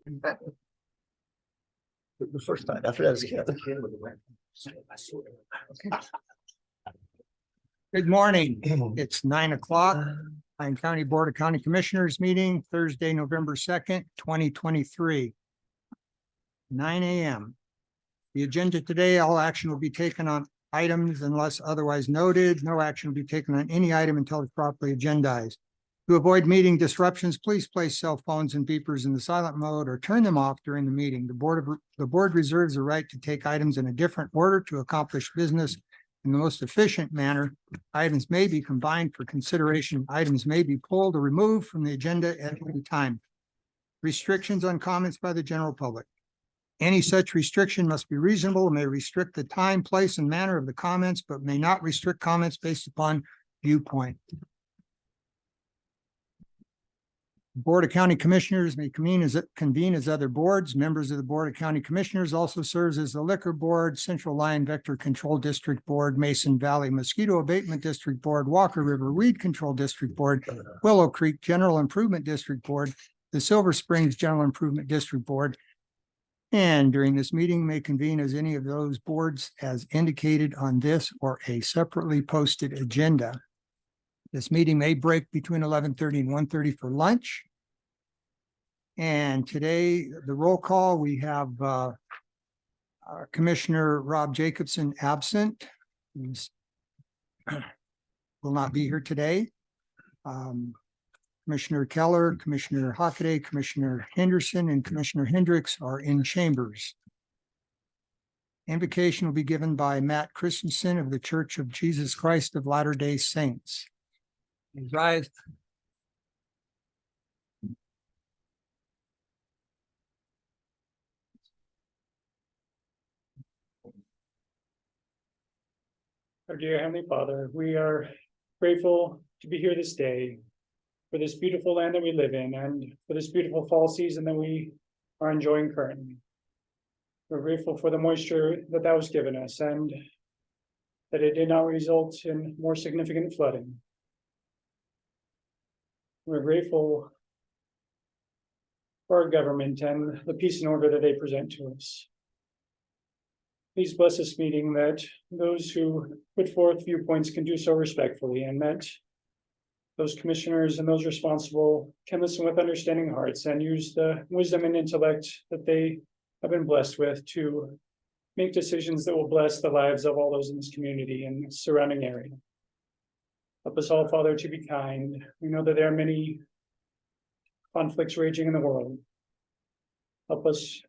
The first time, after that, Good morning. It's 9 o'clock. Lyon County Board of County Commissioners meeting Thursday, November 2nd, 2023. 9 a.m. The agenda today, all action will be taken on items unless otherwise noted. No action will be taken on any item until it's properly agendized. To avoid meeting disruptions, please place cell phones and beepers in the silent mode or turn them off during the meeting. The board reserves the right to take items in a different order to accomplish business in the most efficient manner. Items may be combined for consideration. Items may be pulled or removed from the agenda at any time. Restrictions on comments by the general public. Any such restriction must be reasonable and may restrict the time, place, and manner of the comments, but may not restrict comments based upon viewpoint. Board of County Commissioners may convene as other boards. Members of the Board of County Commissioners also serves as the Liquor Board, Central Lyon Vector Control District Board, Mason Valley Mosquito Abatement District Board, Walker River Weed Control District Board, Willow Creek General Improvement District Board, the Silver Springs General Improvement District Board, and during this meeting may convene as any of those boards as indicated on this or a separately posted agenda. This meeting may break between 11:30 and 1:30 for lunch. And today, the roll call, we have Commissioner Rob Jacobson absent. He will not be here today. Commissioner Keller, Commissioner Hockaday, Commissioner Henderson, and Commissioner Hendricks are in chambers. Invocation will be given by Matt Christensen of the Church of Jesus Christ of Latter-day Saints. Please rise. Our dear Heavenly Father, we are grateful to be here this day for this beautiful land that we live in and for this beautiful fall season that we are enjoying currently. We're grateful for the moisture that was given us and that it did not result in more significant flooding. We're grateful for our government and the peace and order that they present to us. Please bless this meeting that those who put forth viewpoints can do so respectfully, and that those commissioners and those responsible can listen with understanding hearts and use the wisdom and intellect that they have been blessed with to make decisions that will bless the lives of all those in this community and the surrounding area. Help us all, Father, to be kind. We know that there are many conflicts raging in the world. Help us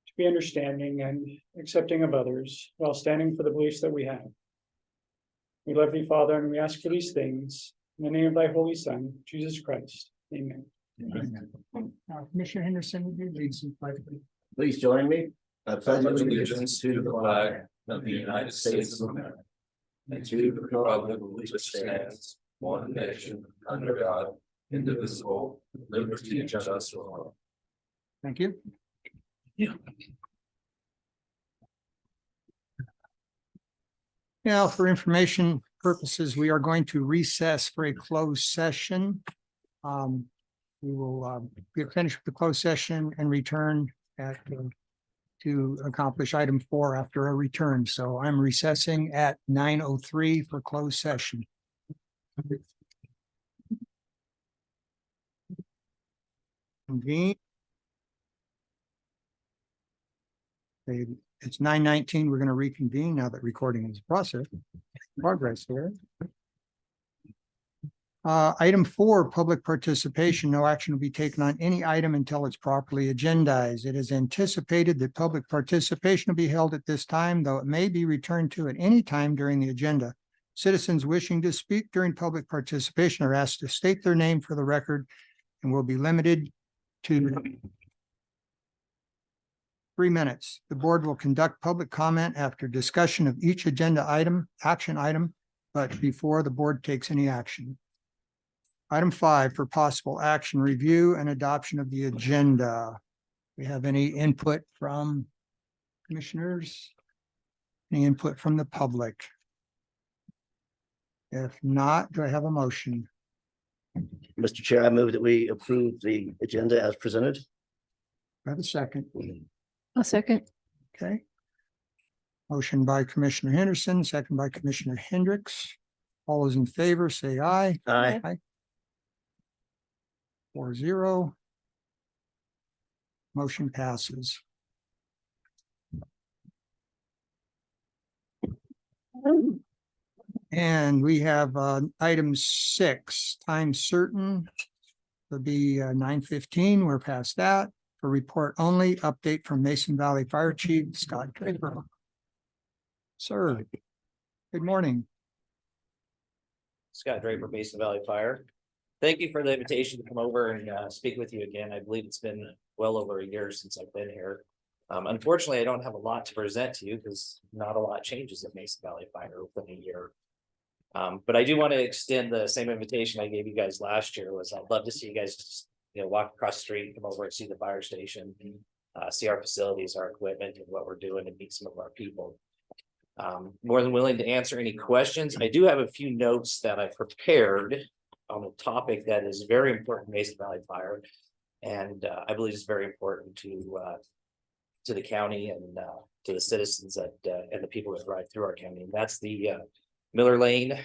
to be understanding and accepting of others while standing for the beliefs that we have. We love thee, Father, and we ask for these things in the name of thy holy Son, Jesus Christ. Amen. Commissioner Henderson, would you lead some pledge? Please join me. I pledge allegiance to the flag of the United States of America and to the republic which stands one nation under God, indivisible, with liberty and justice for all. Thank you. Yeah. Now, for information purposes, we are going to recess for a closed session. We will get finished with the closed session and return to accomplish item 4 after a return. So I'm recessing at 9:03 for closed session. Convene. It's 9:19. We're going to reconvene now that recording is progress here. Item 4, public participation. No action will be taken on any item until it's properly agendized. It is anticipated that public participation will be held at this time, though it may be returned to at any time during the agenda. Citizens wishing to speak during public participation are asked to state their name for the record and will be limited to 3 minutes. The board will conduct public comment after discussion of each agenda item, action item, but before the board takes any action. Item 5 for possible action, review and adoption of the agenda. We have any input from commissioners? Any input from the public? If not, do I have a motion? Mr. Chair, I move that we approve the agenda as presented. I have a second. I'll second. Okay. Motion by Commissioner Henderson, second by Commissioner Hendricks. All those in favor, say aye. Aye. 4-0. Motion passes. And we have item 6, time certain. It'll be 9:15. We're past that. For report only, update from Mason Valley Fire Chief Scott Draper. Sir, good morning. Scott Draper, Mason Valley Fire. Thank you for the invitation to come over and speak with you again. I believe it's been well over a year since I've been here. Unfortunately, I don't have a lot to present to you because not a lot changes at Mason Valley Fire within a year. But I do want to extend the same invitation I gave you guys last year. Was I'd love to see you guys just, walk across the street, come over and see the fire station, see our facilities, our equipment, and what we're doing, and meet some of our people. More than willing to answer any questions. I do have a few notes that I prepared on a topic that is very important to Mason Valley Fire, and I believe it's very important to the county and to the citizens that and the people that drive through our county. And that's the Miller Lane,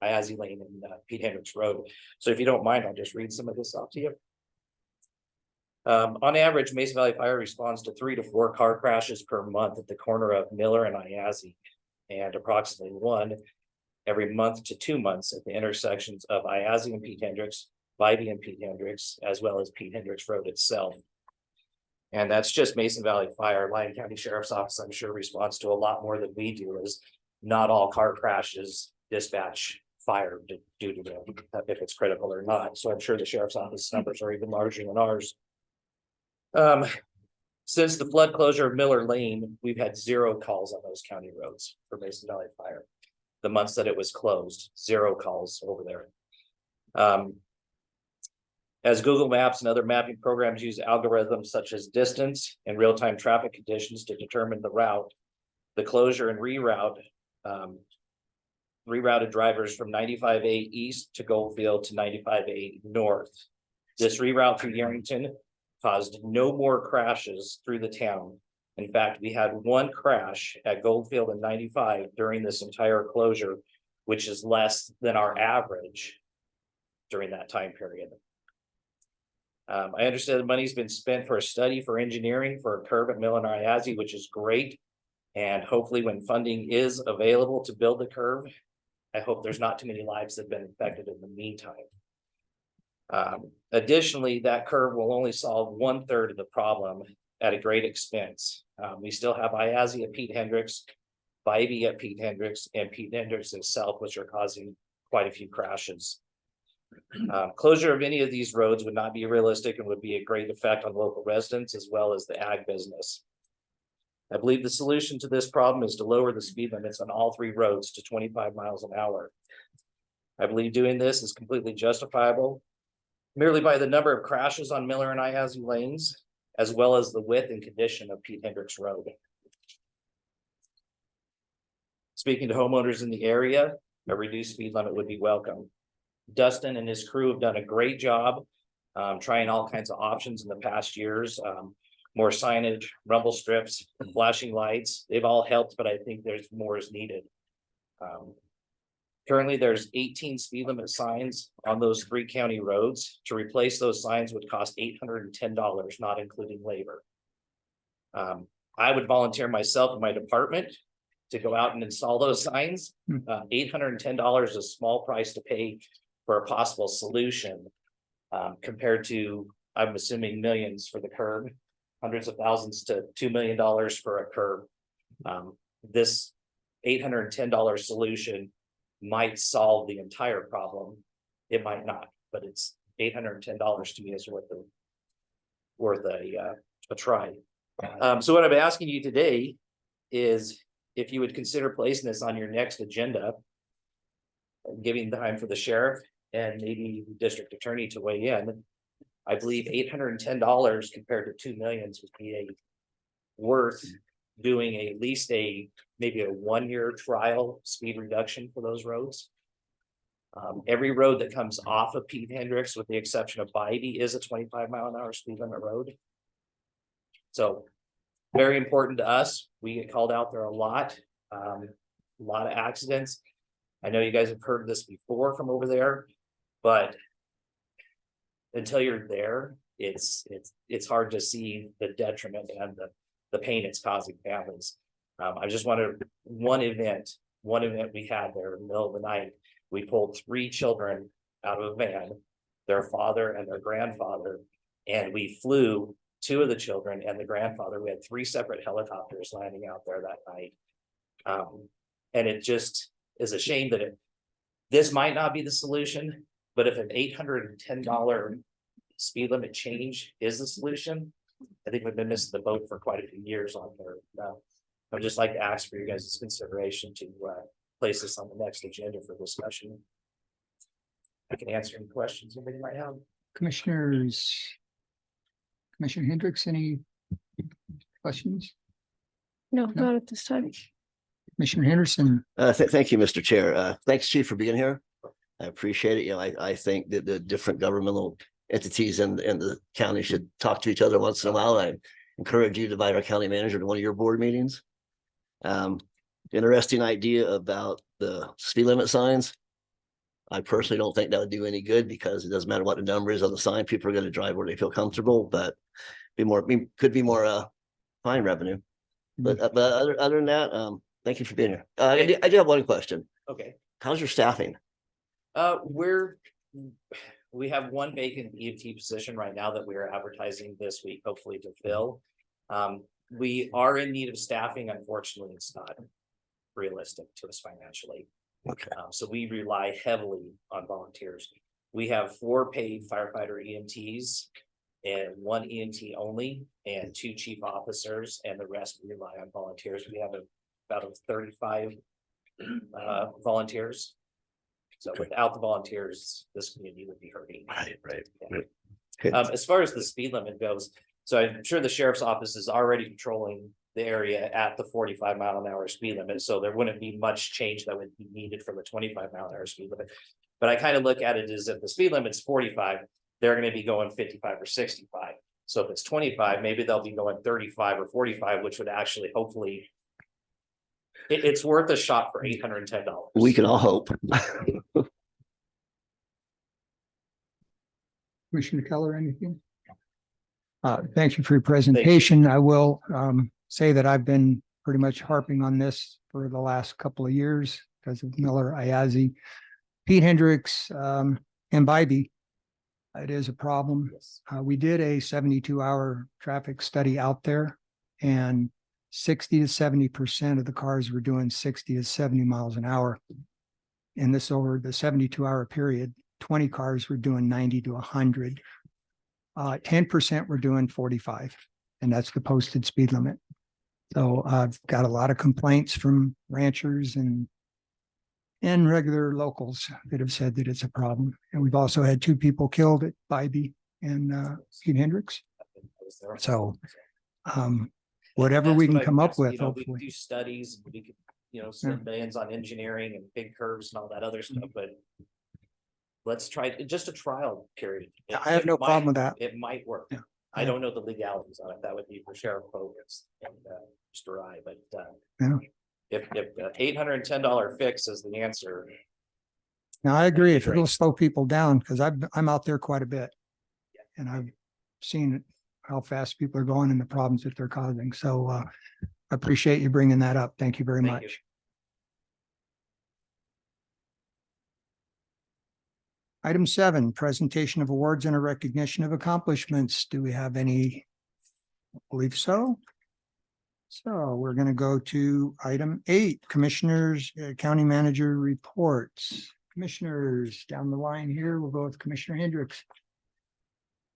Iazzi Lane, and Pete Hendricks Road. So if you don't mind, I'll just read some of this off to you. On average, Mason Valley Fire responds to 3 to 4 car crashes per month at the corner of Miller and Iazzi, and approximately 1 every month to 2 months at the intersections of Iazzi and Pete Hendricks, Bybee and Pete Hendricks, as well as Pete Hendricks Road itself. And that's just Mason Valley Fire. Lyon County Sheriff's Office, I'm sure, responds to a lot more than we do, as not all car crashes dispatch fire due to them, if it's critical or not. So I'm sure the Sheriff's Office numbers are even larger than ours. Since the flood closure of Miller Lane, we've had 0 calls on those county roads for Mason Valley Fire. The months that it was closed, 0 calls over there. As Google Maps and other mapping programs use algorithms such as distance and real-time traffic conditions to determine the route, the closure and rerouted drivers from 95A East to Goldfield to 95A North. This reroute through Yerington caused no more crashes through the town. In fact, we had 1 crash at Goldfield and 95 during this entire closure, which is less than our average during that time period. I understand the money's been spent for a study for engineering for a curve at Miller and Iazzi, which is great. And hopefully when funding is available to build the curve, I hope there's not too many lives that have been affected in the meantime. Additionally, that curve will only solve 1/3 of the problem at a great expense. We still have Iazzi at Pete Hendricks, Bybee at Pete Hendricks, and Pete Hendricks himself, which are causing quite a few crashes. Closure of any of these roads would not be realistic and would be a great effect on local residents as well as the ag business. I believe the solution to this problem is to lower the speed limits on all 3 roads to 25 miles an hour. I believe doing this is completely justifiable merely by the number of crashes on Miller and Iazzi lanes, as well as the width and condition of Pete Hendricks Road. Speaking to homeowners in the area, a reduced speed limit would be welcome. Dustin and his crew have done a great job trying all kinds of options in the past years. More signage, rumble strips, flashing lights, they've all helped, but I think there's more is needed. Currently, there's 18 speed limit signs on those 3 county roads. To replace those signs would cost $810, not including labor. I would volunteer myself and my department to go out and install those signs. $810 is a small price to pay for a possible solution, compared to, I'm assuming, millions for the curb, hundreds of thousands to $2 million for a curb. This $810 solution might solve the entire problem. It might not, but it's $810 to me is worth a try. So what I'm asking you today is if you would consider placing this on your next agenda, giving time for the sheriff and maybe the district attorney to weigh in. I believe $810 compared to $2 million would be worth doing at least maybe a 1-year trial speed reduction for those roads. Every road that comes off of Pete Hendricks, with the exception of Bybee, is a 25 mile an hour speed limit road. So very important to us. We get called out there a lot, a lot of accidents. I know you guys have heard this before from over there, but until you're there, it's hard to see the detriment and the pain it's causing families. I just wanted one event we had there in the middle of the night. We pulled 3 children out of a van, their father and their grandfather, and we flew 2 of the children and the grandfather. We had 3 separate helicopters landing out there that night. And it just is a shame that this might not be the solution, but if an $810 speed limit change is the solution, I think we've been missing the boat for quite a few years on there. I would just like to ask for you guys' consideration to place this on the next agenda for discussion. I can answer any questions anybody might have. Commissioners. Commissioner Hendricks, any questions? No, not at this time. Commissioner Henderson, Thank you, Mr. Chair. Thanks, Chief, for being here. I appreciate it. You know, I think that the different governmental entities in the county should talk to each other once in a while. I encourage you to invite our county manager to one of your board meetings. Interesting idea about the speed limit signs. I personally don't think that would do any good because it doesn't matter what the number is on the sign. People are going to drive where they feel comfortable, but could be more fine revenue. But other than that, thank you for being here. I do have one question. Okay. How's your staffing? We have one vacant EMT position right now that we are advertising this week, hopefully to fill. We are in need of staffing. Unfortunately, it's not realistic to us financially. Okay. So we rely heavily on volunteers. We have 4 paid firefighter EMTs and 1 EMT only and 2 chief officers, and the rest we rely on volunteers. We have about 35 volunteers. So without the volunteers, this community would be hurting. Right. Yeah. Okay. As far as the speed limit goes, so I'm sure the sheriff's office is already patrolling the area at the 45-mile-an-hour speed limit. So there wouldn't be much change that would be needed for the 25-mile-an-hour speed limit. But I kind of look at it as if the speed limit's 45, they're going to be going 55 or 65. So if it's 25, maybe they'll be going 35 or 45, which would actually hopefully it's worth a shot for $810. We can all hope. Commissioner Keller, anything? Thank you for your presentation. I will say that I've been pretty much harping on this for the last couple of years because of Miller, Ayazi, Pete Hendricks, and Bybee. It is a problem. We did a 72-hour traffic study out there, and 60 to 70% of the cars were doing 60 to 70 miles an hour. And this over the 72-hour period, 20 cars were doing 90 to 100. 10% were doing 45, and that's the posted speed limit. So I've got a lot of complaints from ranchers and regular locals that have said that it's a problem. And we've also had 2 people killed at Bybee and Pete Hendricks. So whatever That's we what can I come up guess, with, we can hopefully. do studies, we could, spend millions on engineering and big curves and all that other stuff, but let's try just a trial period. I have no problem with that. It might work. Yeah. I don't know the legalities on it. That would be for Sheriff Bogus and Mr. Rye, but Yeah. if the $810 fix is the answer. Now, I agree. If it'll slow people down, because I'm out there quite a bit. And I've seen how fast people are going and the problems that they're causing. So I appreciate you bringing that up. Thank you very Thank much. Item 7, presentation of awards and a recognition of accomplishments. Do we have any? I believe so. So we're going to go to item 8, Commissioners, County Manager reports. Commissioners down the line here, we'll go with Commissioner Hendricks.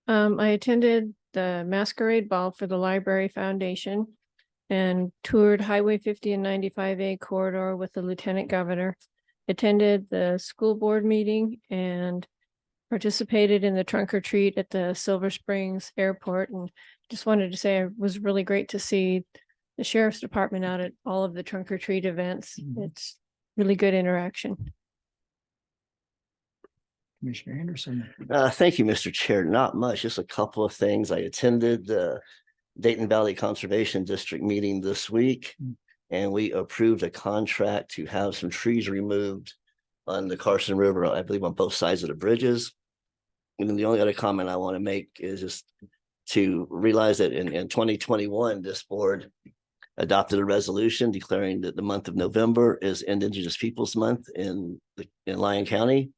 I attended the masquerade ball for the Library Foundation and toured Highway 50 and 95A corridor with the Lieutenant Governor. Attended the school board meeting and participated in the trunk or treat at the Silver Springs Airport. And just wanted to say it was really great to see the Sheriff's Department out at all of the trunk or treat events. It's really good interaction. Commissioner Anderson. Thank you, Mr. Chair. Not much, just a couple of things. I attended Dayton Valley Conservation District meeting this week. And we approved a contract to have some trees removed on the Carson River, I believe on both sides of the bridges. And then the only other comment I want to make is just to realize that in 2021, this board adopted a resolution declaring that the month of November is Indigenous Peoples Month in Lyon County.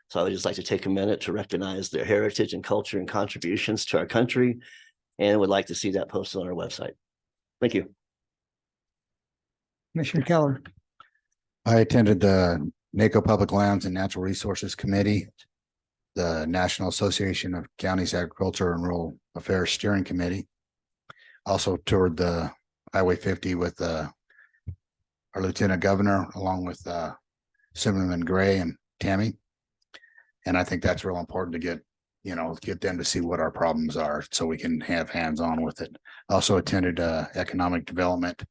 So I would just like to take a minute to recognize their heritage and culture and contributions to our country, and would like to see that posted on our website. Thank you. Commissioner Keller. I attended the NACO Public Lands and Natural Resources Committee, the National Association of Counties Agriculture and Rural Affairs Steering Committee. Also toured the Highway 50 with our Lieutenant Governor, along with Zimmerman Gray and Tammy. And I think that's real important to get them to see what our problems are so we can have hands-on with it. Also attended economic development,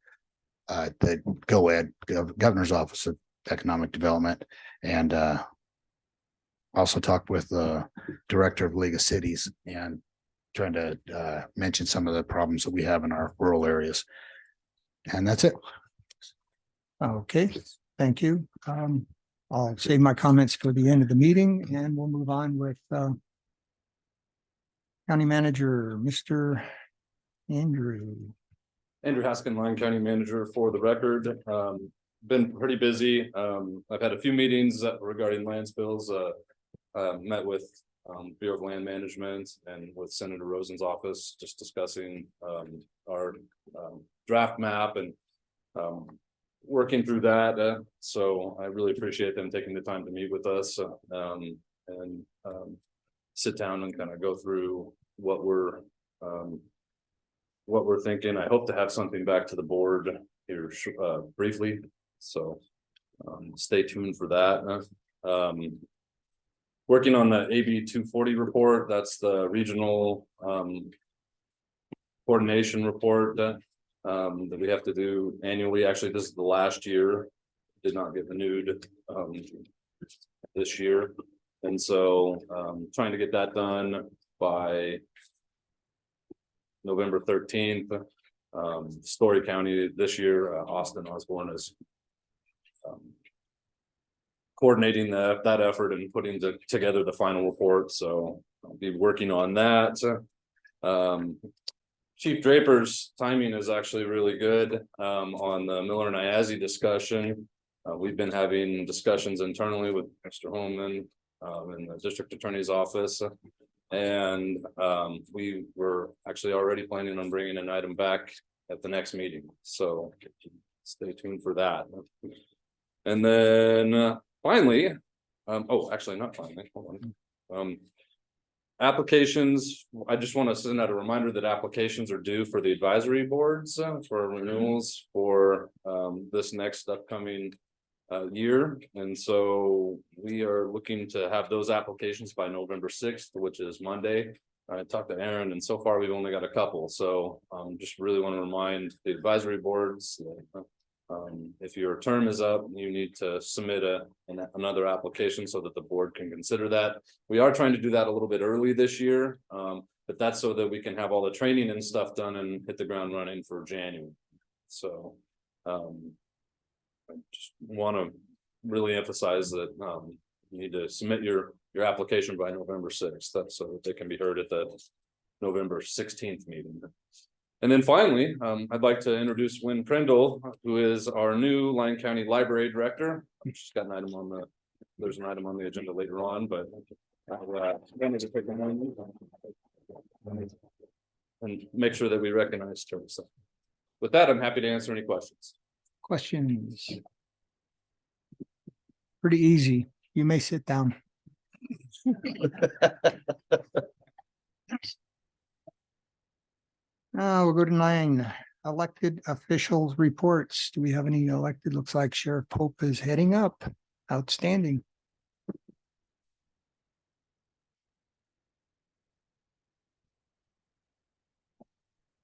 the Governor's Office of Economic Development, and also talked with the Director of League of Cities and trying to mention some of the problems that we have in our rural areas. And that's it. Okay, thank you. I'll save my comments for the end of the meeting and we'll move on with County Manager, Mr. Andrew. Andrew Haskin, Lyon County Manager for the record. Been pretty busy. I've had a few meetings regarding land spills. Met with Bureau of Land Management and with Senator Rosen's office, just discussing our draft map and working through that. So I really appreciate them taking the time to meet with us and sit down and kind of go through what we're thinking. I hope to have something back to the board here briefly. So stay tuned for that. Working on the AB 240 report. That's the regional coordination report that we have to do annually. Actually, this is the last year. Did not get renewed this year. And so trying to get that done by November 13th. Story County this year, Austin Osborne is coordinating that effort and putting together the final report. So I'll be working on that. Chief Draper's timing is actually really good on the Miller and Iazzi discussion. We've been having discussions internally with Mr. Holman in the district attorney's office. And we were actually already planning on bringing an item back at the next meeting. So stay tuned for that. And then finally, actually not finally, hold on. Applications, I just want to send out a reminder that applications are due for the advisory boards for renewals for this next upcoming year. And so we are looking to have those applications by November 6th, which is Monday. I talked to Aaron and so far we've only got a couple. So just really want to remind the advisory boards that, if your term is up, you need to submit another application so that the board can consider that. We are trying to do that a little bit early this year, but that's so that we can have all the training and stuff done and hit the ground running for January. So I just want to really emphasize that you need to submit your application by November 6th, so that they can be heard at the November 16th meeting. And then finally, I'd like to introduce Wynn Prindle, who is our new Lyon County Library Director. She's got an item there's an item on the agenda later on, but and make sure that we recognize her. So with that, I'm happy to answer any questions. Questions? Pretty easy. You may sit down. We'll go to 9, elected officials reports. Do we have any elected? Looks like Sheriff Pope is heading up. Outstanding.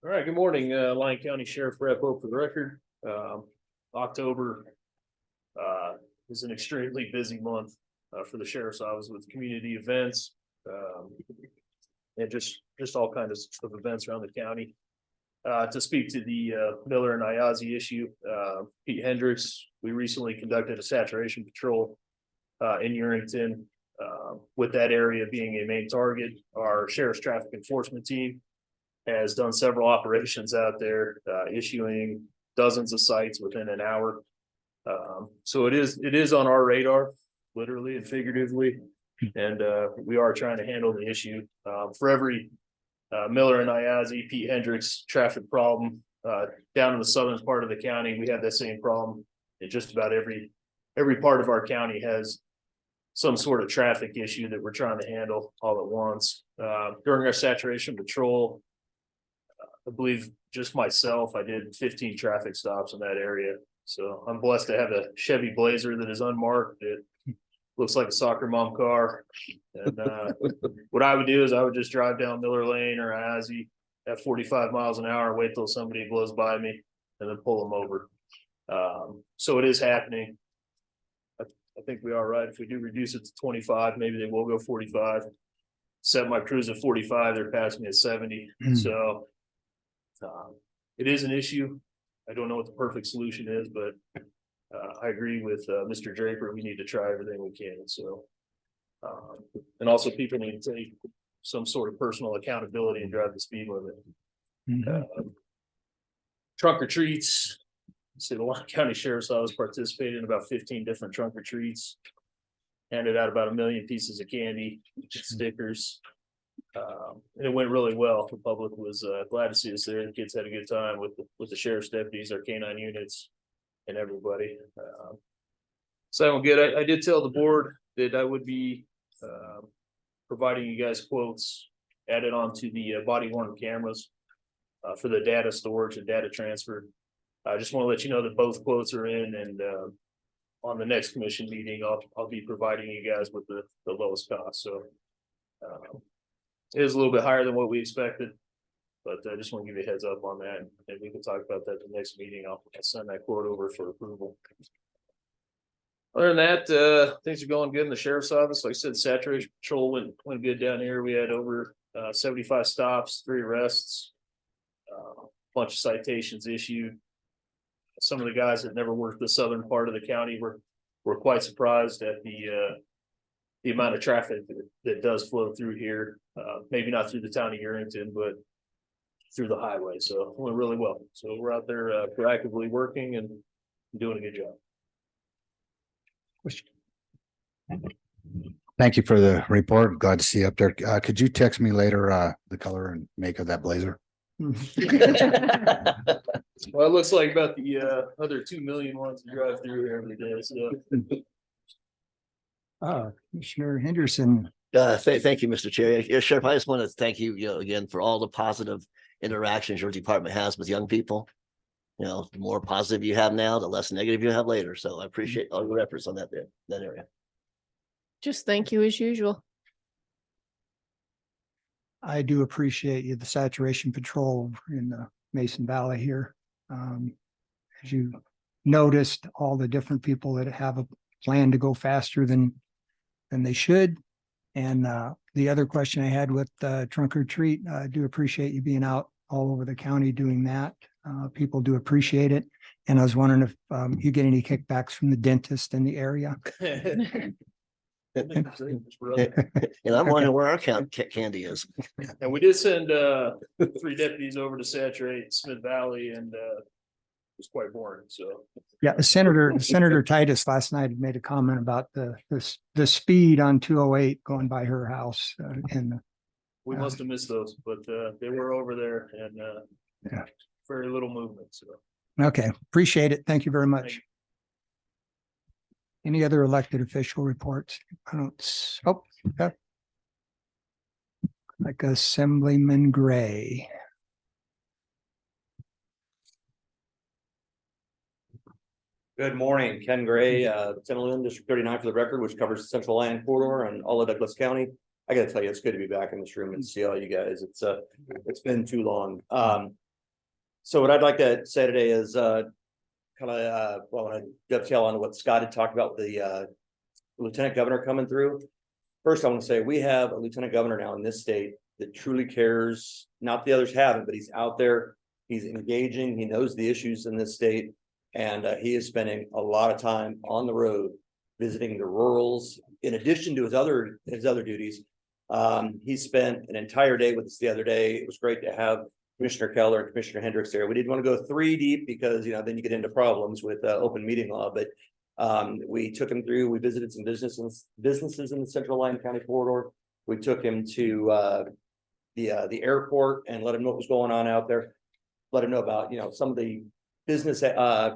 All right, good morning, Lyon County Sheriff Brett Pope for the record. October is an extremely busy month for the sheriff's office with community events and just all kinds of events around the county. to speak to the Miller and Ayazi issue. Pete Hendricks, we recently conducted a saturation patrol in Urington. With that area being a main target, our sheriff's traffic enforcement team has done several operations out there, issuing dozens of cites within an hour. So it is on our radar, literally and figuratively, and we are trying to handle the issue. For every Miller and Ayazi, Pete Hendricks traffic problem down in the southern part of the county, we have that same problem. And just about every part of our county has some sort of traffic issue that we're trying to handle all at once. During our saturation patrol, I believe just myself, I did 15 traffic stops in that area. So I'm blessed to have a Chevy Blazer that is unmarked. It looks like a soccer mom car. And what I would do is I would just drive down Miller Lane or Ayazi at 45 miles an hour, wait till somebody blows by me and then pull them over. So it is happening. I think we are right. If we do reduce it to 25, maybe they will go 45. Set my cruise at 45, they're passing me at 70. So it is an issue. I don't know what the perfect solution is, but I agree with Mr. Draper. We need to try everything we can. So, and also people need to take some sort of personal accountability and drive the speed limit. Trunk or treats. See, the Lyon County Sheriff's Office participated in about 15 different trunk or treats. Handed out about 1 million pieces of candy, stickers. And it went really well. The public was glad to see us there. The kids had a good time with the sheriff's deputies, our canine units, and everybody. So that went good. I did tell the board that I would be providing you guys quotes added onto the body worn cameras for the data storage and data transfer. I just want to let you know that both quotes are in, and on the next commission meeting, I'll be providing you guys with the lowest cost. So it is a little bit higher than what we expected, but I just want to give you a heads up on that, and we can talk about that at the next meeting. I'll send that quote over for approval. Other than that, things are going good in the sheriff's office. Like I said, saturation patrol went good down here. We had over 75 stops, 3 arrests, a bunch of citations issued. Some of the guys that never worked the southern part of the county were quite surprised at the amount of traffic that does flow through here. Maybe not through the town of Urington, but through the highway. So it went really well. So we're out there proactively working and doing a good job. Thank you for the report. Glad to see you up there. Could you text me later the color and make of that Blazer? Well, it looks like about the other 2 million ones to drive through here every day. So Commissioner Henderson. Thank you, Mr. Chair. Yeah, Sheriff, I just want to thank you, again, for all the positive interactions your department has with young people. The more positive you have now, the less negative you have later. So I appreciate all your efforts on that area. Just thank you as usual. I do appreciate you, the saturation patrol in the Mason Valley here. As you noticed, all the different people that have a plan to go faster than they should. And the other question I had with trunk or treat, I do appreciate you being out all over the county doing that. People do appreciate it. And I was wondering if you get any kickbacks from the dentist in the area. And I'm wondering where our candy is. And we did send 3 deputies over to saturate Smith Valley, and it was quite boring. So yeah, Senator Titus last night made a comment about the speed on 208 going by her house, and we must have missed those, but they were over there, and yeah, very little movement. So okay, appreciate it. Thank you very much. Any other elected official reports? I don't. Oh, yeah. Like Assemblyman Gray. Good morning, Ken Gray, Lyon, District 39 for the record, which covers the Central Land Corridor and all of Douglas County. I gotta tell you, it's good to be back in this room and see all you guys. It's been too long. So what I'd like to say today is kind of well, I dovetail on what Scott had talked about with the Lieutenant Governor coming through. First, I want to say we have a Lieutenant Governor now in this state that truly cares. Not the others haven't, but he's out there. He's engaging, he knows the issues in this state, and he is spending a lot of time on the road visiting the rurals, in addition to his other duties. He spent an entire day with us the other day. It was great to have Commissioner Keller and Commissioner Hendricks there. We didn't want to go 3 deep because, you know, then you get into problems with open meeting law, but we took him through, we visited some businesses in the Central Lyon County corridor. We took him to the airport and let him know what was going on out there. Let him know about, you know, some of the business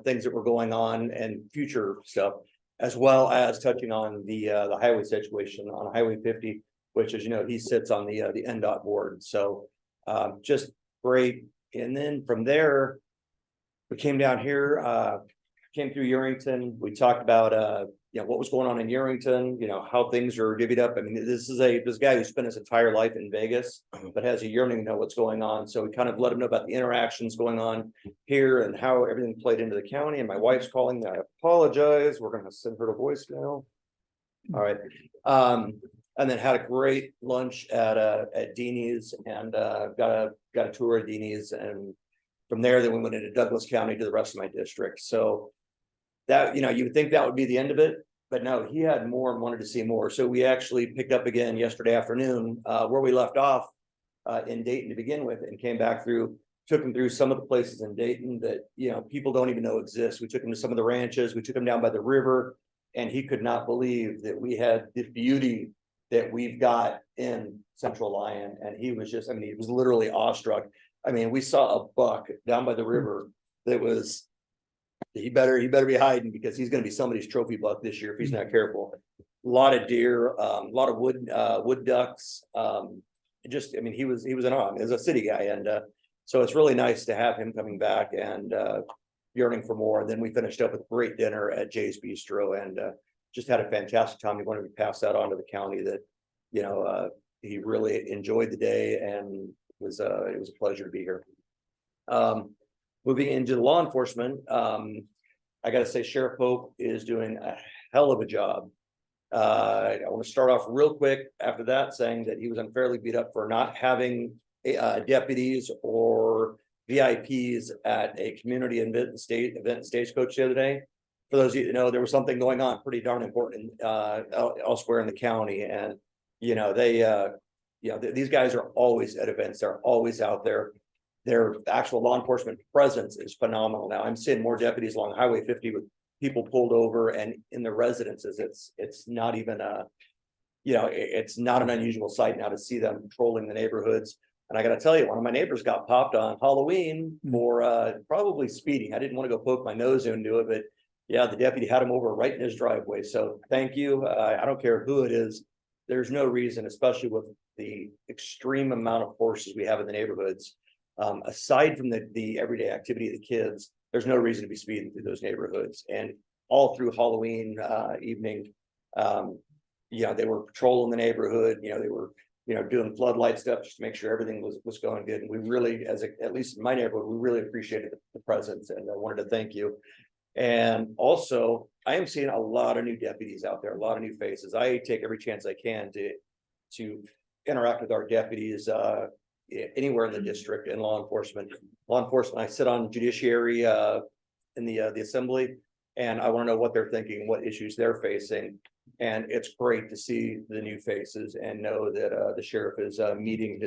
things that were going on and future stuff, as well as touching on the highway situation on Highway 50, which, as you know, he sits on the NDOT board. So just great. And then from there, we came down here, came through Yerington. We talked about you know, what was going on in Yerington, you know, how things are divvied up. I mean, this guy who spent his entire life in Vegas, but has a yearning to know what's going on. So we kind of let him know about the interactions going on here and how everything played into the county. And my wife's calling me. I apologize. We're going to send her to voicemail. All right. And then had a great lunch at Deanie's and got a tour of Deanie's, and from there, then we went into Douglas County to the rest of my district. So that, you know, you would think that would be the end of it, but no, he had more and wanted to see more. So we actually picked up again yesterday afternoon where we left off in Dayton to begin with, and came back through, took him through some of the places in Dayton that, you know, people don't even know exist. We took him to some of the ranches, we took him down by the river, and he could not believe that we had the beauty that we've got in Central Lyon. And he was just, I mean, he was literally awestruck. I mean, we saw a buck down by the river that was, he better be hiding, because he's going to be somebody's trophy buck this year if he's not careful. A lot of deer, a lot of wood ducks. Just, I mean, he was an awe. He was a city guy, and so it's really nice to have him coming back and yearning for more. And then we finished up with a great dinner at Jay's Bistro, and just had a fantastic time. He wanted to pass that on to the county, that, you know, he really enjoyed the day, and it was a pleasure to be here. Moving into law enforcement, I got to say Sheriff Pope is doing a hell of a job. I want to start off real quick after that saying that he was unfairly beat up for not having deputies or VIPs at a community event Stagecoach the other day. For those of you that know, there was something going on pretty darn important elsewhere in the county, and you know these guys are always at events. They're always out there. Their actual law enforcement presence is phenomenal. Now I'm seeing more deputies along Highway 50 with people pulled over and in their residences. It's not even it's not an unusual sight now to see them patrolling the neighborhoods. And I got to tell you, one of my neighbors got popped on Halloween for probably speeding. I didn't want to go poke my nose into it, but yeah, the deputy had him over right in his driveway. So thank you. I don't care who it is. There's no reason, especially with the extreme amount of horses we have in the neighborhoods. Aside from the everyday activity of the kids, there's no reason to be speeding through those neighborhoods. And all through Halloween evening, they were patrolling the neighborhood. They were doing floodlight stuff just to make sure everything was going good. And we really, at least in my neighborhood, we really appreciated the presence, and I wanted to thank you. And also, I am seeing a lot of new deputies out there, a lot of new faces. I take every chance I can to interact with our deputies anywhere in the district and law enforcement. I sit on judiciary in the assembly, and I want to know what they're thinking, what issues they're facing. And it's great to see the new faces and know that the sheriff is meeting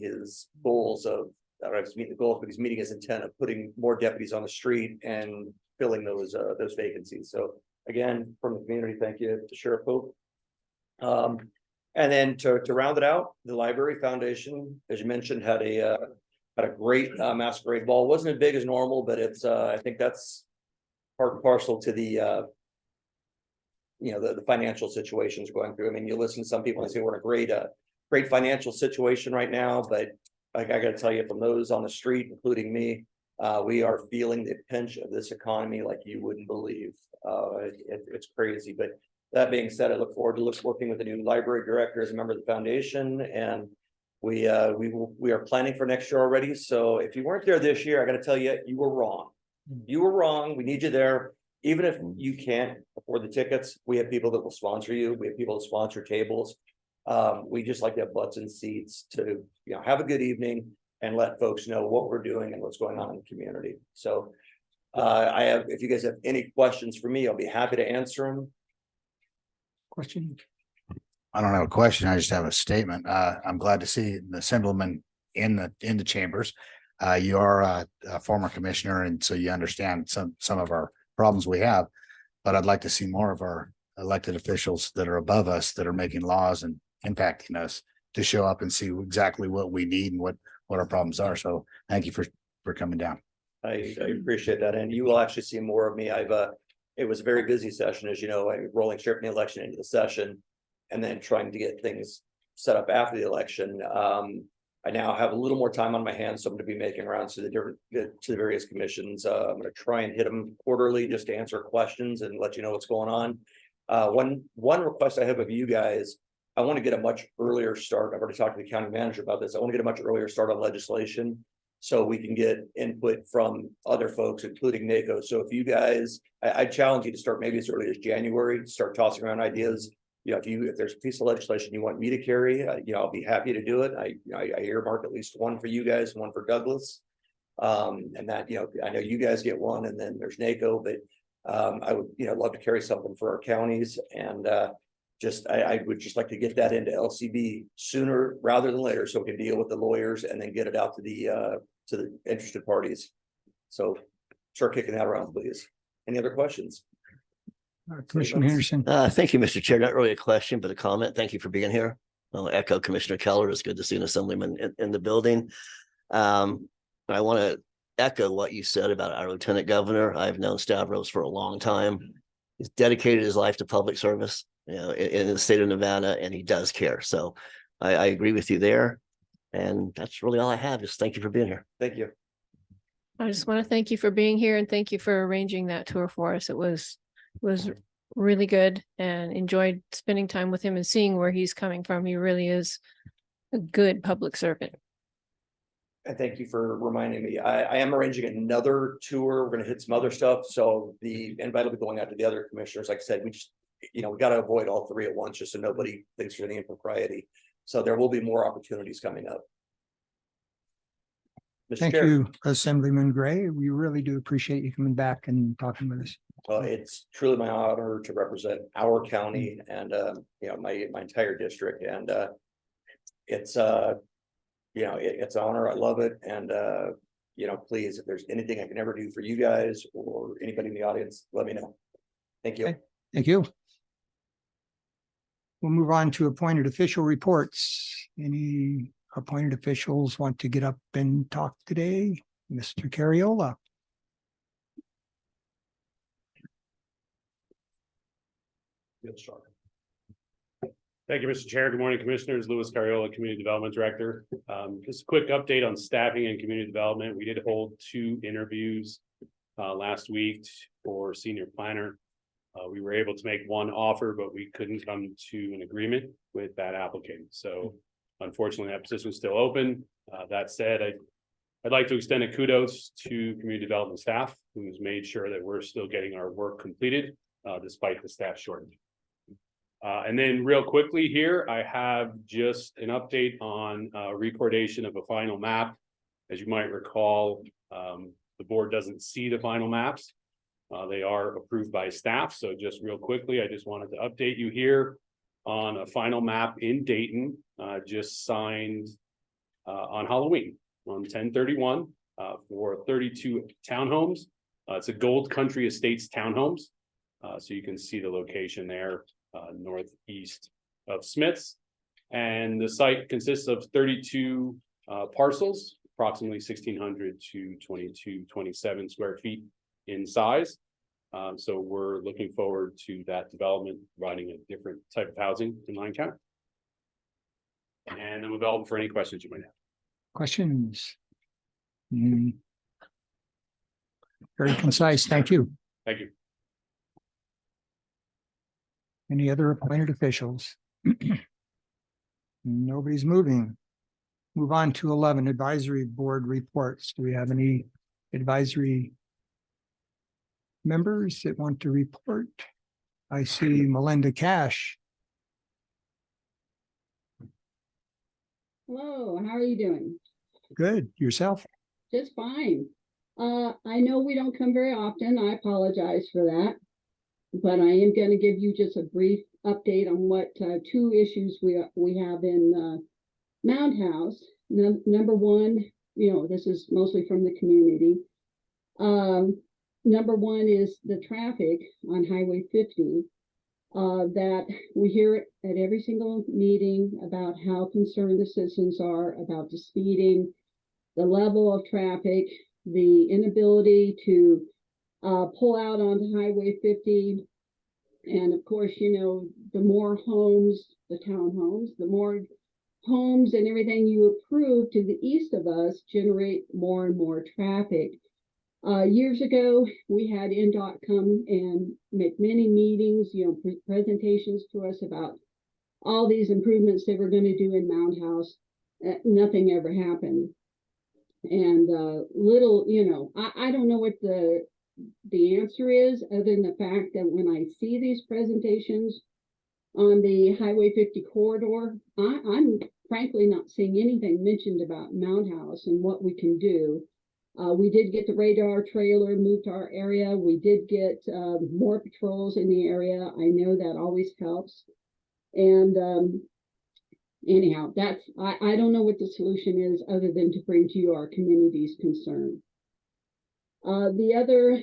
his goals of, I don't know if he's meeting the goals, but he's meeting his intent of putting more deputies on the street and filling those vacancies. So again, from the community, thank you to Sheriff Pope. And then to round it out, the Library Foundation, as you mentioned, had a great masquerade ball. It wasn't as big as normal, but it's I think that's part and parcel to the the financial situations going through. I mean, you listen to some people and say we're in a great financial situation right now, but like I got to tell you, from those on the street, including me, we are feeling the pinch of this economy like you wouldn't believe. It's crazy. But that being said, I look forward to working with the new library director as a member of the foundation, and we are planning for next year already. So if you weren't there this year, I got to tell you, you were wrong. You were wrong. We need you there. Even if you can't afford the tickets, we have people that will sponsor you. We have people that sponsor tables. We just like to have butts and seats to have a good evening. and let folks know what we're doing and what's going on in the community. So if you guys have any questions for me, I'll be happy to answer them. Question? I don't have a question. I just have a statement. I'm glad to see the Assemblyman in the chambers. You are a former commissioner, and so you understand some of our problems we have. But I'd like to see more of our elected officials that are above us, that are making laws and impacting us, to show up and see exactly what we need and what our problems are. So thank you for coming down. I appreciate that, and you will actually see more of me. It was a very busy session, as you know, rolling straight from the election into the session, and then trying to get things set up after the election. I now have a little more time on my hands, so I'm going to be making rounds to the various commissions. I'm going to try and hit them quarterly just to answer questions and let you know what's going on. One request I have of you guys, I want to get a much earlier start. I've already talked to the county manager about this. I want to get a much earlier start on legislation, so we can get input from other folks, including NACO. So if you guys, I challenge you to start maybe as early as January, start tossing around ideas. You know, if there's a piece of legislation you want me to carry, I'll be happy to do it. I earmark at least one for you guys, one for Douglas. And that, I know you guys get one, and then there's NACO, but I would, love to carry something for our counties, and I would just like to get that into LCB sooner rather than later, so we can deal with the lawyers and then get it out to the interested parties. So start kicking that around, please. Any other questions? Commissioner Henderson. Thank you, Mr. Chair. Not really a question, but a comment. Thank you for being here. I'll echo Commissioner Keller. It's good to see an assemblyman in the building. I want to echo what you said about our lieutenant governor. I've known Stavros for a long time. He's dedicated his life to public service, in the state of Nevada, and he does care. So I agree with you there. And that's really all I have. Just thank you for being here. Thank you. I just want to thank you for being here, and thank you for arranging that tour for us. It was really good, and enjoyed spending time with him and seeing where he's coming from. He really is a good public servant. And thank you for reminding me. I am arranging another tour. We're going to hit some other stuff. So the invite will be going out to the other commissioners. Like I said, we just, we got to avoid all three at once, just so nobody thinks there's any impropriety. So there will be more opportunities coming up. Mr. Thank Chair. you, Assemblyman Gray. We really do appreciate you coming back and talking with us. Well, it's truly my honor to represent our county and, my entire district. And it's it's an honor. I love it. And, please, if there's anything I can ever do for you guys or anybody in the audience, let me know. Thank you. Okay. Thank you. We'll move on to appointed official reports. Any appointed officials want to get up and talk today? Mr. Carriola. Thank you, Mr. Chair. Good morning, Commissioners. Louis Carriola, Community Development Director. Just a quick update on staffing and community development. We did hold 2 interviews last week for senior planner. We were able to make 1 offer, but we couldn't come to an agreement with that applicant. So unfortunately, that position is still open. That said, I'd like to extend a kudos to community development staff, who's made sure that we're still getting our work completed despite the staff shortage. And then real quickly here, I have just an update on recordation of a final map. As you might recall, the board doesn't see the final maps. They are approved by staff. So just real quickly, I just wanted to update you here on a final map in Dayton, just signed on Halloween on 10/31 for 32 townhomes. It's a Gold Country Estates townhomes. So you can see the location there. Northeast of Smiths, and the site consists of 32 parcels, approximately 1,600 to 2227 square feet in size. So we're looking forward to that development, providing a different type of housing in Lyon County. And I'm available for any questions you might have. Questions? Very concise. Thank you. Thank you. Any other appointed officials? Nobody's moving. Move on to 11, advisory board reports. Do we have any advisory members that want to report? I see Melinda Cash. Hello, how are you doing? Good. Yourself? Just fine. I know we don't come very often. I apologize for that. But I am going to give you just a brief update on what two issues we have in Mound House. Number one, this is mostly from the community. Number one is the traffic on Highway 50. That we hear at every single meeting about how concerned the citizens are about the speeding, the level of traffic, the inability to pull out onto Highway 50. And of course, the more homes, the townhomes, the more homes and everything you approve to the east of us generate more and more traffic. Years ago, we had NDOT come and make many meetings, presentations to us about all these improvements they were going to do in Mound House. Nothing ever happened. And I don't know what the answer is, other than the fact that when I see these presentations on the Highway 50 corridor, I'm frankly not seeing anything mentioned about Mound House and what we can do. We did get the radar trailer moved to our area. We did get more patrols in the area. I know that always helps. And anyhow, I don't know what the solution is other than to bring to you our community's concern. Real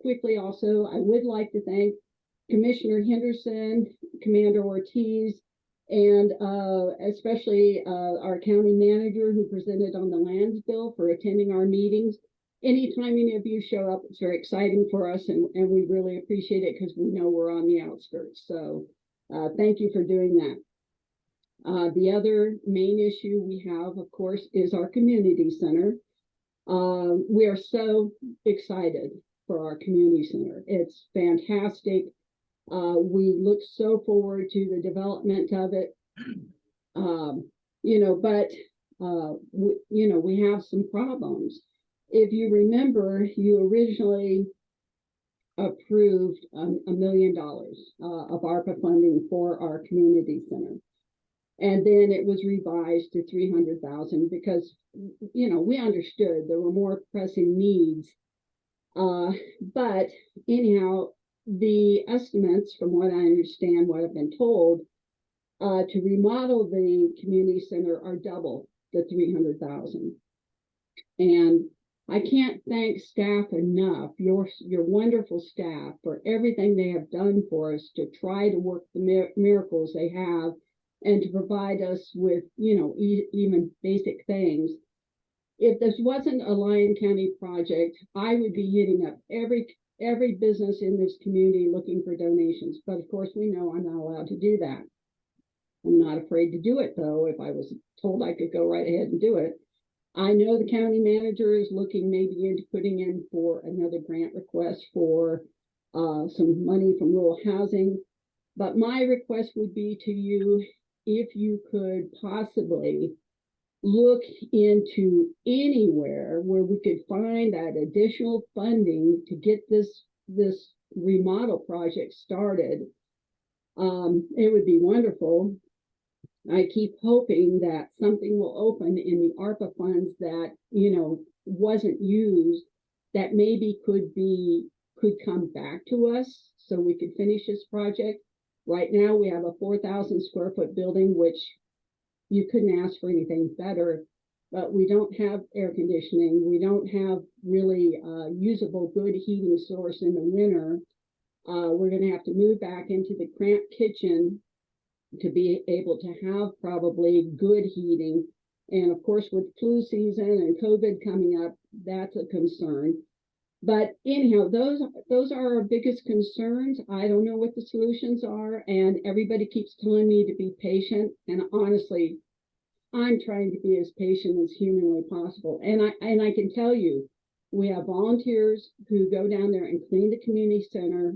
quickly also, I would like to thank Commissioner Henderson, Commander Ortiz, and especially our county manager who presented on the lands bill for attending our meetings. Anytime any of you show up, it's very exciting for us, and we really appreciate it because we know we're on the outskirts. So thank you for doing that. The other main issue we have, of course, is our community center. We are so excited for our community center. It's fantastic. We look so forward to the development of it. We have some problems. If you remember, you originally approved $1 million of ARPA funding for our community center. And then it was revised to 300,000 because, we understood there were more pressing needs. But anyhow, the estimates, from what I understand, what I've been told, to remodel the community center are double the 300,000. And I can't thank staff enough, your wonderful staff, for everything they have done for us to try to work the miracles they have and to provide us with, even basic things. If this wasn't a Lyon County project, I would be hitting up every business in this community looking for donations. But of course, we know I'm not allowed to do that. I'm not afraid to do it, though. If I was told I could go right ahead and do it. I know the county manager is looking maybe into putting in for another grant request for some money from rural housing. But my request would be to you, if you could possibly look into anywhere where we could find that additional funding to get this remodel project started. It would be wonderful. I keep hoping that something will open in the ARPA funds that, wasn't used, that maybe could come back to us so we could finish this project. Right now, we have a 4,000 square foot building, which you couldn't ask for anything better, but we don't have air conditioning. We don't have really usable good heating source in the winter. We're going to have to move back into the cramped kitchen to be able to have probably good heating. And of course, with flu season and COVID coming up, that's a concern. But anyhow, those are our biggest concerns. I don't know what the solutions are, and everybody keeps telling me to be patient. And honestly, I'm trying to be as patient as humanly possible. And I can tell you, we have volunteers who go down there and clean the community center.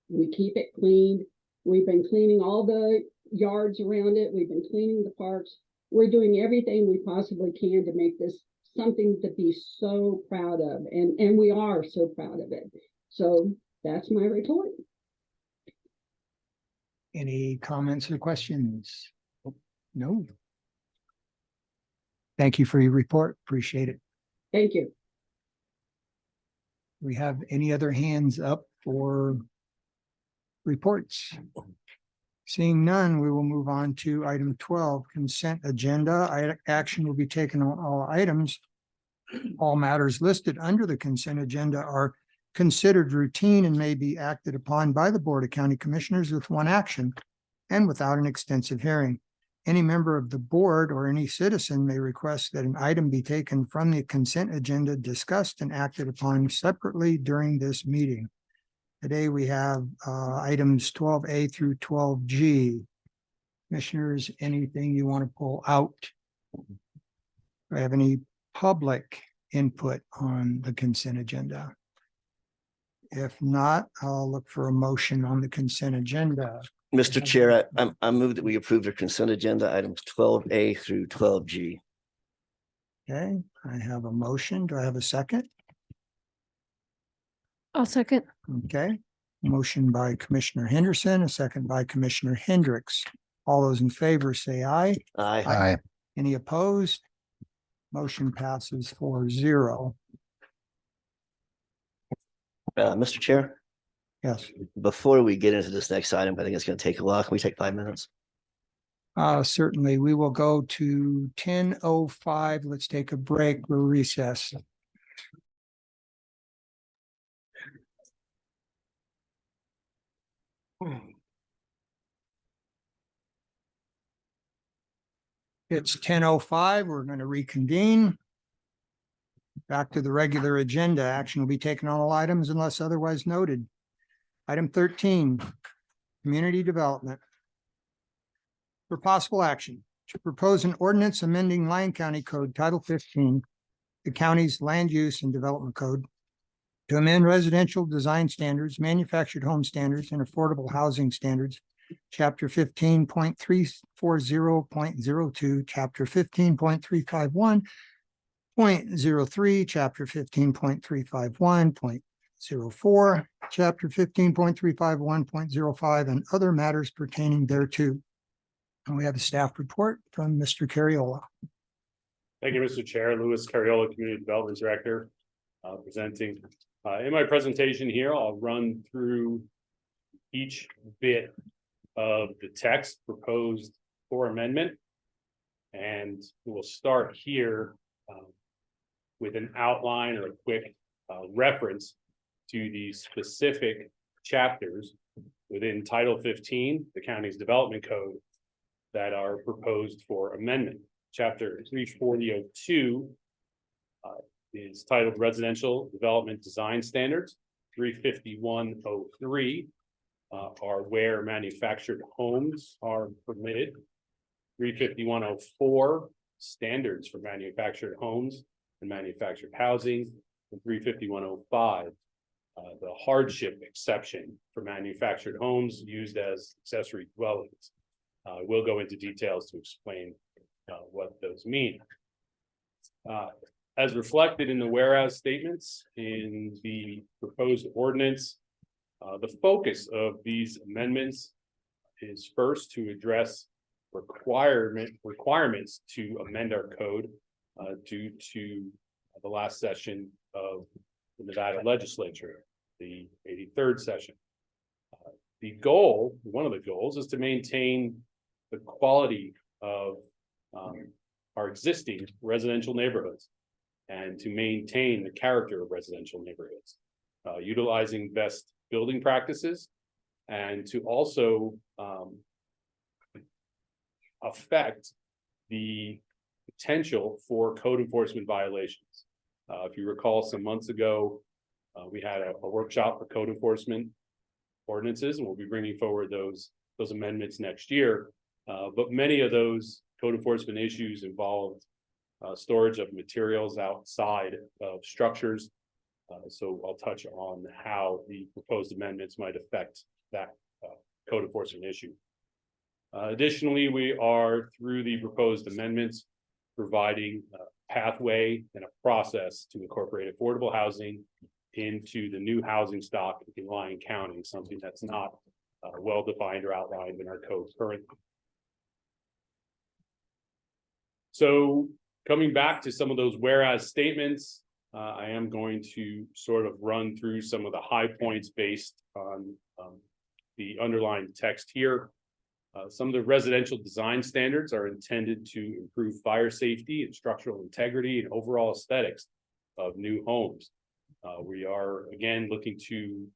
We keep it cleaned. We've been cleaning all the yards around it. We've been cleaning the parks. We're doing everything we possibly can to make this something to be so proud of. And we are so proud of it. So that's my report. Any comments or questions? No. Thank you for your report. Appreciate it. Thank you. We have any other hands up for reports? Seeing none, we will move on to item 12, consent agenda. Action will be taken on all items. All matters listed under the consent agenda are considered routine and may be acted upon by the Board of County Commissioners with one action and without an extensive hearing. Any member of the board or any citizen may request that an item be taken from the consent agenda, discussed and acted upon separately during this meeting. Today we have items 12A through 12G. Commissioners, anything you want to pull out? Do I have any public input on the consent agenda? If not, I'll look for a motion on the consent agenda. Mr. Chair, I move that we approve the consent agenda items 12A through 12G. Okay, I have a motion. Do I have a second? I'll second. Okay, motion by Commissioner Henderson, a second by Commissioner Hendricks. All those in favor say aye. Aye. Aye. Any opposed? Motion passes 4-0. Mr. Chair, Yes, before we get into this next item, I think it's going to take a while. Can we take 5 minutes? certainly. We will go to 10:05. Let's take a break. We'll recess. It's 10:05. We're going to reconvene. Back to the regular agenda. Action will be taken on all items unless otherwise noted. Item 13, community development. For possible action, to propose an ordinance amending Lyon County Code Title 15, the county's land use and development code, to amend residential design standards, manufactured home standards, and affordable housing standards, Chapter 15.340.02, Chapter 15.351.03, Chapter 15.351.04, Chapter 15.351.05, and other matters pertaining thereto. And we have a staff report from Mr. Carriola. Thank you, Mr. Chair. Louis Carriola, Community Development Director, presenting. In my presentation here, I'll run through each bit of the text proposed for amendment. And we'll start here with an outline or a quick reference to the specific chapters within Title 15, the county's development code, that are proposed for amendment. Chapter 340.02 is titled Residential Development Design Standards. 351.03 are where manufactured homes are permitted. 351.04 standards for manufactured homes and manufactured housing, and 351.05 the hardship exception for manufactured homes used as accessory dwellings. We'll go into details to explain what those mean. As reflected in the whereas statements in the proposed ordinance, the focus of these amendments is first to address requirements to amend our code due to the last session of the Nevada legislature, the 83rd session. One of the goals is to maintain the quality of our existing residential neighborhoods and to maintain the character of residential neighborhoods, utilizing best building practices, and to also affect the potential for code enforcement violations. If you recall, some months ago, we had a workshop for code enforcement ordinances, and we'll be bringing forward those amendments next year. But many of those code enforcement issues involved storage of materials outside of structures. So I'll touch on how the proposed amendments might affect that code enforcement issue. Additionally, we are, through the proposed amendments, providing a pathway and a process to incorporate affordable housing into the new housing stock in Lyon County, something that's not well defined or outlined in our code currently. So Coming back to some of those whereas statements, I am going to sort of run through some of the high points based on the underlying text here. Some of the residential design standards are intended to improve fire safety and structural integrity and overall aesthetics of new homes. We are again looking to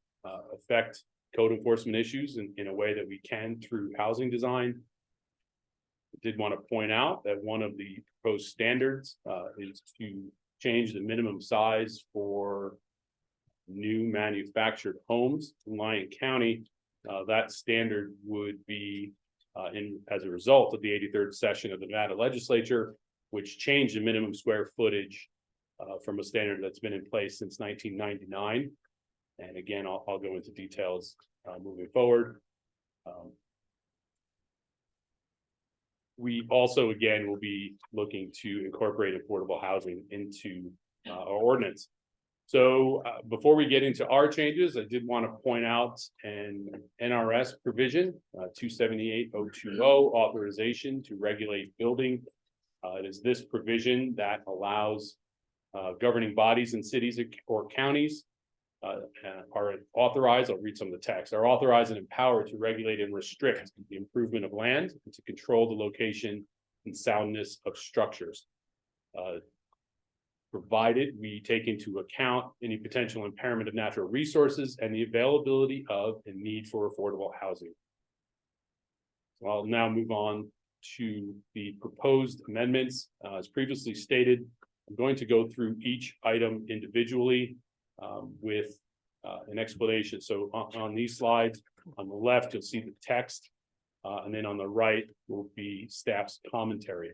affect code enforcement issues in a way that we can through housing design. I did want to point out that one of the proposed standards is to change the minimum size for new manufactured homes in Lyon County. That standard would be as a result of the 83rd session of the Nevada legislature, which changed the minimum square footage from a standard that's been in place since 1999. And again, I'll go into details moving forward. We also, again, will be looking to incorporate affordable housing into our ordinance. So before we get into our changes, I did want to point out an NRS provision, 278020, authorization to regulate building. It is this provision that allows governing bodies in cities or counties are authorized, I'll read some of the text, are authorized and empowered to regulate and restrict the improvement of land and to control the location and soundness of structures. Provided we take into account any potential impairment of natural resources and the availability of and need for affordable housing. So I'll now move on to the proposed amendments. As previously stated, I'm going to go through each item individually with an explanation. So on these slides, on the left, you'll see the text, and then on the right will be staff's commentary.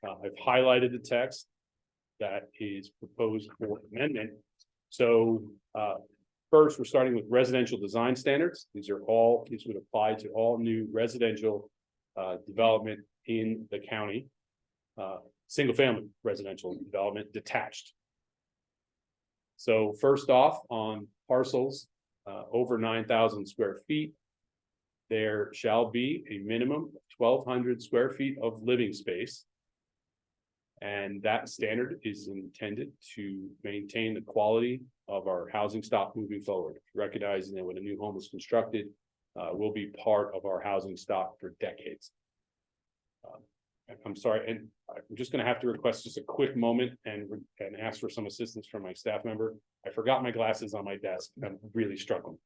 I've highlighted the text that is proposed for amendment. So first, we're starting with residential design standards. These would apply to all new residential development in the county, single family residential development detached. So first off, on parcels over 9,000 square feet, there shall be a minimum of 1,200 square feet of living space. And that standard is intended to maintain the quality of our housing stock moving forward, recognizing that when a new home is constructed, will be part of our housing stock for decades. I'm sorry, and I'm just going to have to request just a quick moment and ask for some assistance from my staff member. I forgot my glasses on my desk. I'm really struggling.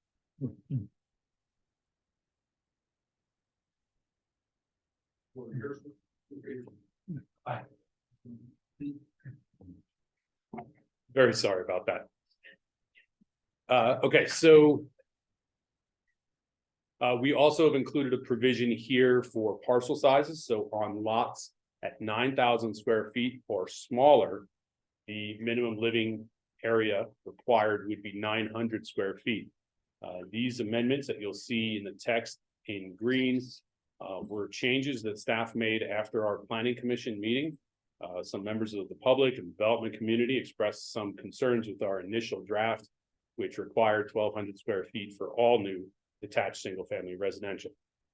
Very sorry about that. Okay, so we also have included a provision here for parcel sizes. So on lots at 9,000 square feet or smaller, the minimum living area required would be 900 square feet. These amendments that you'll see in the text in green were changes that staff made after our planning commission meeting. Some members of the public and development community expressed some concerns with our initial draft, which required 1,200 square feet for all new detached single family residential.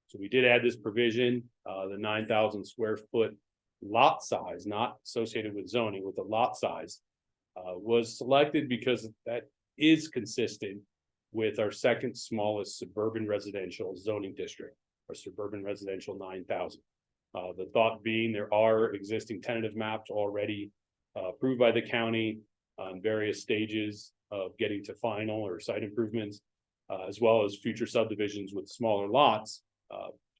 So we did add this provision, the 9,000 square foot lot size, not associated with zoning, with the lot size, was selected because that is consistent with our second smallest suburban residential zoning district, our suburban residential 9,000. The thought being there are existing tentative maps already approved by the county on various stages of getting to final or site improvements, as well as future subdivisions with smaller lots.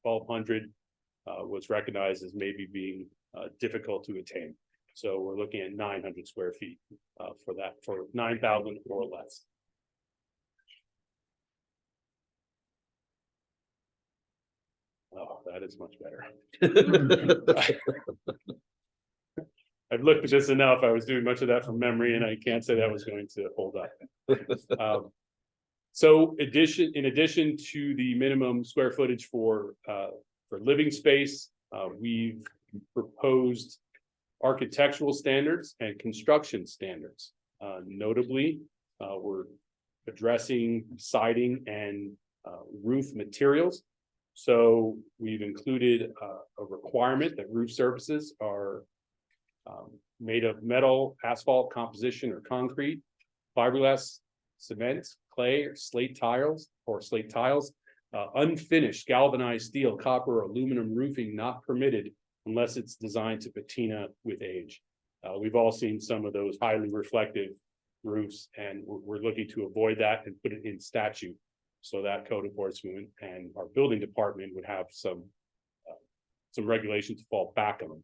1,200 was recognized as maybe being difficult to attain. So we're looking at 900 square feet for 9,000 or less. Oh, that is much better. I've looked at this enough. I was doing much of that from memory, and I can't say that was going to hold up. So in addition to the minimum square footage for living space, we've proposed architectural standards and construction standards. Notably, we're addressing siding and roof materials. So we've included a requirement that roof surfaces are made of metal, asphalt, composition, or concrete, fiberglass, cement, clay, or slate tiles, unfinished galvanized steel, copper, or aluminum roofing not permitted unless it's designed to patina with age. We've all seen some of those highly reflective roofs, and we're looking to avoid that and put it in statute. So that code enforcement and our building department would have some regulations to fall back on.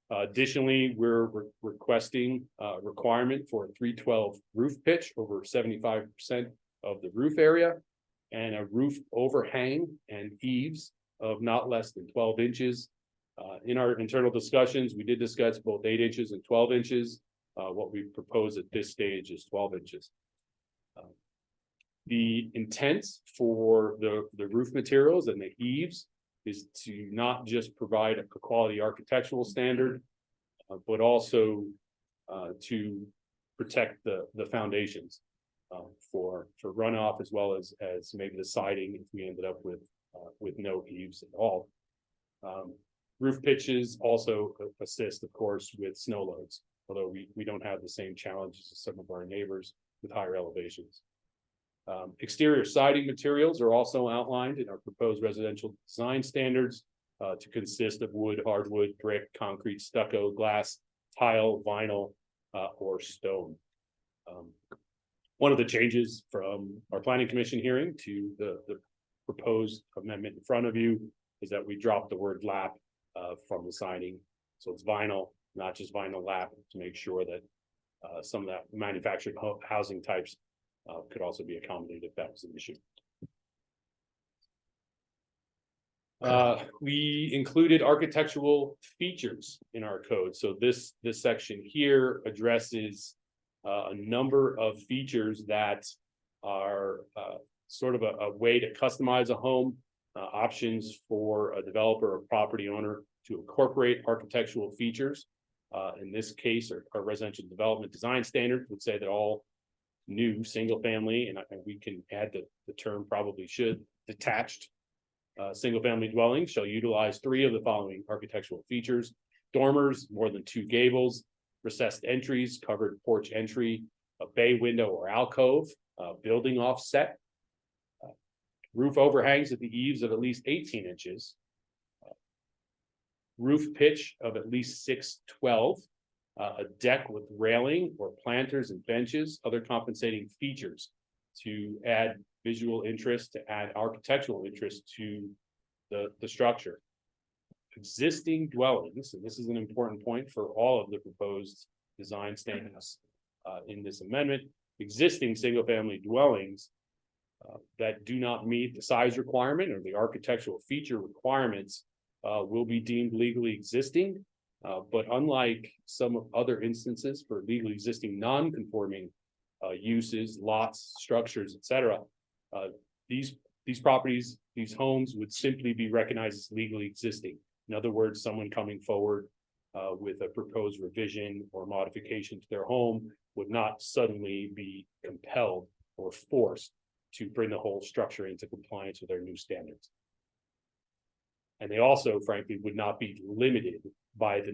Additionally, we're requesting requirement for a 312 roof pitch over 75% of the roof area, and a roof overhang and eaves of not less than 12 inches. In our internal discussions, we did discuss both 8 inches and 12 inches. What we propose at this stage is 12 inches. The intent for the roof materials and the eaves is to not just provide a quality architectural standard, but also to protect the foundations for runoff, as well as maybe the siding if we ended up with no eaves at all. Roof pitches also assist, of course, with snow loads, although we don't have the same challenges as some of our neighbors with higher elevations. Exterior siding materials are also outlined in our proposed residential design standards to consist of wood, hardwood, brick, concrete, stucco, glass, tile, vinyl, or stone. One of the changes from our planning commission hearing to the proposed amendment in front of you is that we dropped the word lap from the siding. So it's vinyl, not just vinyl lap, to make sure that some of that manufactured housing types could also be accommodated if that was an issue. We included architectural features in our code. So this section here addresses a number of features that are sort of a way to customize a home, options for a developer or property owner to incorporate architectural features. In this case, our residential development design standard would say that all new single family, and we can add the term probably should, detached single family dwellings shall utilize 3 of the following architectural features: dormers, more than 2 gables, recessed entries, covered porch entry, a bay window or alcove, building offset, roof overhangs at the eaves of at least 18 inches, roof pitch of at least 612, a deck with railing or planters and benches, other compensating features to add visual interest, to add architectural interest to the structure. Existing dwellings, and this is an important point for all of the proposed design standards in this amendment, existing single-family dwellings that do not meet the size requirement or the architectural feature requirements will be deemed legally existing. But unlike some other instances for legally existing non-conforming uses, lots, structures, etc., these properties, these homes would simply be recognized as legally existing. In other words, someone coming forward with a proposed revision or modification to their home would not suddenly be compelled or forced to bring the whole structure into compliance with their new standards. And they also, frankly, would not be limited by the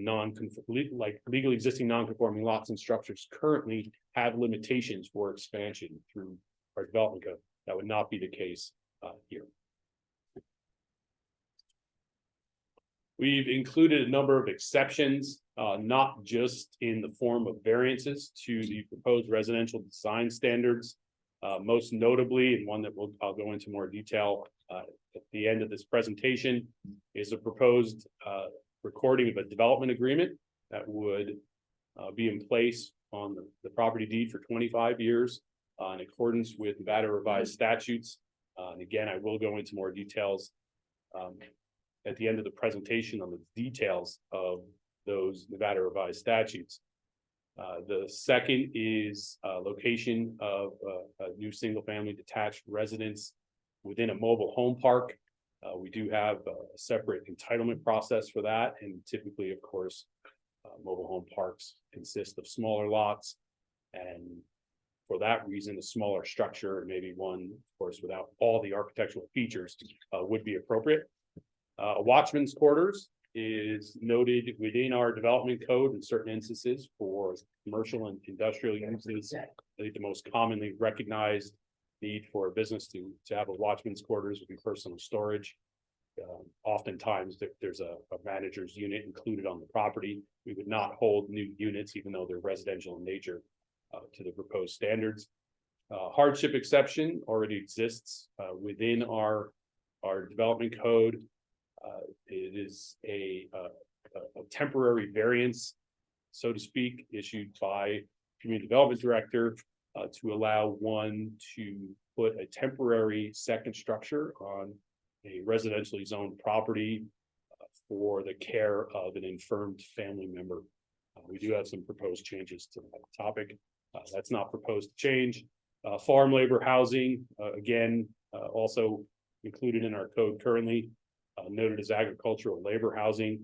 legally existing non-conforming lots and structures currently have limitations for expansion through our development code. That would not be the case here. We've included a number of exceptions, not just in the form of variances to the proposed residential design standards. Most notably, and one that I'll go into more detail at the end of this presentation, is a proposed recording of a development agreement that would be in place on the property deed for 25 years in accordance with Nevada revised statutes. And again, I will go into more details at the end of the presentation on the details of those Nevada revised statutes. The second is location of a new single-family detached residence within a mobile home park. We do have a separate entitlement process for that, and typically, of course, mobile home parks consist of smaller lots, and for that reason, a smaller structure, maybe one, of course, without all the architectural features, would be appropriate. A watchman's quarters is noted within our development code in certain instances for commercial and industrial uses. I think the most commonly recognized need for a business to have a watchman's quarters would be personal storage. Oftentimes there's a manager's unit included on the property. We would not hold new units, even though they're residential in nature, to the proposed standards. Hardship exception already exists within our development code. It is a temporary variance, so to speak, issued by community development director to allow one to put a temporary second structure on a residentially zoned property for the care of an infirmed family member. We do have some proposed changes to that topic. That's not proposed to change. Farm labor housing, again, also included in our code currently, noted as agricultural labor housing,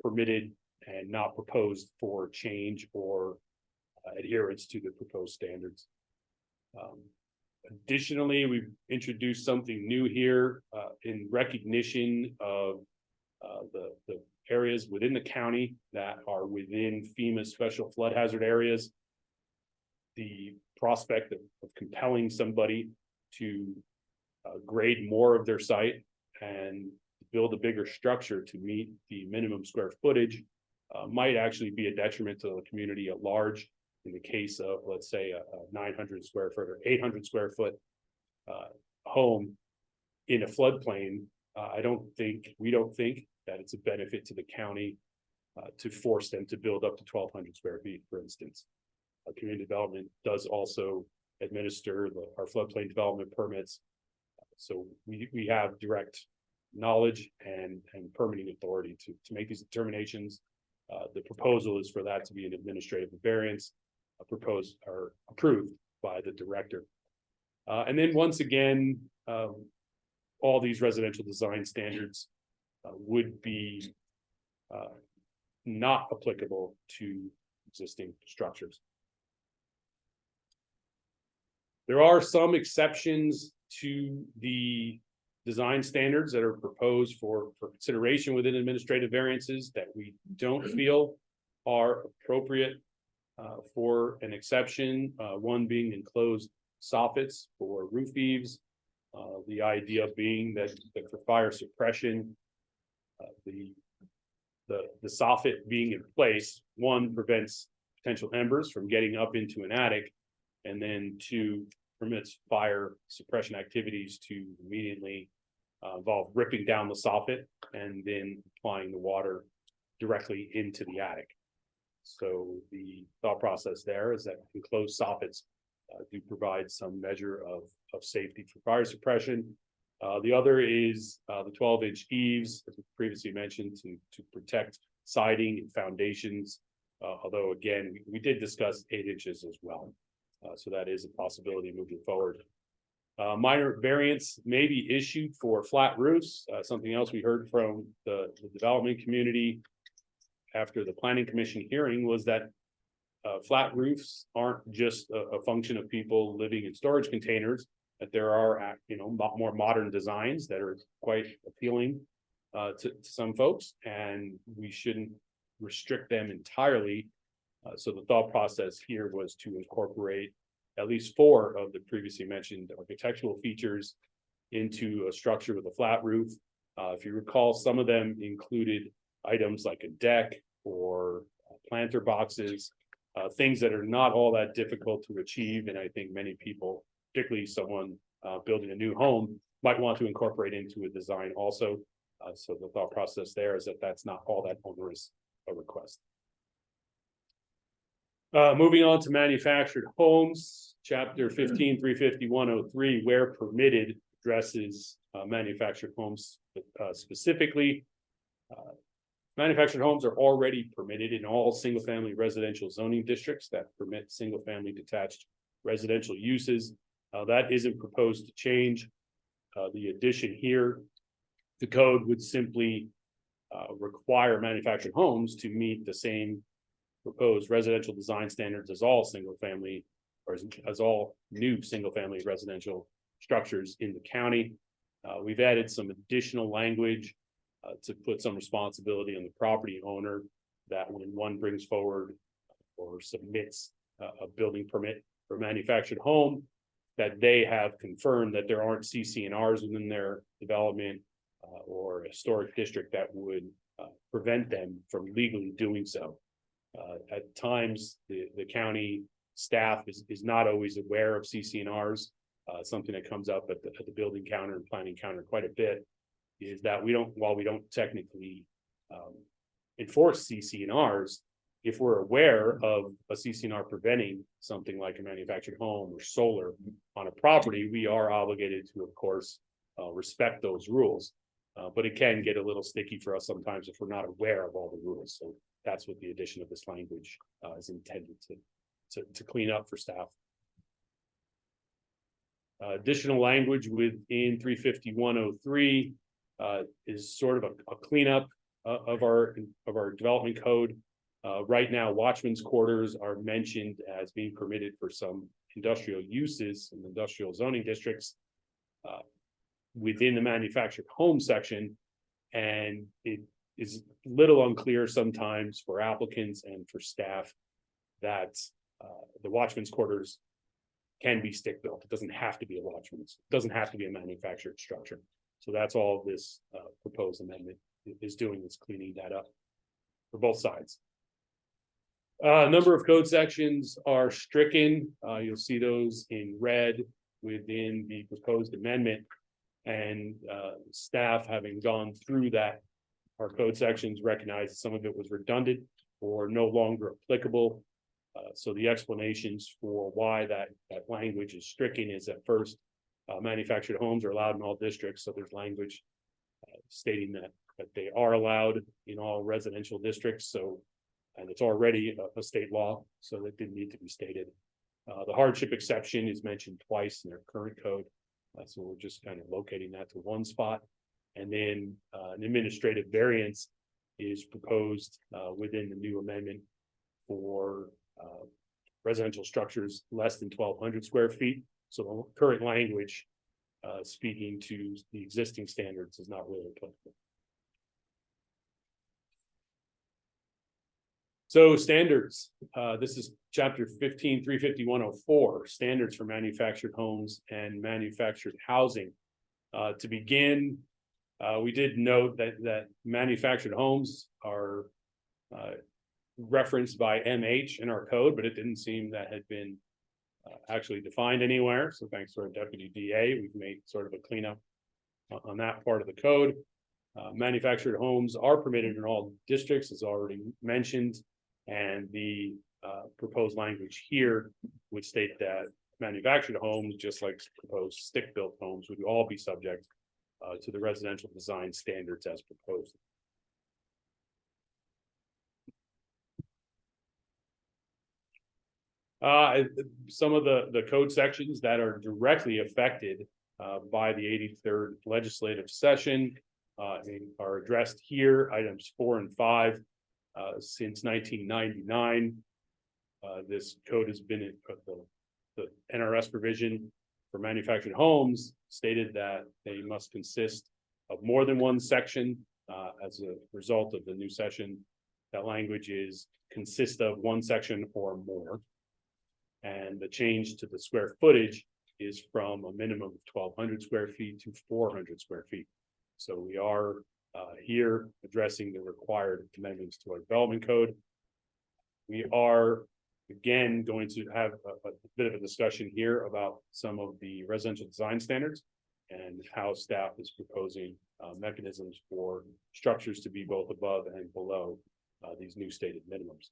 permitted and not proposed for change or adherence to the proposed standards. Additionally, we've introduced something new here in recognition of the areas within the county that are within FEMA special flood hazard areas. The prospect of compelling somebody to grade more of their site and build a bigger structure to meet the minimum square footage might actually be a detriment to the community at large. In the case of, let's say, a 900 square foot or 800 square foot home in a floodplain, we don't think that it's a benefit to the county to force them to build up to 1,200 square feet, for instance. Community development does also administer our floodplain development permits. So we have direct knowledge and permitting authority to make these determinations. The proposal is for that to be an administrative variance proposed or approved by the director. And then once again, all these residential design standards would be not applicable to existing structures. There are some exceptions to the design standards that are proposed for consideration within administrative variances that we don't feel are appropriate for an exception. One being enclosed soffits for roof eaves. The idea being that for fire suppression, the soffit being in place, one, prevents potential embers from getting up into an attic, and then two, permits fire suppression activities to immediately involve ripping down the soffit and then applying the water directly into the attic. So the thought process there is that enclosed soffits do provide some measure of safety for fire suppression. The other is the 12-inch eaves, as we previously mentioned, to protect siding and foundations. Although again, we did discuss 8 inches as well. So that is a possibility moving forward. Minor variance may be issued for flat roofs. Something else we heard from the development community after the planning commission hearing was that flat roofs aren't just a function of people living in storage containers, that there are more modern designs that are quite appealing to some folks, and we shouldn't restrict them entirely. So the thought process here was to incorporate at least 4 of the previously mentioned architectural features into a structure with a flat roof. If you recall, some of them included items like a deck or planter boxes, things that are not all that difficult to achieve. And I think many people, particularly someone building a new home, might want to incorporate into a design also. So the thought process there is that that's not all that onerous a request. Moving on to manufactured homes, chapter 15, 350-103, where permitted, addresses manufactured homes specifically. Manufactured homes are already permitted in all single-family residential zoning districts that permit single-family detached residential uses. That isn't proposed to change. The addition here, the code would simply require manufactured homes to meet the same proposed residential design standards as all single-family or as all new single-family residential structures in the county. We've added some additional language to put some responsibility on the property owner that when one brings forward or submits a building permit for a manufactured home, that they have confirmed that there aren't CC&Rs within their development or a historic district that would prevent them from legally doing so. At times, the county staff is not always aware of CC&Rs. Something that comes up at the building counter and planning counter quite a bit is that while we don't technically enforce CC&Rs, if we're aware of a CC&R preventing something like a manufactured home or solar on a property, we are obligated to, of course, respect those rules. But it can get a little sticky for us sometimes if we're not aware of all the rules. So that's what the addition of this language is intended to clean up for staff. Additional language within 35103 is sort of a cleanup of our development code. Right now, watchmen's quarters are mentioned as being permitted for some industrial uses and industrial zoning districts within the manufactured home section, and it is little unclear sometimes for applicants and for staff that the watchmen's quarters can be stick built. It doesn't have to be a watchman's. It doesn't have to be a manufactured structure. So that's all this proposed amendment is doing, is cleaning that up for both sides. A number of code sections are stricken. You'll see those in red within the proposed amendment. And staff, having gone through that, our code sections recognize some of it was redundant or no longer applicable. So the explanations for why that language is stricken is at first, manufactured homes are allowed in all districts. So there's language stating that they are allowed in all residential districts. So, and it's already a state law, so that didn't need to be stated. The hardship exception is mentioned twice in their current code. So we're just kind of locating that to one spot. And then an administrative variance is proposed within the new amendment for residential structures less than 1,200 square feet. So the current language speaking to the existing standards is not really applicable. So standards, this is chapter 15, 35104, standards for manufactured homes and manufactured housing. To begin, we did note that manufactured homes are referenced by MH in our code, but it didn't seem that had been actually defined anywhere. So thanks to our deputy DA, we've made sort of a cleanup on that part of the code. Manufactured homes are permitted in all districts, as already mentioned. And the proposed language here would state that manufactured homes, just like proposed stick-built homes, would all be subject to the residential design standards as proposed. Some of the code sections that are directly affected by the 83rd legislative session are addressed here, items 4 and 5. Since 1999, this code has been the NRS provision for manufactured homes stated that they must consist of more than one section. As a result of the new session, that language is consist of one section or more. And the change to the square footage is from a minimum of 1,200 square feet to 400 square feet. So we are here addressing the required amendments to our development code. We are again going to have a bit of a discussion here about some of the residential design standards and how staff is proposing mechanisms for structures to be both above and below these new stated minimums.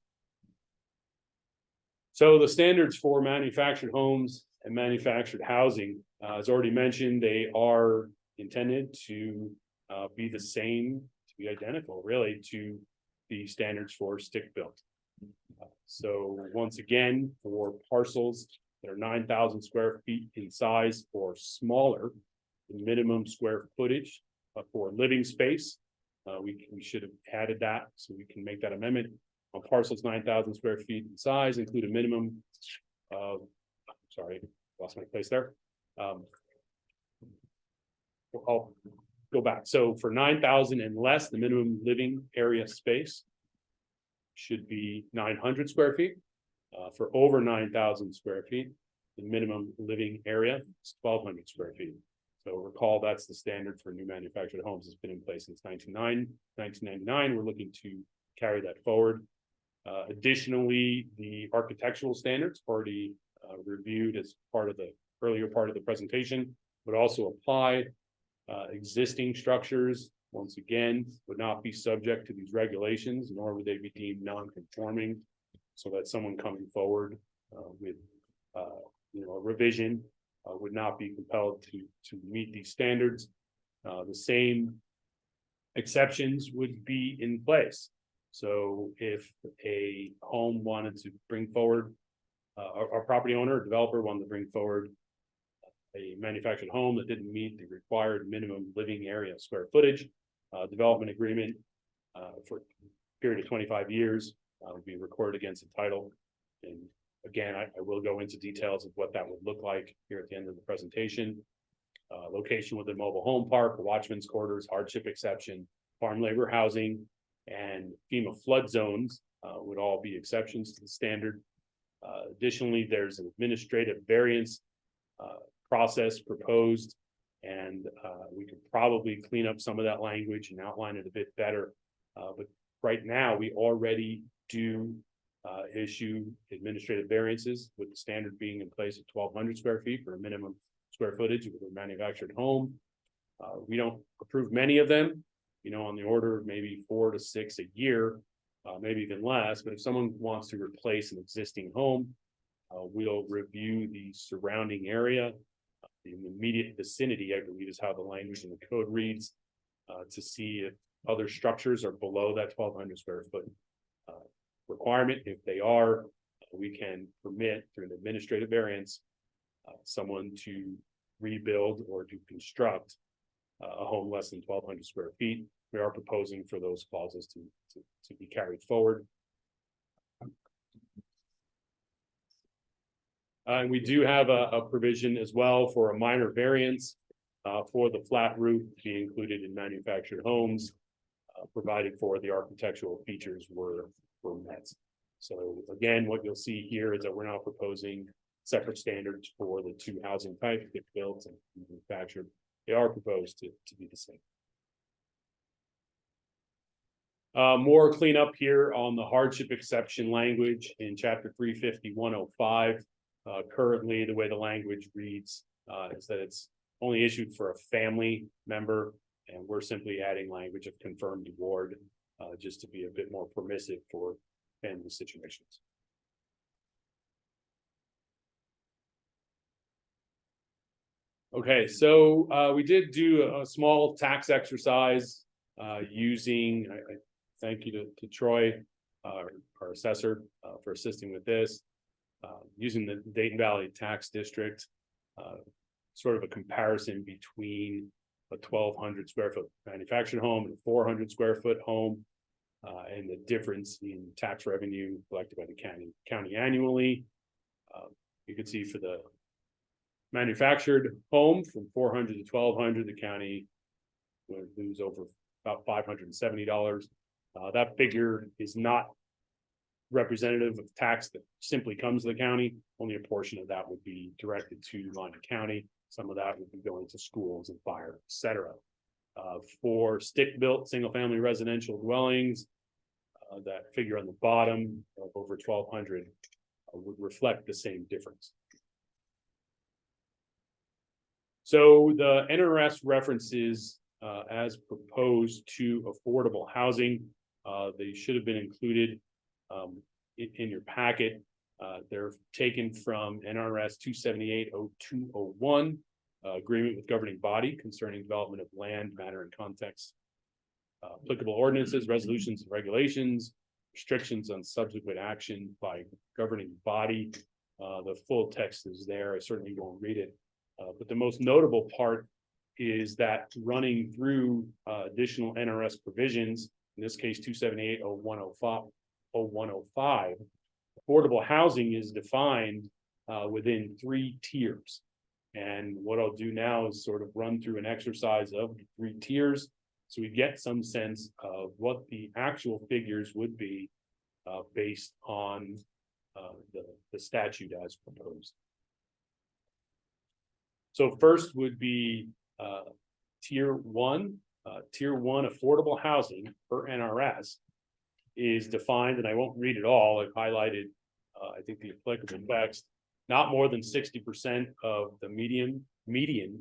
So the standards for manufactured homes and manufactured housing, as already mentioned, they are intended to be the same, to be identical really to the standards for stick built. So once again, for parcels that are 9,000 square feet in size or smaller, the minimum square footage for living space, we should have added that so we can make that amendment. On parcels 9,000 square feet in size, include a minimum of, sorry, lost my place there. go back. So for 9,000 and less, the minimum living area space should be 900 square feet. For over 9,000 square feet, the minimum living area is 1,200 square feet. So recall that's the standard for new manufactured homes. It's been in place since 1999. We're looking to carry that forward. Additionally, the architectural standards already reviewed as part of the earlier part of the presentation would also apply. Existing structures, once again, would not be subject to these regulations, nor would they be deemed non-conforming, so that someone coming forward with a revision would not be compelled to meet these standards. The same exceptions would be in place. So if a home wanted to bring forward, our property owner or developer wanted to bring forward a manufactured home that didn't meet the required minimum living area square footage, development agreement for a period of 25 years would be recorded against the title. And again, I will go into details of what that would look like here at the end of the presentation. Location within mobile home park, watchman's quarters, hardship exception, farm labor housing, and FEMA flood zones would all be exceptions to the standard. Additionally, there's an administrative variance process proposed, and we could probably clean up some of that language and outline it a bit better. But right now, we already do issue administrative variances, with the standard being in place at 1,200 square feet for a minimum square footage with a manufactured home. We don't approve many of them, on the order of maybe 4 to 6 a year, maybe even less. But if someone wants to replace an existing home, we'll review the surrounding area, the immediate vicinity, I believe is how the language in the code reads, to see if other structures are below that 1,200 square foot requirement. If they are, we can permit through an administrative variance someone to rebuild or to construct a home less than 1,200 square feet. We are proposing for those clauses to be carried forward. And we do have a provision as well for a minor variance for the flat roof to be included in manufactured homes, provided for the architectural features were met. So again, what you'll see here is that we're now proposing separate standards for the two housing types that get built and manufactured. They are proposed to be the same. More cleanup here on the hardship exception language in chapter 350-105. Currently, the way the language reads is that it's only issued for a family member, and we're simply adding language of confirmed ward just to be a bit more permissive for family situations. Okay, so we did do a small tax exercise using, I thank you to Troy, our assessor, for assisting with this, using the Dayton Valley Tax District, sort of a comparison between a 1,200 square foot manufactured home and a 400 square foot home, and the difference in tax revenue collected by the county annually. You can see for the manufactured home from 400 to 1,200, the county would lose over about $570. That figure is not representative of tax that simply comes to the county. Only a portion of that would be directed to Lyon County. Some of that would be going to schools and fire, etc. For stick-built single-family residential dwellings, that figure on the bottom of over 1,200 would reflect the same difference. So the NRS references as proposed to affordable housing, they should have been included in your packet. They're taken from NRS 278-0201, agreement with governing body concerning development of land, matter, and context. Applicable ordinances, resolutions, and regulations, restrictions on subsequent action by governing body. The full text is there. I certainly won't read it. But the most notable part is that running through additional NRS provisions, in this case 278-0105, affordable housing is defined within 3 tiers. And what I'll do now is sort of run through an exercise of the 3 tiers. So we get some sense of what the actual figures would be based on the statute as proposed. So first would be tier 1. Tier 1 affordable housing per NRS is defined, and I won't read it all. I've highlighted I think the applicable text. Not more than 60% of the median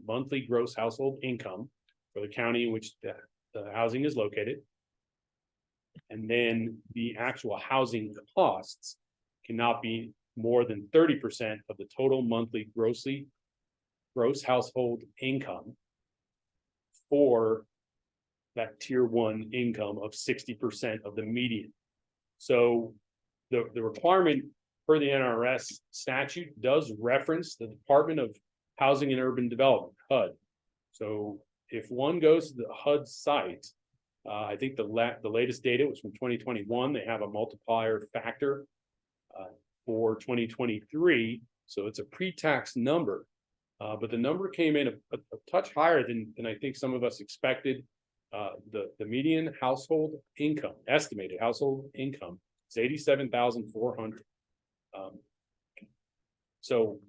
monthly gross household income for the county in which the housing is located. And then the actual housing costs cannot be more than 30% of the total monthly gross household income for that tier 1 income of 60% of the median. So the requirement per the NRS statute does reference the Department of Housing and Urban Development, HUD. So if one goes to the HUD site, I think the latest data was from 2021. They have a multiplier factor for 2023. So it's a pre-tax number, but the number came in a touch higher than I think some of us expected. The median household income, estimated household income, is $87,400. So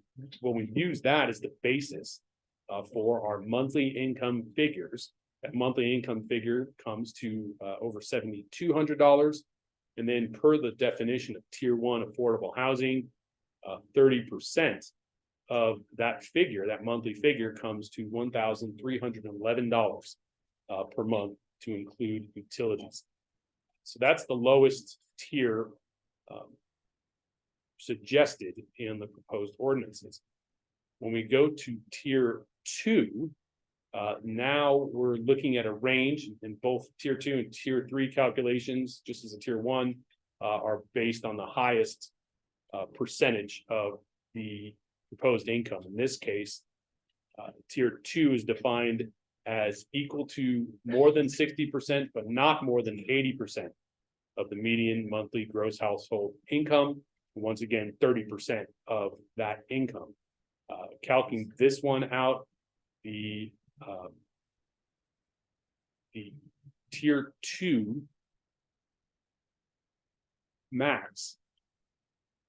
when we use that as the basis for our monthly income figures, that monthly income figure comes to over $7,200. And then per the definition of tier 1 affordable housing, 30% of that figure, that monthly figure, comes to $1,311 per month to include utilities. So that's the lowest tier suggested in the proposed ordinances. When we go to tier 2, now we're looking at a range, in both tier 2 and tier 3 calculations, just as a tier 1, are based on the highest percentage of the proposed income. In this case, tier 2 is defined as equal to more than 60%, but not more than 80% of the median monthly gross household income. Once again, 30% of that income. Calculating this one out, the tier 2 max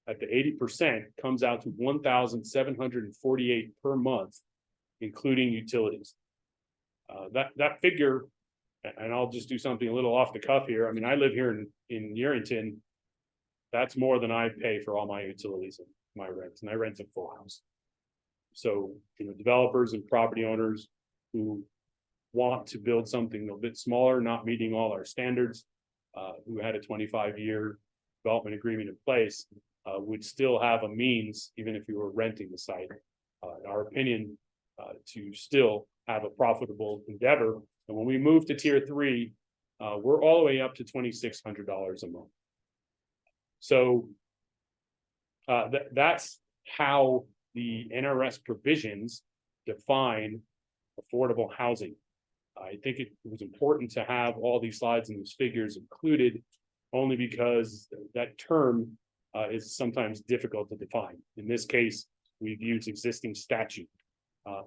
at the 80% comes out to $1,748 per month, including utilities. That figure, and I'll just do something a little off the cuff here. I mean, I live here in Yerington. That's more than I pay for all my utilities and my rent, and I rent a full house. So, developers and property owners who want to build something a bit smaller, not meeting all our standards, who had a 25-year development agreement in place, would still have a means, even if you were renting the site, in our opinion, to still have a profitable endeavor. And when we move to tier 3, we're all the way up to $2,600 a month. So that's how the NRS provisions define affordable housing. I think it was important to have all these slides and these figures included, only because that term is sometimes difficult to define. In this case, we've used existing statute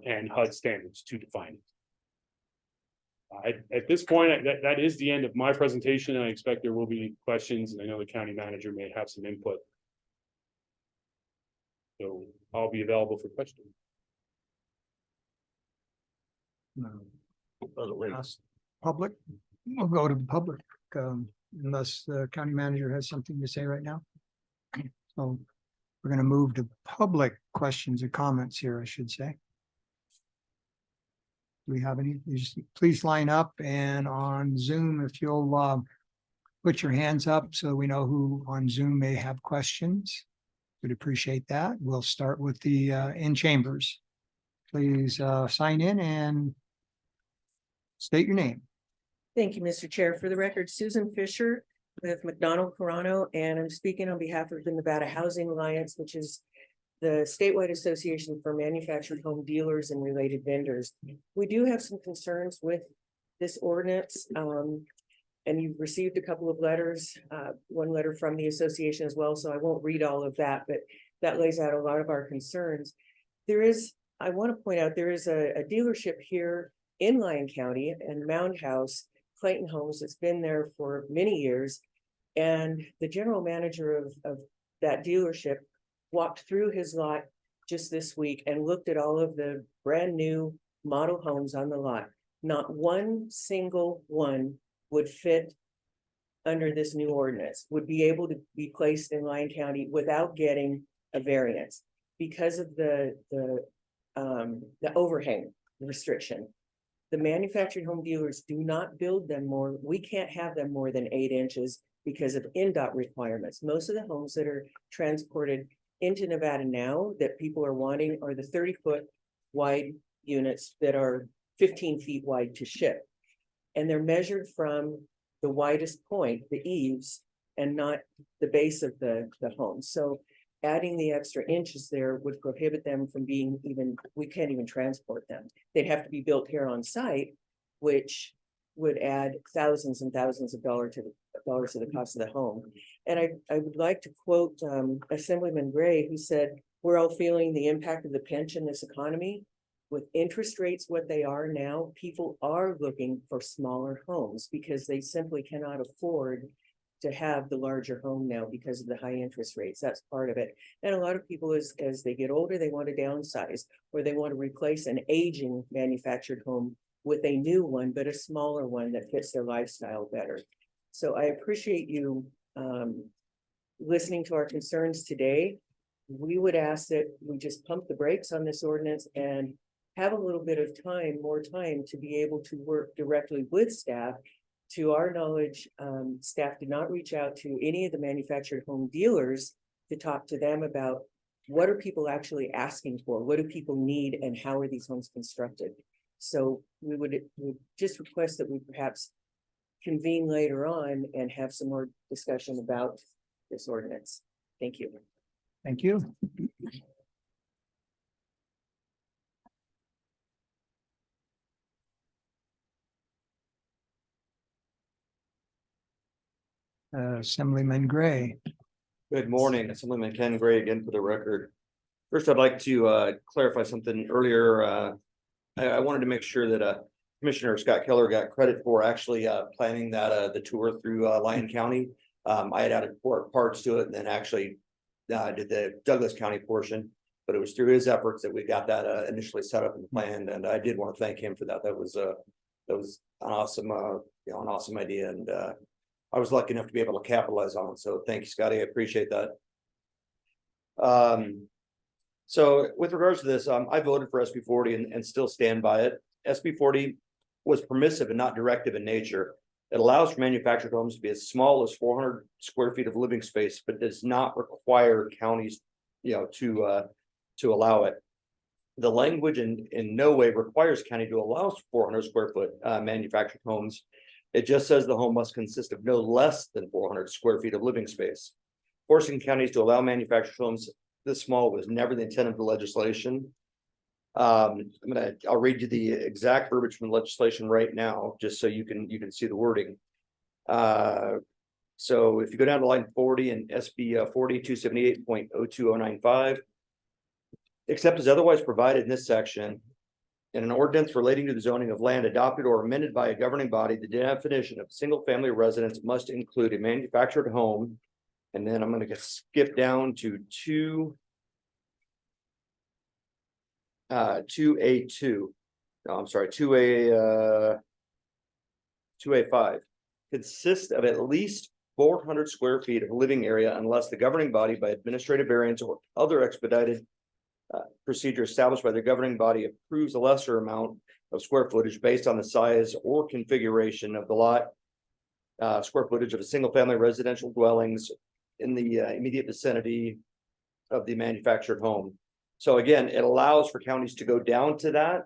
and HUD standards to define it. At this point, that is the end of my presentation. I expect there will be questions, and I know the county manager may have some input. So I'll be available for questions. Public, we'll go to the public, unless the county manager has something to say right now. So we're going to move to public questions or comments here, I should say. Do we have any? Please line up, and on Zoom, if you'll put your hands up so we know who on Zoom may have questions. Would appreciate that. We'll start with the in chambers. Please sign in and state your name. Thank you, Mr. Chair. For the record, Susan Fisher with McDonald Corano, and I'm speaking on behalf of the Nevada Housing Alliance, which is the statewide association for manufactured home dealers and related vendors. We do have some concerns with this ordinance, and you've received a couple of letters, one letter from the association as well, so I won't read all of that, but that lays out a lot of our concerns. There is I want to point out, there is a dealership here in Lyon County and Mound House, Clayton Homes, that's been there for many years. And the general manager of that dealership walked through his lot just this week and looked at all of the brand new model homes on the lot. Not one single one would fit under this new ordinance, would be able to be placed in Lyon County without getting a variance because of the overhang restriction. The manufactured home dealers do not build them more. We can't have them more than 8 inches because of NDOT requirements. Most of the homes that are transported into Nevada now that people are wanting are the 30-foot wide units that are 15 feet wide to ship. And they're measured from the widest point, the eaves, and not the base of the home. So adding the extra inches there would prohibit them from being even, we can't even transport them. They'd have to be built here on site, which would add thousands and thousands of dollars to the cost of the home. And I would like to quote Assemblyman Gray, who said, "We're all feeling the impact of the pinch in this economy. With interest rates what they are now, people are looking for smaller homes because they simply cannot afford to have the larger home now because of the high interest rates. That's part of it. And a lot of people, as they get older, they want to downsize, or they want to replace an aging manufactured home with a new one, but a smaller one that fits their lifestyle better. So I appreciate you listening to our concerns today. We would ask that we just pump the brakes on this ordinance and have a little bit of time, more time, to be able to work directly with staff. To our knowledge, staff did not reach out to any of the manufactured home dealers to talk to them about what are people actually asking for, what do people need, and how are these homes constructed. So we would just request that we perhaps convene later on and have some more discussion about this ordinance. Thank you. Thank you. Assemblyman Gray. Good morning, Assemblyman Ken Gray again for the record. First, I'd like to clarify something earlier. I wanted to make sure that Commissioner Scott Keller got credit for actually planning that the tour through Lyon County. I had added parts to it and then actually did the Douglas County portion, but it was through his efforts that we got that initially set up and planned, and I did want to thank him for that. That was an awesome an awesome idea, and I was lucky enough to be able to capitalize on it. So thank you, Scotty. I appreciate that. So with regards to this, I voted for SB 40 and still stand by it. SB 40 was permissive and not directive in nature. It allows for manufactured homes to be as small as 400 square feet of living space, but does not require counties, to allow it. The language in no way requires county to allow 400 square foot manufactured homes. It just says the home must consist of no less than 400 square feet of living space. Forcing counties to allow manufactured homes this small was never the intent of the legislation. I'll read you the exact verbiage from the legislation right now, just so you can see the wording. So if you go down to line 40 and SB 4278.02095, except as otherwise provided in this section, in an ordinance relating to the zoning of land adopted or amended by a governing body, the definition of single family residence must include a manufactured home. And then I'm going to skip down to 2A2. No, I'm sorry, 2A5. Consist of at least 400 square feet of living area unless the governing body by administrative variance or other expedited procedure established by the governing body approves a lesser amount of square footage based on the size or configuration of the lot, square footage of a single family residential dwellings in the immediate vicinity of the manufactured home. So again, it allows for counties to go down to that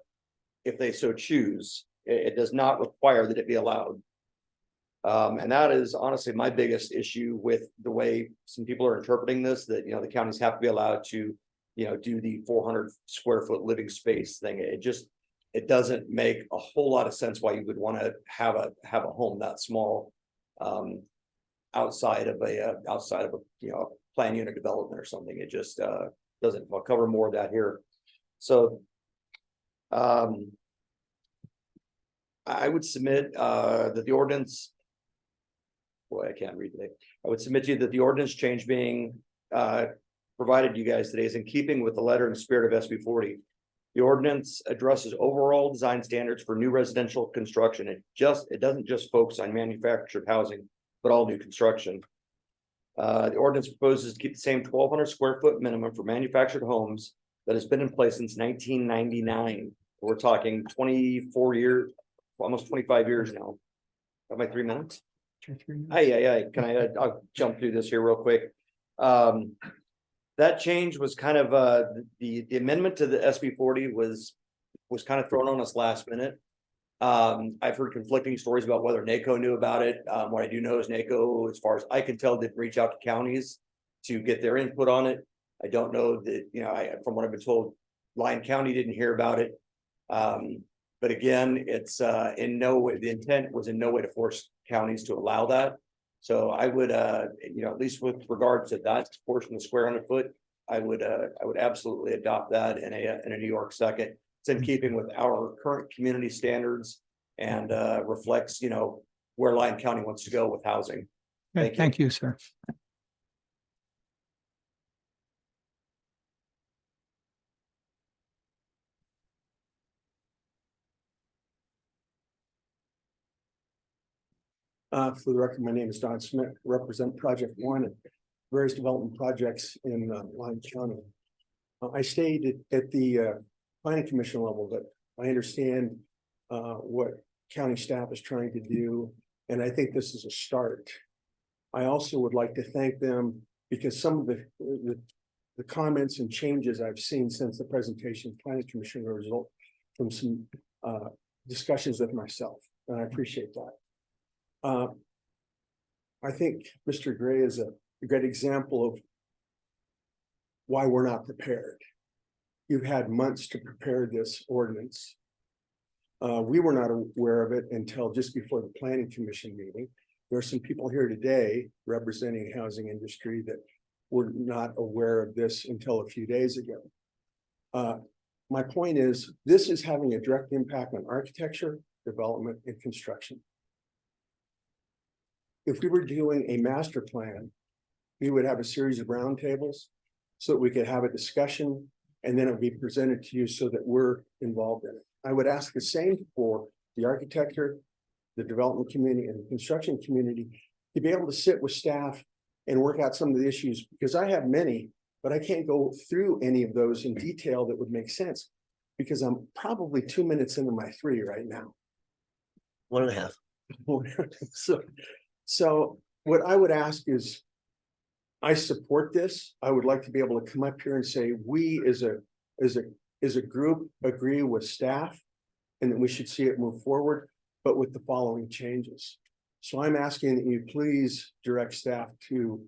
if they so choose. It does not require that it be allowed. And that is honestly my biggest issue with the way some people are interpreting this, that, the counties have to be allowed to, do the 400 square foot living space thing. It doesn't make a whole lot of sense why you would want to have a home that small outside of a plan unit development or something. It just doesn't. I'll cover more of that here. So I would submit that the ordinance. Boy, I can't read today. I would submit to you that the ordinance change being provided to you guys today is in keeping with the letter and spirit of SB 40. The ordinance addresses overall design standards for new residential construction. It doesn't just focus on manufactured housing, but all new construction. The ordinance proposes to keep the same 1,200 square foot minimum for manufactured homes that has been in place since 1999. We're talking 24 years, almost 25 years now. Got my 3 minutes? Hey, can I'll jump through this here real quick. That change was kind of the amendment to the SB 40 was kind of thrown on us last minute. I've heard conflicting stories about whether NACO knew about it. What I do know is NACO, as far as I can tell, did reach out to counties to get their input on it. I don't know that, from what I've been told, Lyon County didn't hear about it. But again, it's in no way, the intent was in no way to force counties to allow that. So I would, at least with regards to that portion of square 100 foot, I would absolutely adopt that in a New York second. It's in keeping with our current community standards and reflects, where Lyon County wants to go with housing. Thank you, sir. For the record, my name is Don Smith, represent Project One and various development projects in Lyon County. I stayed at the planning commission level, but I understand what county staff is trying to do, and I think this is a start. I also would like to thank them because some of the comments and changes I've seen since the presentation of planning commission result from some discussions with myself, and I appreciate that. I think Mr. Gray is a great example of why we're not prepared. You've had months to prepare this ordinance. We were not aware of it until just before the planning commission meeting. There are some people here today representing the housing industry that were not aware of this until a few days ago. My point is, this is having a direct impact on architecture, development, and construction. If we were doing a master plan, we would have a series of roundtables so that we could have a discussion and then it would be presented to you so that we're involved in it. I would ask the same for the architecture, the development community, and the construction community to be able to sit with staff and work out some of the issues, because I have many, but I can't go through any of those in detail that would make sense because I'm probably 2 minutes into my 3 right now. 1.5. So what I would ask is, I support this. I would like to be able to come up here and say, we as a group agree with staff and that we should see it move forward, but with the following changes. So I'm asking that you please direct staff to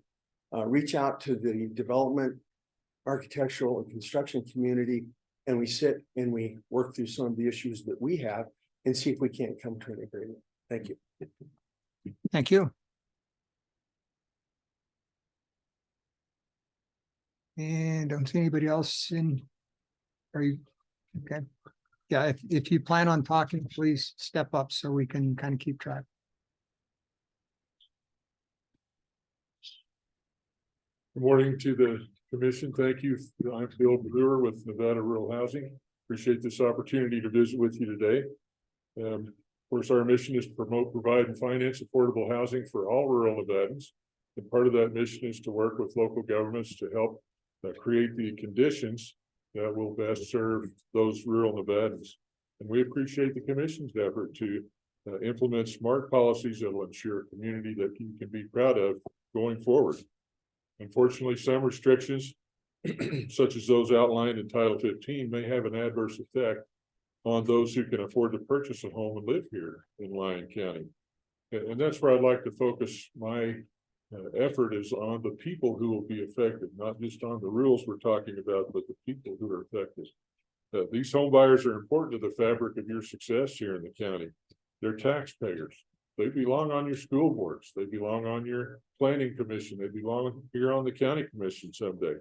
reach out to the development, architectural and construction community, and we sit and we work through some of the issues that we have and see if we can't come to an agreement. Thank you. Thank you. And don't see anybody else in. Are you okay? Yeah, if you plan on talking, please step up so we can kind of keep track. Good morning to the commission. Thank you. I'm Bill Brewer with Nevada Rural Housing. Appreciate this opportunity to visit with you today. Of course, our mission is to promote, provide, and finance affordable housing for all rural Nevadans. And part of that mission is to work with local governments to help create the conditions that will best serve those rural Nevadans. And we appreciate the commission's effort to implement smart policies that will ensure a community that you can be proud of going forward. Unfortunately, some restrictions, such as those outlined in Title 15, may have an adverse effect on those who can afford to purchase a home and live here in Lyon County. And that's where I'd like to focus my effort is on the people who will be affected, not just on the rules we're talking about, but the people who are affected. These home buyers are important to the fabric of your success here in the county. They're taxpayers. They belong on your school boards. They belong on your planning commission. They belong here on the county commission someday.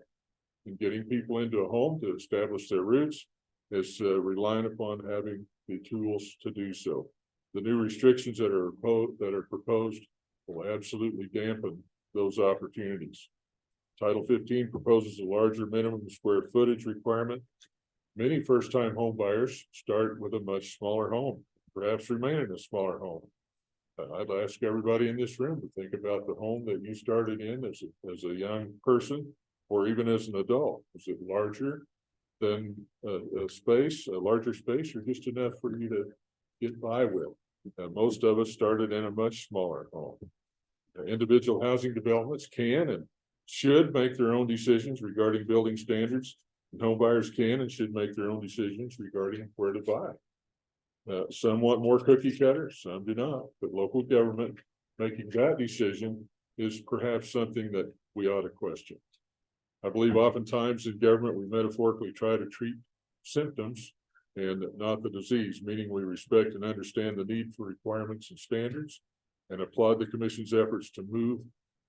And getting people into a home to establish their roots is relying upon having the tools to do so. The new restrictions that are proposed will absolutely dampen those opportunities. Title 15 proposes a larger minimum square footage requirement. Many first-time home buyers start with a much smaller home, perhaps remain in a smaller home. I'd ask everybody in this room to think about the home that you started in as a young person, or even as an adult. Is it larger than a larger space, or just enough for you to get by with? Most of us started in a much smaller home. Individual housing developments can and should make their own decisions regarding building standards. And home buyers can and should make their own decisions regarding where to buy. Some want more cookie cutter, some do not, but local government making that decision is perhaps something that we ought to question. I believe oftentimes in government, we metaphorically try to treat symptoms and not the disease, meaning we respect and understand the need for requirements and standards and applaud the commission's efforts to move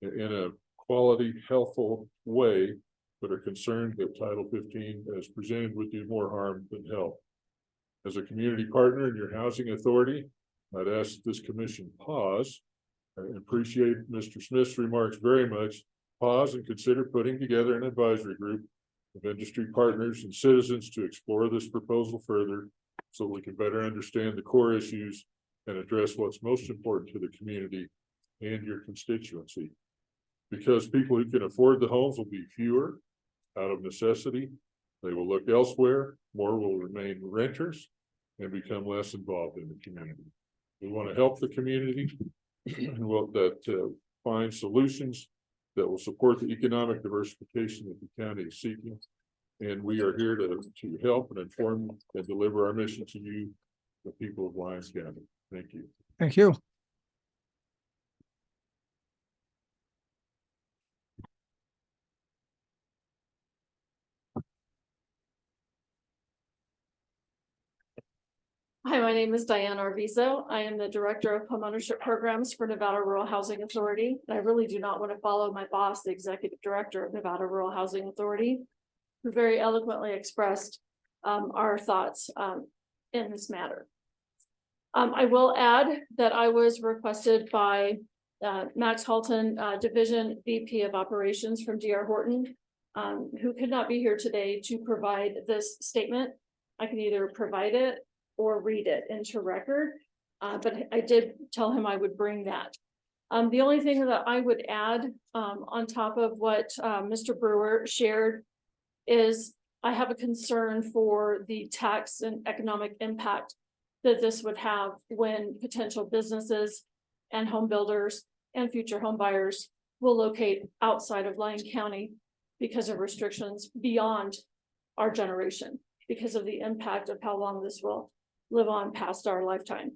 in a quality, healthful way, but are concerned that Title 15 as presented would do more harm than help. As a community partner in your housing authority, I'd ask this commission pause. I appreciate Mr. Smith's remarks very much. Pause and consider putting together an advisory group of industry partners and citizens to explore this proposal further so we can better understand the core issues and address what's most important to the community and your constituency. Because people who can afford the homes will be fewer out of necessity. They will look elsewhere, more will remain renters and become less involved in the community. We want to help the community and find solutions that will support the economic diversification that the county is seeking. And we are here to help and inform and deliver our mission to you, the people of Lyons County. Thank you. Thank you. Hi, my name is Diane Arvizo. I am the Director of Homeownership Programs for Nevada Rural Housing Authority. And I really do not want to follow my boss, the Executive Director of Nevada Rural Housing Authority, who very eloquently expressed our thoughts in this matter. I will add that I was requested by Max Halton, Division VP of Operations from DR Horton, who could not be here today to provide this statement. I can either provide it or read it into record, but I did tell him I would bring that. The only thing that I would add on top of what Mr. Brewer shared is I have a concern for the tax and economic impact that this would have when potential businesses and home builders and future home buyers will locate outside of Lyon County because of restrictions beyond our generation, because of the impact of how long this will live on past our lifetime.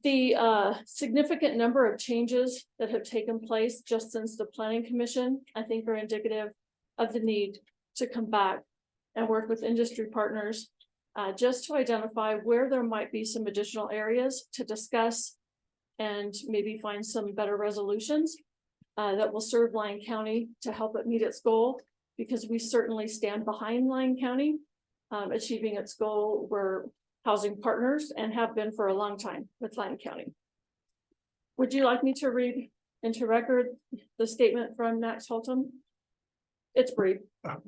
The significant number of changes that have taken place just since the Planning Commission, I think, are indicative of the need to come back and work with industry partners just to identify where there might be some additional areas to discuss and maybe find some better resolutions that will serve Lyon County to help it meet its goal, because we certainly stand behind Lyon County achieving its goal. We're housing partners and have been for a long time with Lyon County. Would you like me to read into record the statement from Max Halton? It's brief.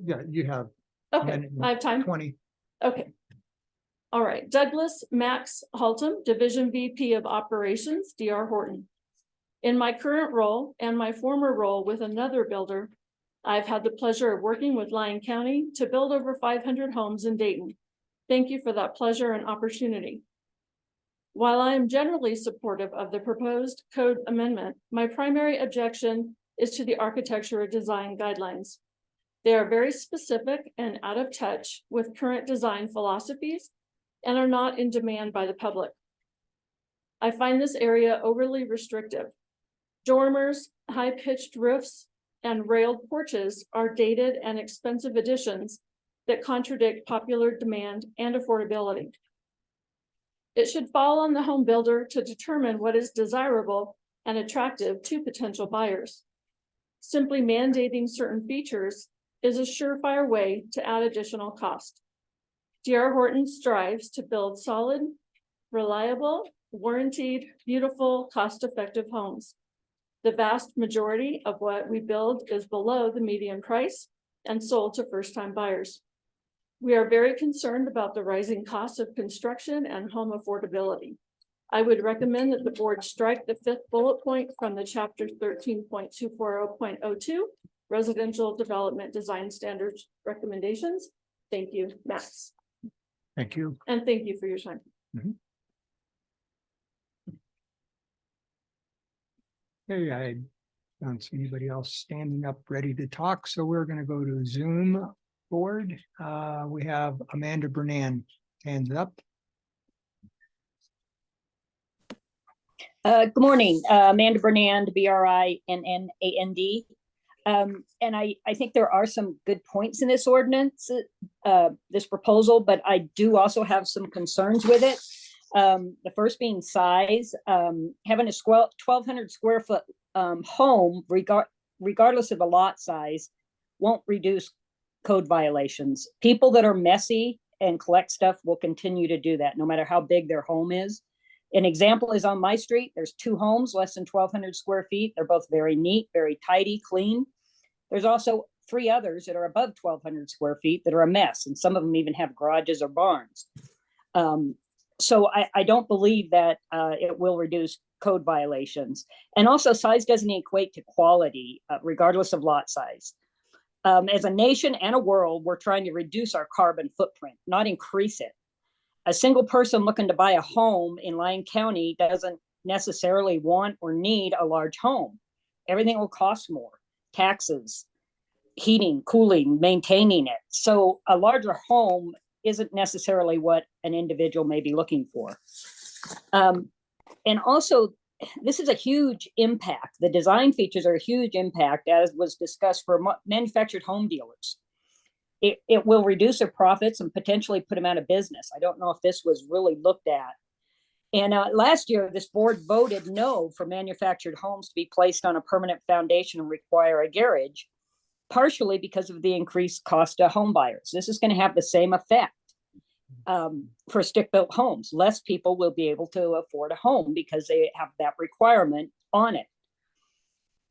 Yeah, you have. Okay, I have time. 20. Okay. All right, Douglas Max Halton, Division VP of Operations, DR Horton. In my current role and my former role with another builder, I've had the pleasure of working with Lyon County to build over 500 homes in Dayton. Thank you for that pleasure and opportunity. While I am generally supportive of the proposed code amendment, my primary objection is to the architecture design guidelines. They are very specific and out of touch with current design philosophies and are not in demand by the public. I find this area overly restrictive. Dormers, high-pitched roofs, and railed porches are dated and expensive additions that contradict popular demand and affordability. It should fall on the home builder to determine what is desirable and attractive to potential buyers. Simply mandating certain features is a surefire way to add additional cost. D.R. Horton strives to build solid, reliable, warranted, beautiful, cost-effective homes. The vast majority of what we build is below the median price and sold to first-time buyers. We are very concerned about the rising costs of construction and home affordability. I would recommend that the board strike the fifth bullet point from the chapter 13.240.02 residential development design standards recommendations. Thank you, Max. Thank you. And thank you for your time. Okay, I don't see anybody else standing up ready to talk, so we're gonna go to Zoom board. We have Amanda Bernan, hands up. Good morning, Amanda Bernand, BRINNAND. And I think there are some good points in this ordinance, this proposal, but I do also have some concerns with it. The first being size, having a 1,200 square foot home, regardless of the lot size, won't reduce code violations. People that are messy and collect stuff will continue to do that, no matter how big their home is. An example is on my street. There's 2 homes, less than 1,200 square feet. They're both very neat, very tidy, clean. There's also 3 others that are above 1,200 square feet that are a mess, and some of them even have garages or barns. So I don't believe that it will reduce code violations. And also, size doesn't equate to quality, regardless of lot size. As a nation and a world, we're trying to reduce our carbon footprint, not increase it. A single person looking to buy a home in Lyon County doesn't necessarily want or need a large home. Everything will cost more: taxes, heating, cooling, maintaining it. So a larger home isn't necessarily what an individual may be looking for. And also, this is a huge impact. The design features are a huge impact, as was discussed, for manufactured home dealers. It will reduce their profits and potentially put them out of business. I don't know if this was really looked at. And last year, this board voted no for manufactured homes to be placed on a permanent foundation and require a garage, partially because of the increased cost to home buyers. This is going to have the same effect for stick-built homes. Less people will be able to afford a home because they have that requirement on it.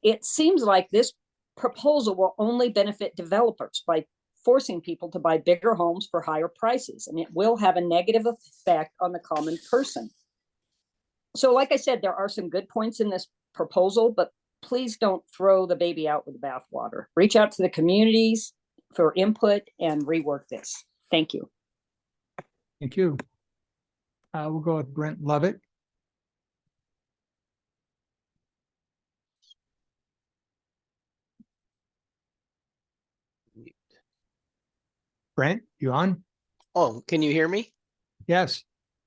It seems like this proposal will only benefit developers by forcing people to buy bigger homes for higher prices, and it will have a negative effect on the common person. So like I said, there are some good points in this proposal, but please don't throw the baby out with the bathwater. Reach out to the communities for input and rework this. Thank you. Thank you. We'll go with Brent Lovett. Brent, you on? Oh, can you hear me? Yes.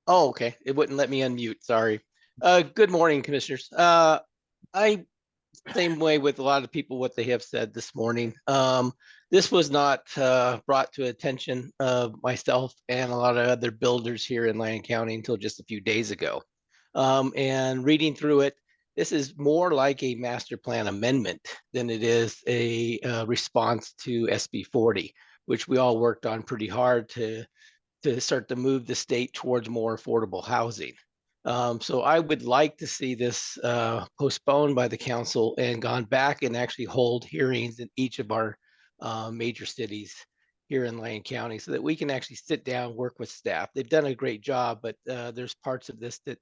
Oh, okay. It wouldn't let me unmute. Sorry. Good morning, commissioners. Same way with a lot of people, what they have said this morning. This was not brought to attention of myself and a lot of other builders here in Lyon County until just a few days ago. And reading through it, this is more like a master plan amendment than it is a response to SB 40, which we all worked on pretty hard to start to move the state towards more affordable housing. So I would like to see this postponed by the council and gone back and actually hold hearings in each of our major cities here in Lyon County so that we can actually sit down, work with staff. They've done a great job, but there's parts of this that,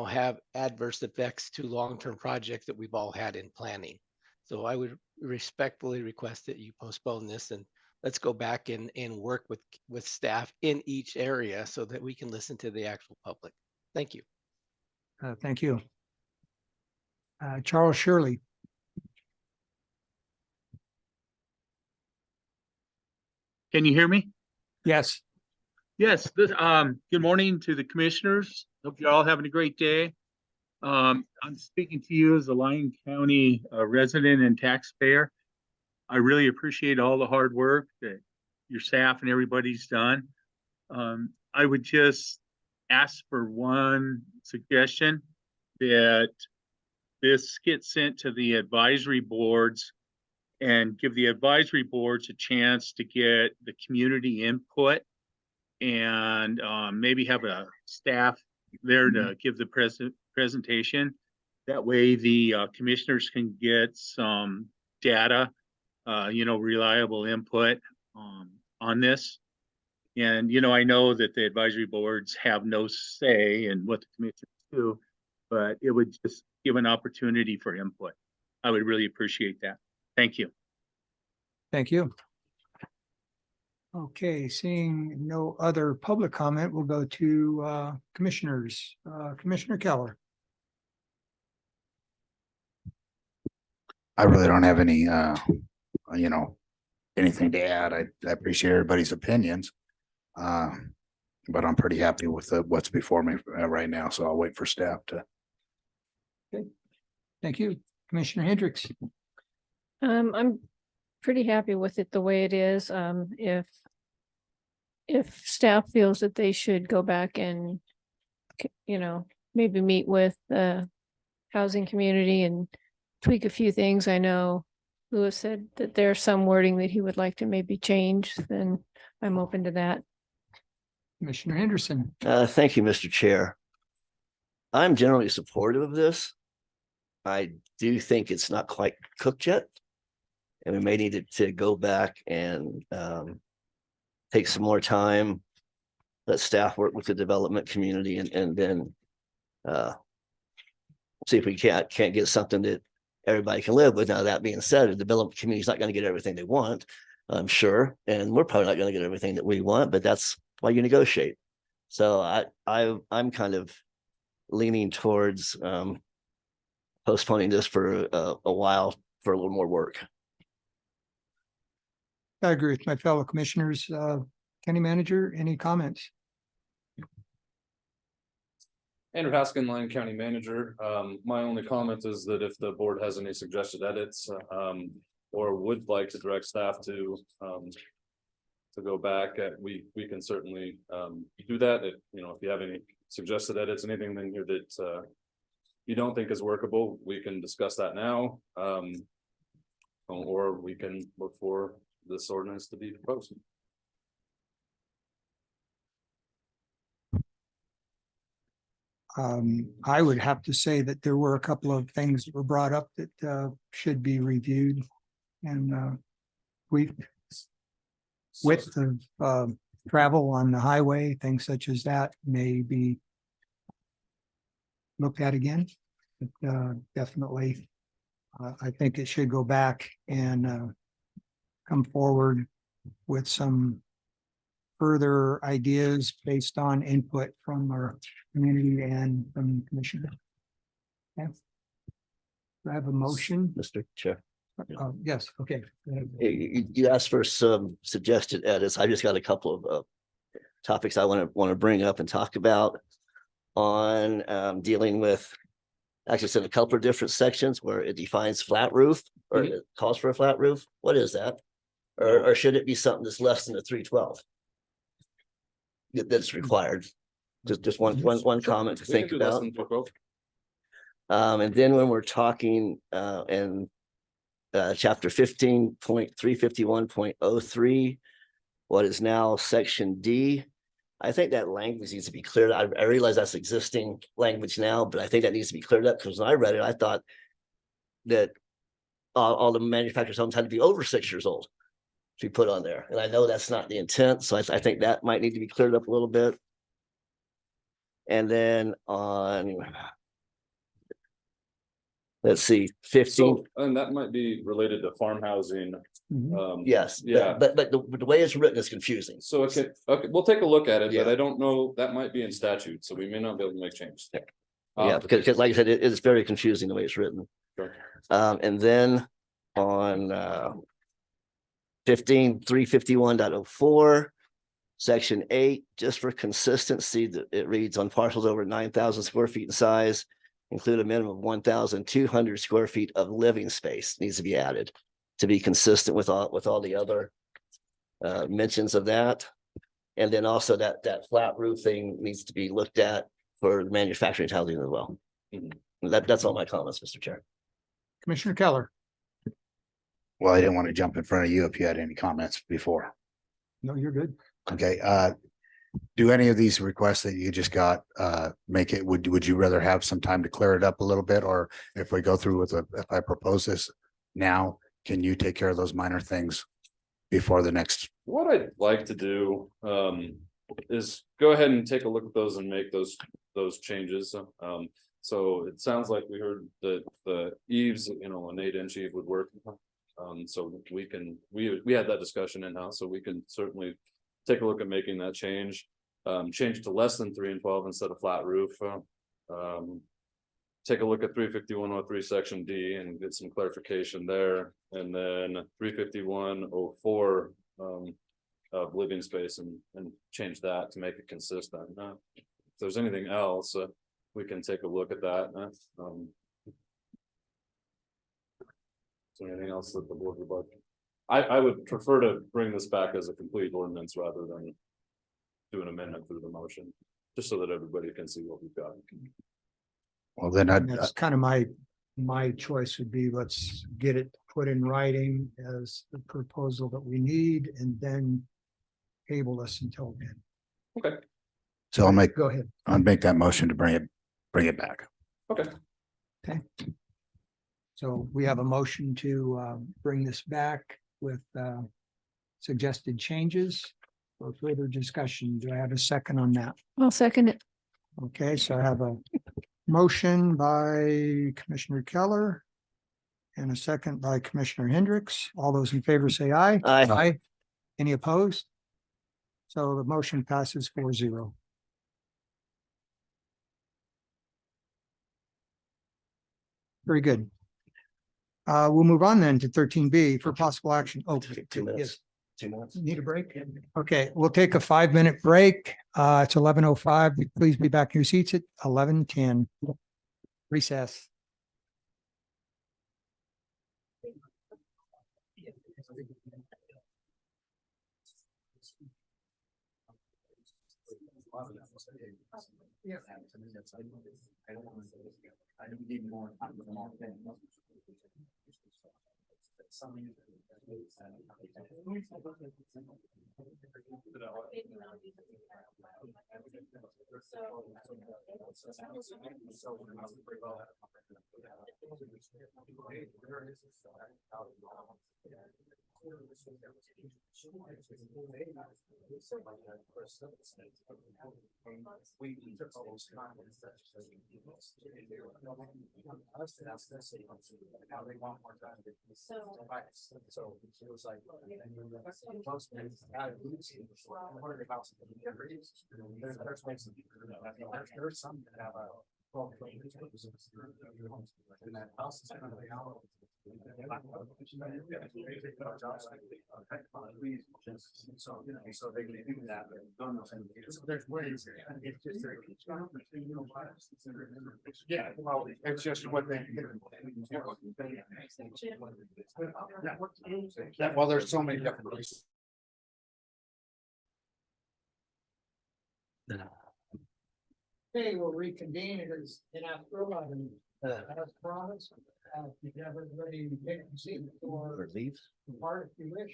have adverse effects to long-term projects that we've all had in planning. So I would respectfully request that you postpone this and let's go back and work with staff in each area so that we can listen to the actual public. Thank you. Thank you. Charles Shirley. Can you hear me? Yes. Yes. Good morning to the commissioners. Hope you're all having a great day. I'm speaking to you as a Lyon County resident and taxpayer. I really appreciate all the hard work that your staff and everybody's done. I would just ask for one suggestion, that this gets sent to the advisory boards and give the advisory boards a chance to get the community input and maybe have a staff there to give the presentation. That way the commissioners can get some data, reliable input on this. And, I know that the advisory boards have no say in what the commissioners do, but it would just give an opportunity for input. I would really appreciate that. Thank you. Thank you. Okay, seeing no other public comment, we'll go to commissioners. Commissioner Keller. I really don't have any, anything to add. I appreciate everybody's opinions. But I'm pretty happy with what's before me right now, so I'll wait for staff to. Okay, thank you. Commissioner Hendricks. I'm pretty happy with it the way it is. If staff feels that they should go back and, maybe meet with the housing community and tweak a few things. I know Louis said that there's some wording that he would like to maybe change, then I'm open to that. Commissioner Henderson. Thank you, Mr. Chair. I'm generally supportive of this. I do think it's not quite cooked yet. And we may need to go back and take some more time, let staff work with the development community and then see if we can't get something that everybody can live with. Now, that being said, the development community is not going to get everything they want, I'm sure, and we're probably not going to get everything that we want, but that's why you negotiate. So I'm kind of leaning towards postponing this for a while for a little more work. I agree with my fellow commissioners. County Manager, any comments? Andrew Haskin, Lyon County Manager. My only comment is that if the board has any suggested edits, or would like to direct staff to go back, we can certainly do that. If you have any suggested edits, anything in here that you don't think is workable, we can discuss that now. Or we can look for this ordinance to be proposed. I would have to say that there were a couple of things that were brought up that should be reviewed, and width of travel on the highway, things such as that may be looked at again. But definitely, I think it should go back and come forward with some further ideas based on input from our community and from the commission. Okay. Do I have a motion? Mr. Chair. Yes, okay. You asked for some suggested edits. I just got a couple of topics I want to bring up and talk about on dealing with. Actually, it's in a couple of different sections where it defines flat roof or it calls for a flat roof. What is that? Or should it be something that's less than a 312? That's required. Just one comment to think about. And then when we're talking in chapter 15.351.03, what is now section D, I think that language needs to be cleared. I realize that's existing language now, but I think that needs to be cleared up because when I read it, I thought that all the manufacturers' homes had to be over 6 years old to be put on there. And I know that's not the intent. So I think that might need to be cleared up a little bit. And then on, let's see, 15. So, and that might be related to farm housing. Yes. Yeah. But the way it's written is confusing. So okay, we'll take a look at it, but I don't know, that might be in statute, so we may not be able to make changes. Yeah, because like I said, it is very confusing the way it's written. Sure. And then on 15.351.04, section 8, just for consistency, it reads on parcels over 9,000 square feet in size, include a minimum of 1,200 square feet of living space needs to be added to be consistent with all the other mentions of that. And then also that flat roof thing needs to be looked at for manufacturing housing as well. That's all my comments, Mr. Chair. Commissioner Keller. Well, I didn't want to jump in front of you if you had any comments before. No, you're good. Okay, Do any of these requests that you just got, make it, would you rather have some time to clear it up a little bit? Or if we go through with if I propose this now, can you take care of those minor things before the next? What I'd like to do, is go ahead and take a look at those and make those changes. So it sounds like we heard that the eaves, an 8-inch eave would work. So we had that discussion in-house, so we can certainly take a look at making that change. Change it to less than 3 and 12 instead of flat roof. Take a look at 35103 section D and get some clarification there. And then 35104 of living space and change that to make it consistent. If there's anything else, we can take a look at that. Is there anything else that the board would like? I would prefer to bring this back as a complete ordinance rather than do an amendment through the motion, just so that everybody can see what we've got. Well, then That's kind of my choice would be, let's get it put in writing as the proposal that we need and then table this until then. Okay. So Go ahead. I'll make that motion to bring it back. Okay. Okay. So we have a motion to bring this back with suggested changes for further discussion. Do I have a second on that? I'll second it. Okay, so I have a motion by Commissioner Keller and a second by Commissioner Hendricks. All those in favor say aye. Aye. Any opposed? So the motion passes 4-0. Very good. We'll move on then to 13B for possible action. Oh, 2 minutes. yes. 2 minutes. Need a break? Okay, we'll take a 5-minute break. It's 11:05. Please be back in your seats at 11:10. Recess. So they can do that. There's ways. Yeah, well, it's just what they. Yeah, well, there's so many different ways. Okay, we'll reconvene. It is in after 11. As promised, if you have everybody take a seat for Leaves. the part if you wish.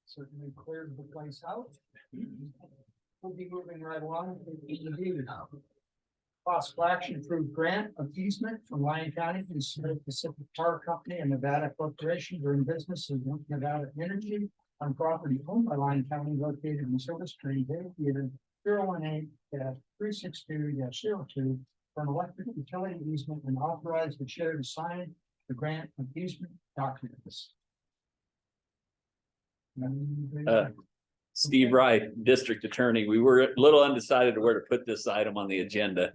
Certainly cleared the place out. We'll be moving right along. Possible action approved grant of easement from Lyon County to the Pacific Power Company and Nevada Corporation doing business in Nevada Energy on property owned by Lyon County located in Silver Spring, Theater 018-362-02 for an electric utility easement and authorize the chair to sign the grant of easement documents. Steve Wright, District Attorney. We were a little undecided where to put this item on the agenda.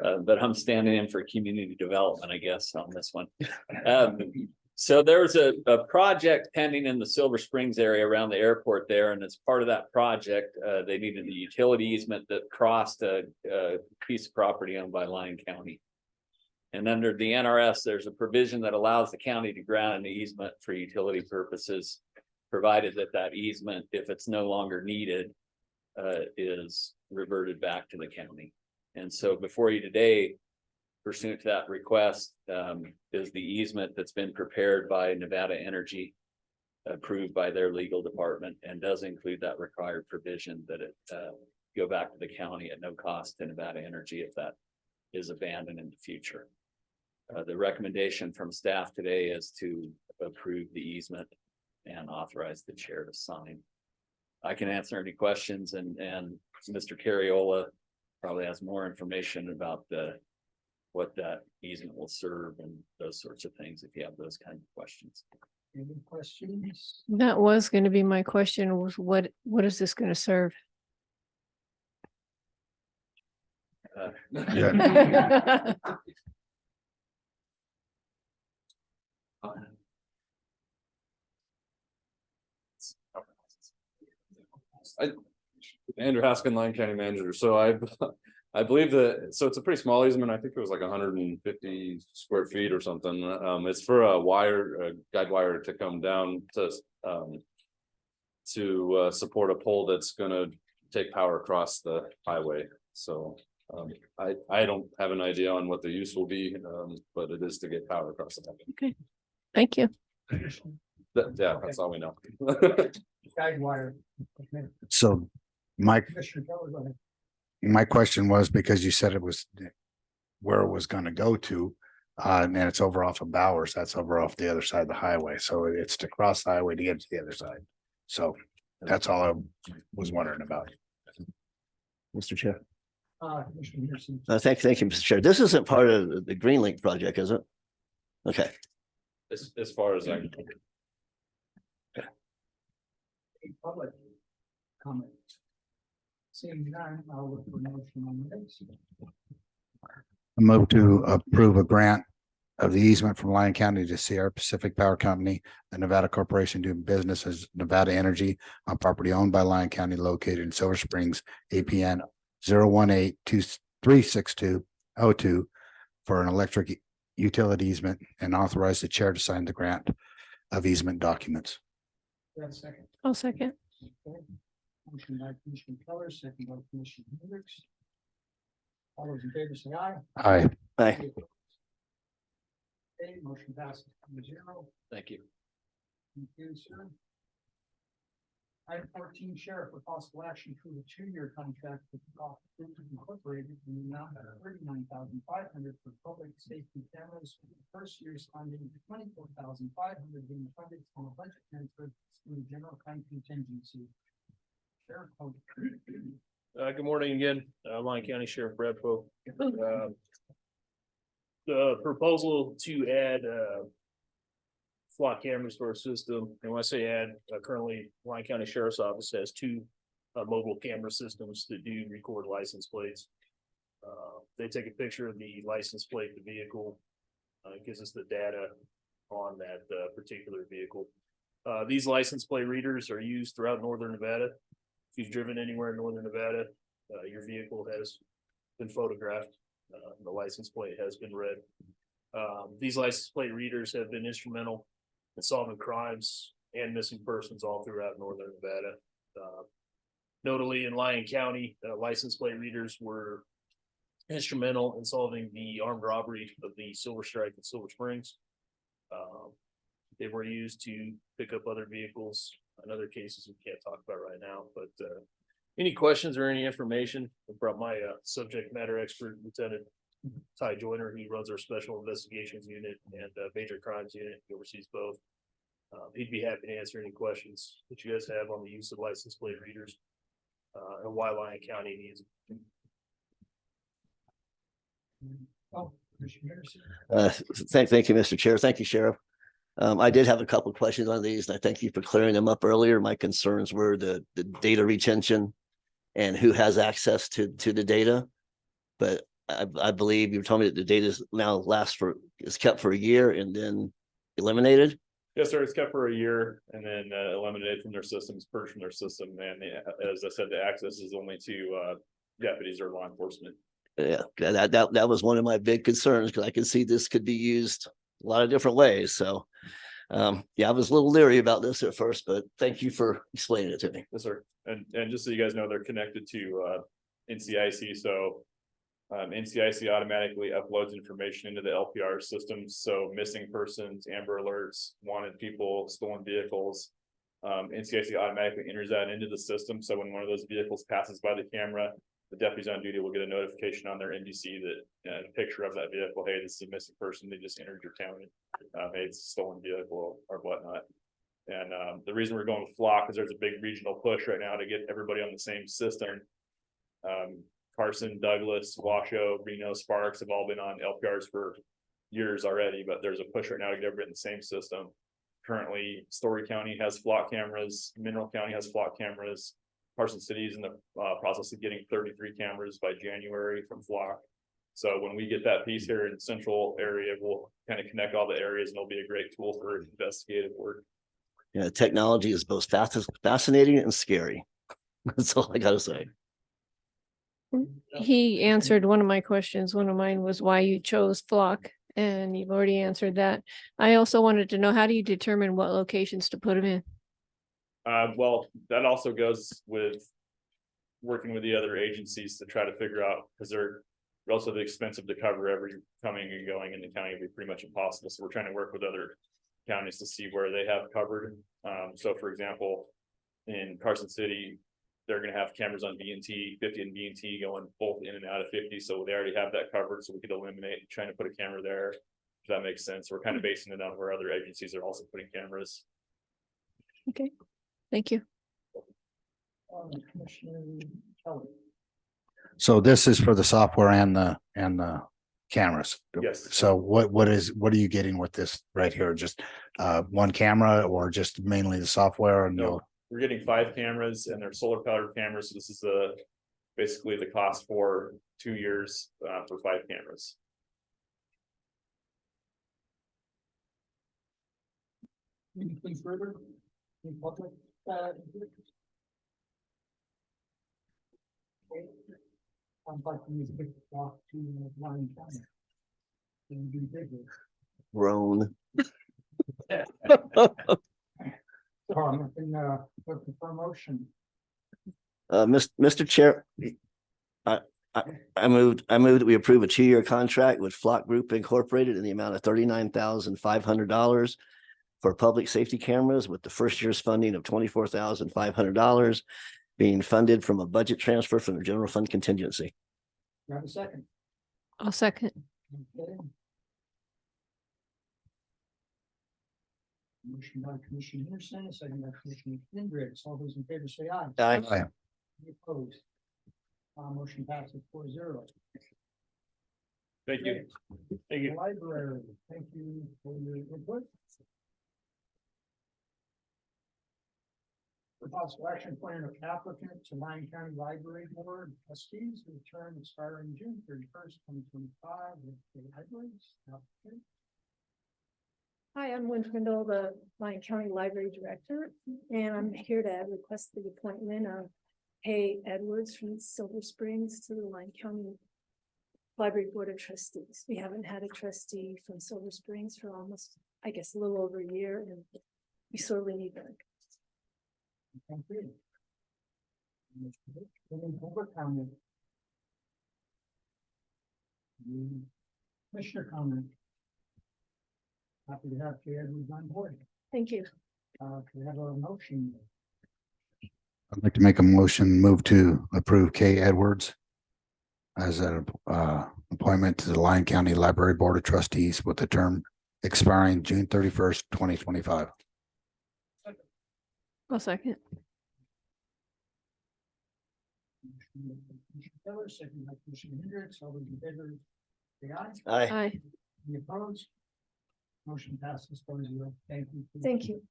But I'm standing in for community development, I guess, on this one. So there's a project pending in the Silver Springs area around the airport there. And as part of that project, they needed a utility easement that crossed a piece of property owned by Lyon County. And under the NRS, there's a provision that allows the county to grant an easement for utility purposes, provided that that easement, if it's no longer needed, is reverted back to the county. And so before you today, pursuant to that request, is the easement that's been prepared by Nevada Energy. approved by their legal department and does include that required provision that it go back to the county at no cost to Nevada Energy if that is abandoned in the future. The recommendation from staff today is to approve the easement and authorize the chair to sign. I can answer any questions, and Mr. Carriola probably has more information about what that easement will serve and those sorts of things if you have those kind of questions. Any questions? That was going to be my question, was what is this going to serve? Andrew Haskin, Lyon County Manager. So I believe that, so it's a pretty small easement. I think it was like 150 square feet or something. It's for a guide wire to come down to support a pole that's gonna take power across the highway. So I don't have an idea on what the use will be, but it is to get power across the highway. Okay, thank you. Yeah, that's all we know. Guide wire. So my Commissioner Keller, go ahead. my question was, because you said it was where it was gonna go to, and it's over off of Bowers, that's over off the other side of the highway, so it's to cross the highway to get to the other side. So that's all I was wondering about. Mr. Chair. Commissioner Pearson. Thank you, Mr. Chair. This isn't part of the Green Link project, is it? Okay. As far as I Any public comment? Seeing none, I'll look for a motion on this. I move to approve a grant of the easement from Lyon County to Sierra Pacific Power Company, the Nevada Corporation doing business as Nevada Energy on property owned by Lyon County located in Silver Springs, APN 018236202 for an electric utility easement, and authorize the chair to sign the grant of easement documents. One second. I'll second. Okay. Motion by Commissioner Keller, second by Commissioner Hendricks. All those in favor say aye. Aye. Aye. Okay, motion passes 0. Thank you. Thank you, sir. Item 14, Sheriff, for possible action through the 2-year contract with Incorporated in the amount of $39,500 for public safety cameras. For the first year's funding, $24,500 being funded from a budget transfer in the general fund contingency. Sheriff. Good morning again, Lyon County Sheriff Brad Poe. The proposal to add SWAT cameras to our system, and when I say add, currently Lyon County Sheriff's Office has 2 mobile camera systems that do record license plates. They take a picture of the license plate, the vehicle, it gives us the data on that particular vehicle. These license plate readers are used throughout northern Nevada. If you've driven anywhere in northern Nevada, your vehicle has been photographed. The license plate has been read. These license plate readers have been instrumental in solving crimes and missing persons all throughout northern Nevada. Notably in Lyon County, license plate readers were instrumental in solving the armed robbery of the Silver Strike in Silver Springs. They were used to pick up other vehicles and other cases we can't talk about right now, but any questions or any information, I brought my subject matter expert, Lieutenant Ty Joyner. He runs our special investigations unit and major crimes unit. He oversees both. He'd be happy to answer any questions that you guys have on the use of license plate readers and why Lyon County needs them. Oh, Commissioner Henderson. Thank you, Mr. Chair. Thank you, Sheriff. I did have a couple of questions on these, and I thank you for clearing them up earlier. My concerns were the data retention and who has access to the data. But I believe you told me that the data is now is kept for a year and then eliminated. Yes, sir. It's kept for a year and then eliminated from their systems, purged from their system. And as I said, the access is only to deputies or law enforcement. Yeah, that was one of my big concerns, because I can see this could be used a lot of different ways. So yeah, I was a little leery about this at first, but thank you for explaining it to me. Yes, sir. And just so you guys know, they're connected to NCIC. So NCIC automatically uploads information into the LPR system, so missing persons, Amber Alerts, wanted people, stolen vehicles. NCIC automatically enters that into the system, so when one of those vehicles passes by the camera, the deputies on duty will get a notification on their NDC that a picture of that vehicle, hey, this is a missing person, they just entered your county. Hey, it's a stolen vehicle or whatnot. And the reason we're going with Flock is there's a big regional push right now to get everybody on the same system. Carson, Douglas, Washoe, Reno, Sparks have all been on LPRs for years already, but there's a push right now to get everybody in the same system. Currently, Story County has Flock cameras, Mineral County has Flock cameras. Carson City is in the process of getting 33 cameras by January from Flock. So when we get that piece here in the central area, we'll kind of connect all the areas and it'll be a great tool for investigative work. Yeah, technology is both fascinating and scary. That's all I gotta say. He answered one of my questions. One of mine was why you chose Flock, and you've already answered that. I also wanted to know, how do you determine what locations to put them in? Well, that also goes with working with the other agencies to try to figure out, because they're relatively expensive to cover. Every coming and going in the county would be pretty much impossible. So we're trying to work with other counties to see where they have covered. So for example, in Carson City, they're gonna have cameras on B&T, 50 and B&T going both in and out of 50. So they already have that covered. So we could eliminate trying to put a camera there, if that makes sense. We're kind of basing it on where other agencies are also putting cameras. Okay, thank you. So this is for the software and the cameras. Yes. So what are you getting with this right here? Just one camera or just mainly the software? And No, we're getting 5 cameras and they're solar powered cameras. So this is basically the cost for 2 years for 5 cameras. Anything further? Any public, I'd like to use a big walk to Lyon County. And do bigger. Grown. So I'm looking, looking for a motion. Mr. Chair, I moved that we approve a 2-year contract with Flock Group Incorporated in the amount of $39,500 for public safety cameras, with the first year's funding of $24,500 being funded from a budget transfer from the general fund contingency. You have a second? I'll second. Okay. Motion by Commissioner Henderson, second by Commissioner Hendricks. All those in favor say aye. Aye. Aye. Any opposed? Motion passes 4-0. Thank you. Thank you. Library, thank you for your input. The possible action plan of applicant to Lyon County Library Board trustees with term expiring June 31st, 2025 with the libraries. Applicant. Hi, I'm Lynn Frindle, the Lyon County Library Director, and I'm here to request the appointment of Hay Edwards from Silver Springs to the Lyon County Library Board of Trustees. We haven't had a trustee from Silver Springs for almost, I guess, a little over a year, and we sorely need that. Thank you. Any public comment? Commissioner comment? Happy to have Kay Edwards on board. Thank you. Can we have a motion? I'd like to make a motion, move to approve Kay Edwards as an appointment to the Lyon County Library Board of Trustees with the term expiring June 31st, 2025. I'll second. Commissioner Keller, second by Commissioner Hendricks. All those in favor say aye. Aye. Aye. Any opposed? Motion passes 4-0. Thank you. Thank you.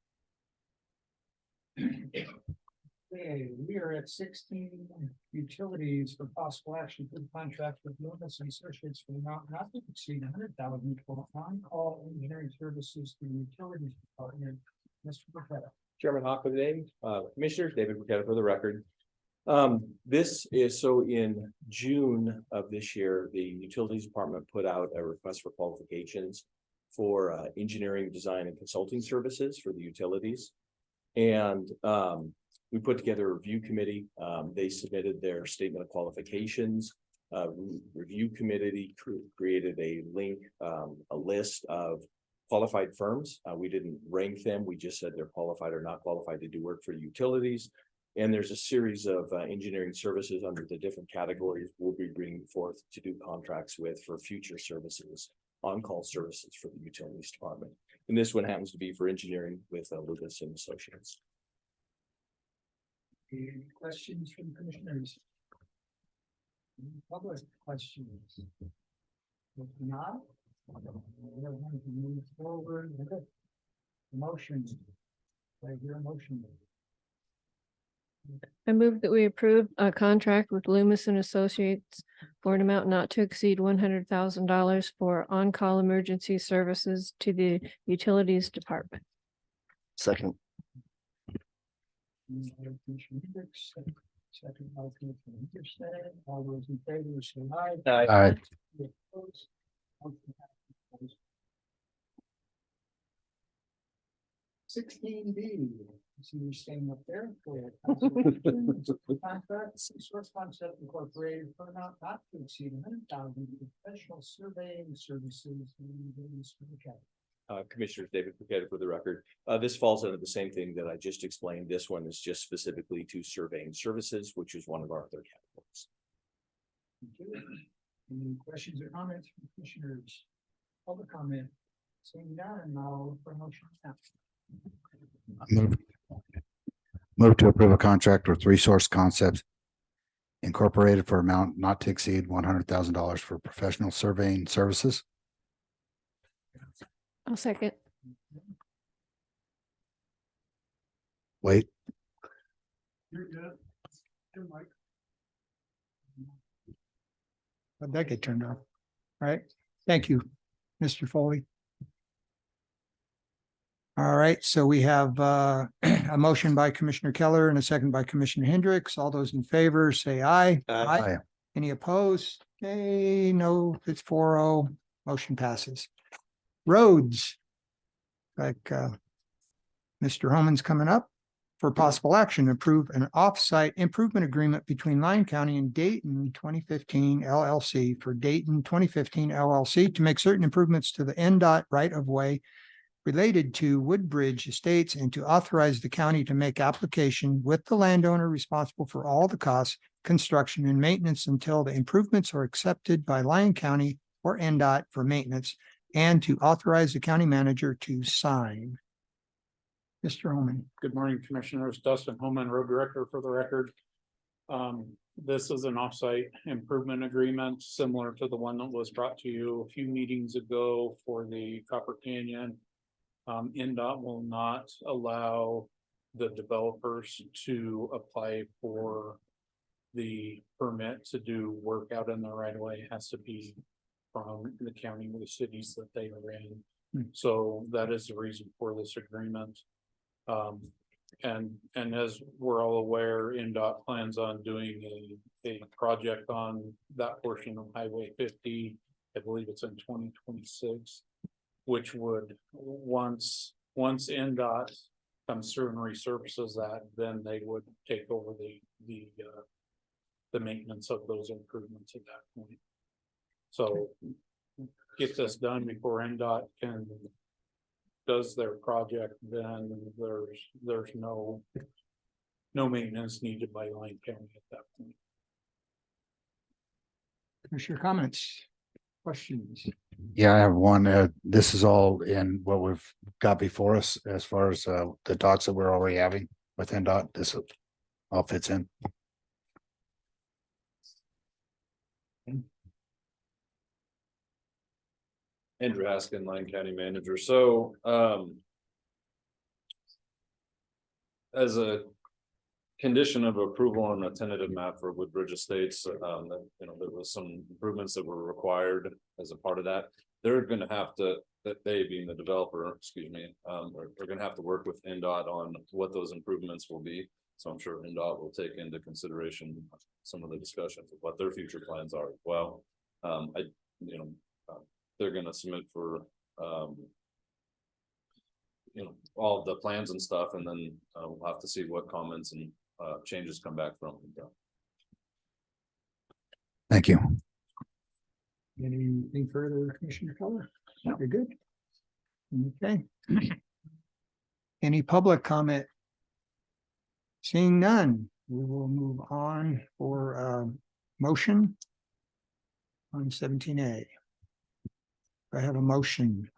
Okay, we are at 16 utilities for possible action for the contract with Loomis and Associates for the amount not to exceed $100,000 for on-call engineering services to the utilities department. Mr. Burkett. Chairman Hawk with the name, Commissioners, David Burkett for the record. This is so in June of this year, the Utilities Department put out a request for qualifications for engineering, design, and consulting services for the utilities. And we put together a review committee. They submitted their statement of qualifications. review committee created a link, a list of qualified firms. We didn't rank them. We just said they're qualified or not qualified to do work for utilities. And there's a series of engineering services under the different categories we'll be bringing forth to do contracts with for future services, on-call services for the utilities department. And this one happens to be for engineering with Lewis and Associates. Any questions from commissioners? Any public questions? If not, we're going to move forward with it. Motion. I hear a motion. I move that we approve a contract with Loomis and Associates for an amount not to exceed $100,000 for on-call emergency services to the Utilities Department. Second. Second by Commissioner Henderson. All those in favor say aye. Aye. Opposed? Motion passes. 16B, see you're staying up there for contract, source concept incorporated for amount not to exceed $100,000 professional surveying services. Commissioners, David Paquette for the record. This falls under the same thing that I just explained. This one is just specifically to surveying services, which is one of our other categories. Any questions or comments from commissioners? Public comment. Seeing none, I'll look for a motion now. Move to approve a contract with Resource Concepts Incorporated for amount not to exceed $100,000 for professional surveying services. I'll second. Wait. You're good. Good, Mike. How'd that get turned off? All right, thank you, Mr. Foley. All right, so we have a motion by Commissioner Keller and a second by Commissioner Hendricks. All those in favor say aye. Aye. Any opposed? Okay, no, it's 4-0. Motion passes. Roads. Like Mr. Homan's coming up for possible action, approve an off-site improvement agreement between Lyon County and Dayton 2015 LLC for Dayton 2015 LLC to make certain improvements to the NDOT right-of-way related to Woodbridge Estates and to authorize the county to make application with the landowner responsible for all the costs, construction and maintenance until the improvements are accepted by Lyon County or NDOT for maintenance, and to authorize the county manager to sign. Mr. Holman. Good morning, Commissioners. Dustin Holman, Road Director for the record. This is an offsite improvement agreement similar to the one that was brought to you a few meetings ago for the Copper Canyon. NDOT will not allow the developers to apply for the permit to do work out in the right of way. It has to be from the county or the cities that they are in. So that is the reason for this agreement. And as we're all aware, NDOT plans on doing a project on that portion of Highway 50. I believe it's in 2026, which would, once NDOT comes through and resurfaces that, then they would take over the maintenance of those improvements at that point. So get this done before NDOT does their project, then there's no maintenance needed by Lyon County at that point. Commissioner comments, questions? Yeah, I have one. This is all in what we've got before us as far as the talks that we're already having with NDOT. This all fits in. Andrew Haskin, Lyon County Manager. So, as a condition of approval on a tentative map for Woodbridge Estates, that, there was some improvements that were required as a part of that. They're going to have to, that they being the developer, excuse me, are going to have to work with NDOT on what those improvements will be. So I'm sure NDOT will take into consideration some of the discussions of what their future plans are as well. They're going to submit for, all of the plans and stuff, and then we'll have to see what comments and changes come back from them. Thank you. Anything further, Commissioner Keller? You're good? Okay. Any public comment? Seeing none, we will move on for motion on 17A. I have a motion.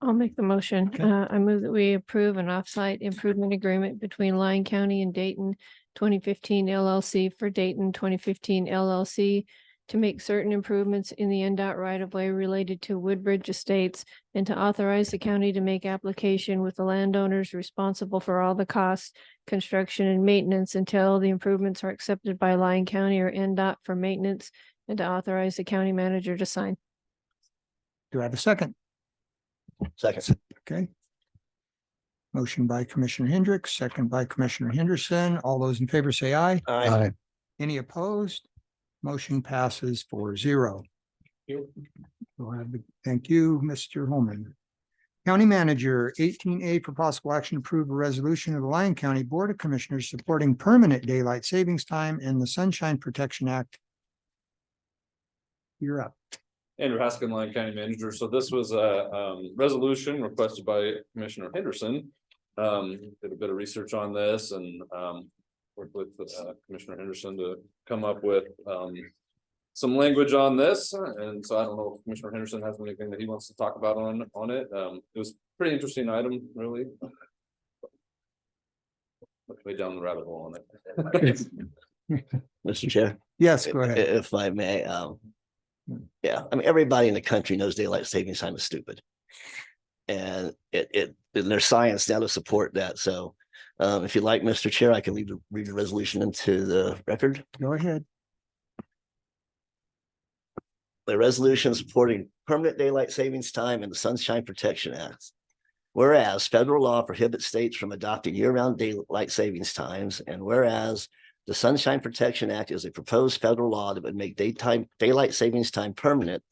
I'll make the motion. Okay. I move that we approve an offsite improvement agreement between Lyon County and Dayton 2015 LLC for Dayton 2015 LLC to make certain improvements in the NDOT right-of-way related to Woodbridge Estates and to authorize the county to make application with the landowners responsible for all the costs, construction and maintenance until the improvements are accepted by Lyon County or NDOT for maintenance, and to authorize the county manager to sign. Do I have a second? Second. Okay. Motion by Commissioner Hendricks, second by Commissioner Henderson. All those in favor say aye. Aye. Any opposed? Motion passes 4-0. Thank you, Mr. Holman. County Manager, 18A for possible action, approve a resolution of the Lyon County Board of Commissioners supporting permanent daylight savings time in the Sunshine Protection Act. You're up. Andrew Haskin, Lyon County Manager. So this was a resolution requested by Commissioner Henderson. Did a bit of research on this and worked with Commissioner Henderson to come up with some language on this. And so I don't know if Commissioner Henderson has anything that he wants to talk about on it. It was a pretty interesting item, really. Way down the rabbit hole on it. Mr. Chair. Yes, go ahead. If I may, yeah, I mean, everybody in the country knows daylight savings time is stupid. And and there's science now to support that. So if you like, Mr. Chair, I can read the resolution into the record. Go ahead. The resolution supporting permanent daylight savings time and the Sunshine Protection Act. Whereas federal law prohibits states from adopting year-round daylight savings times, and whereas the Sunshine Protection Act is a proposed federal law that would make daylight savings time permanent,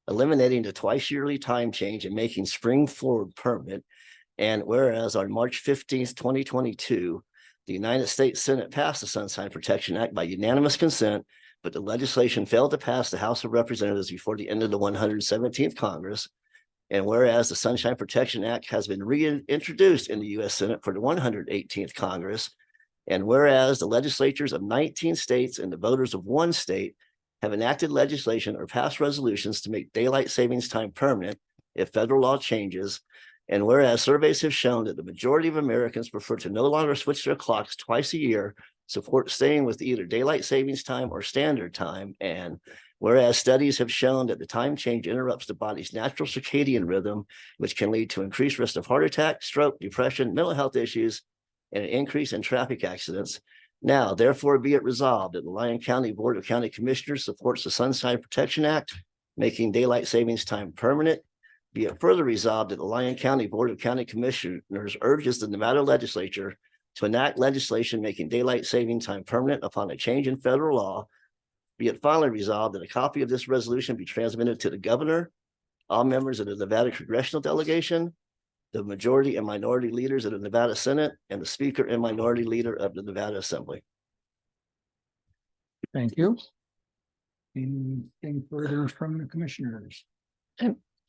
eliminating the twice yearly time change and making spring forward permanent. And whereas on March 15th, 2022, the United States Senate passed the Sunshine Protection Act by unanimous consent, but the legislation failed to pass the House of Representatives before the end of the 117th Congress. And whereas the Sunshine Protection Act has been reintroduced in the U.S. Senate for the 118th Congress, and whereas the legislatures of 19 states and the voters of one state have enacted legislation or passed resolutions to make daylight savings time permanent if federal law changes, and whereas surveys have shown that the majority of Americans prefer to no longer switch their clocks twice a year, support staying with either daylight savings time or standard time, and whereas studies have shown that the time change interrupts the body's natural circadian rhythm, which can lead to increased risk of heart attack, stroke, depression, mental health issues, and an increase in traffic accidents. Now, therefore, be it resolved that the Lyon County Board of County Commissioners supports the Sunshine Protection Act, making daylight savings time permanent. Be it further resolved that the Lyon County Board of County Commissioners urges the Nevada legislature to enact legislation making daylight saving time permanent upon a change in federal law. Be it finally resolved that a copy of this resolution be transmitted to the governor, all members of the Nevada congressional delegation, the majority and minority leaders of the Nevada Senate, and the Speaker and minority leader of the Nevada Assembly. Thank you. Anything further from the commissioners?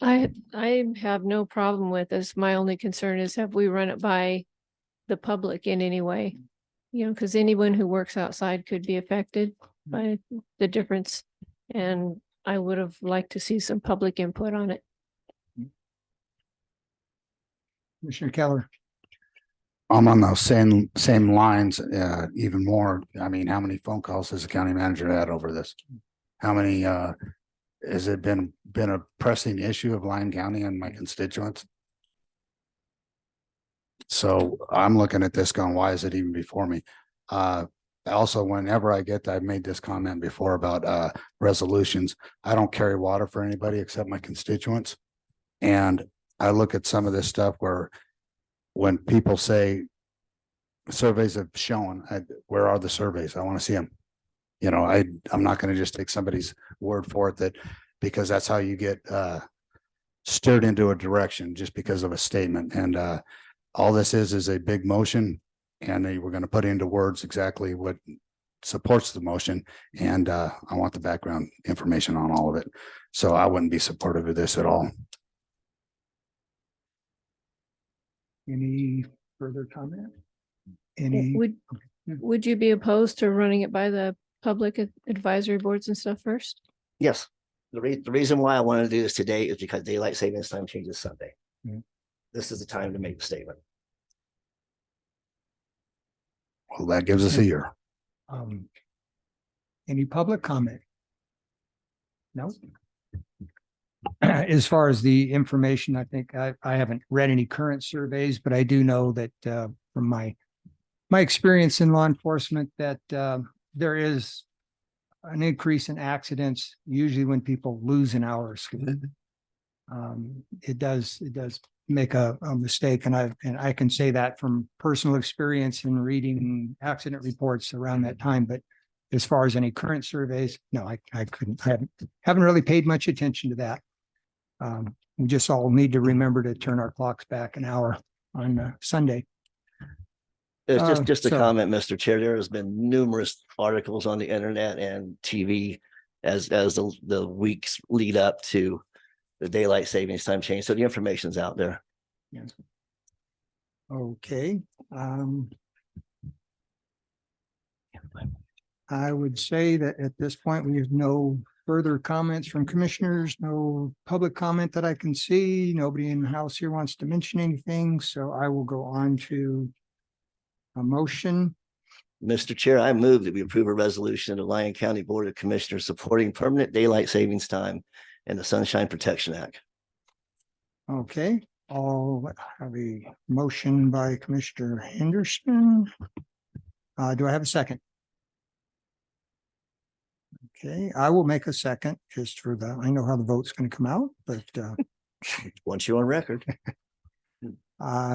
I have no problem with this. My only concern is, have we run it by the public in any way? You know, because anyone who works outside could be affected by the difference. And I would have liked to see some public input on it. Commissioner Keller. I'm on those same lines, even more. I mean, how many phone calls has the county manager had over this? How many, has it been a pressing issue of Lyon County and my constituents? So I'm looking at this going, why is it even before me? Also, whenever I've made this comment before about resolutions, I don't carry water for anybody except my constituents. And I look at some of this stuff where when people say surveys have shown, where are the surveys? I want to see them. You know, I'm not going to just take somebody's word for it because that's how you get steered into a direction just because of a statement. And all this is a big motion, and we're going to put into words exactly what supports the motion, and I want the background information on all of it. So I wouldn't be supportive of this at all. Any further comment? Any? Would you be opposed to running it by the public advisory boards and stuff first? Yes. The reason why I want to do this today is because daylight savings time changes Sunday. Mhm. This is the time to make the statement. Well, that gives us a year. Any public comment? No. As far as the information, I think I haven't read any current surveys, but I do know that from my experience in law enforcement that there is an increase in accidents, usually when people lose an hour of school. It does make a mistake, and I can say that from personal experience in reading accident reports around that time. But as far as any current surveys, no, I couldn't. I haven't really paid much attention to that. We just all need to remember to turn our clocks back an hour on Sunday. It's just a So- comment, Mr. Chair. There has been numerous articles on the internet and TV as the weeks lead up to the daylight savings time change. So the information's out there. Yes. Okay. I would say that at this point, we have no further comments from commissioners, no public comment that I can see. Nobody in the house here wants to mention anything, so I will go on to a motion. Mr. Chair, I move that we approve a resolution of the Lyon County Board of Commissioners supporting permanent daylight savings time and the Sunshine Protection Act. Okay, I'll have a motion by Commissioner Henderson. Do I have a second? Okay, I will make a second just for I know how the vote's going to come out, but once you're on record.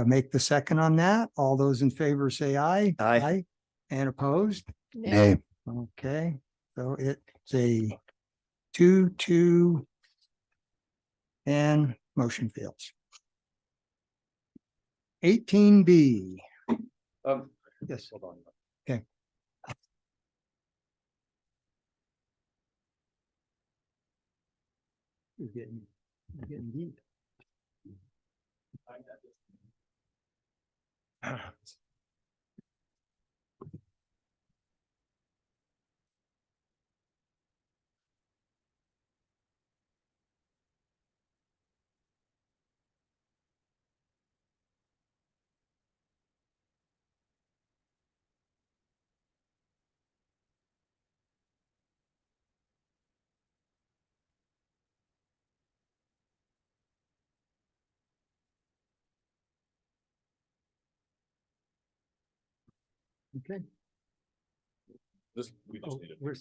Make the second on that. All those in favor say aye. Aye. And opposed? Nay. Okay, so it's a 2-2 and motion fails. 18B. Yes. Hold on. Okay. You're getting deep. Okay. We just need a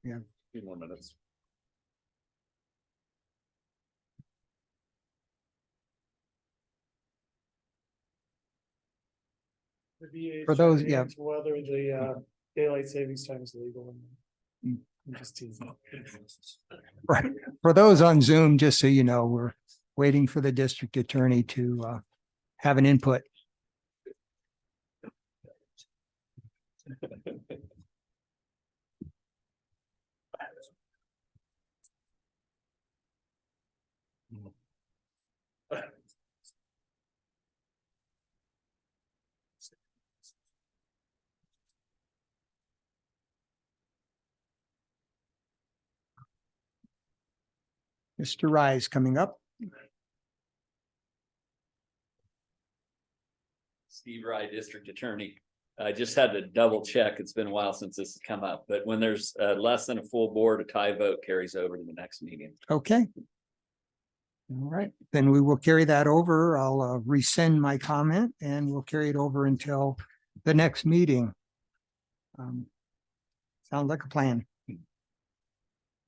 Yeah. few more minutes. The VA is For those, checking yeah. into whether the daylight savings time is legal. Mm. I'm just teasing. Right. For those on Zoom, just so you know, we're waiting for the district attorney to have an input. Mr. Rise coming up. Steve Rye, District Attorney. I just had to double check. It's been a while since this has come up, but when there's less than a full board, a tie vote carries over to the next meeting. Okay. All right, then we will carry that over. I'll resend my comment and we'll carry it over until the next meeting. Sounds like a plan.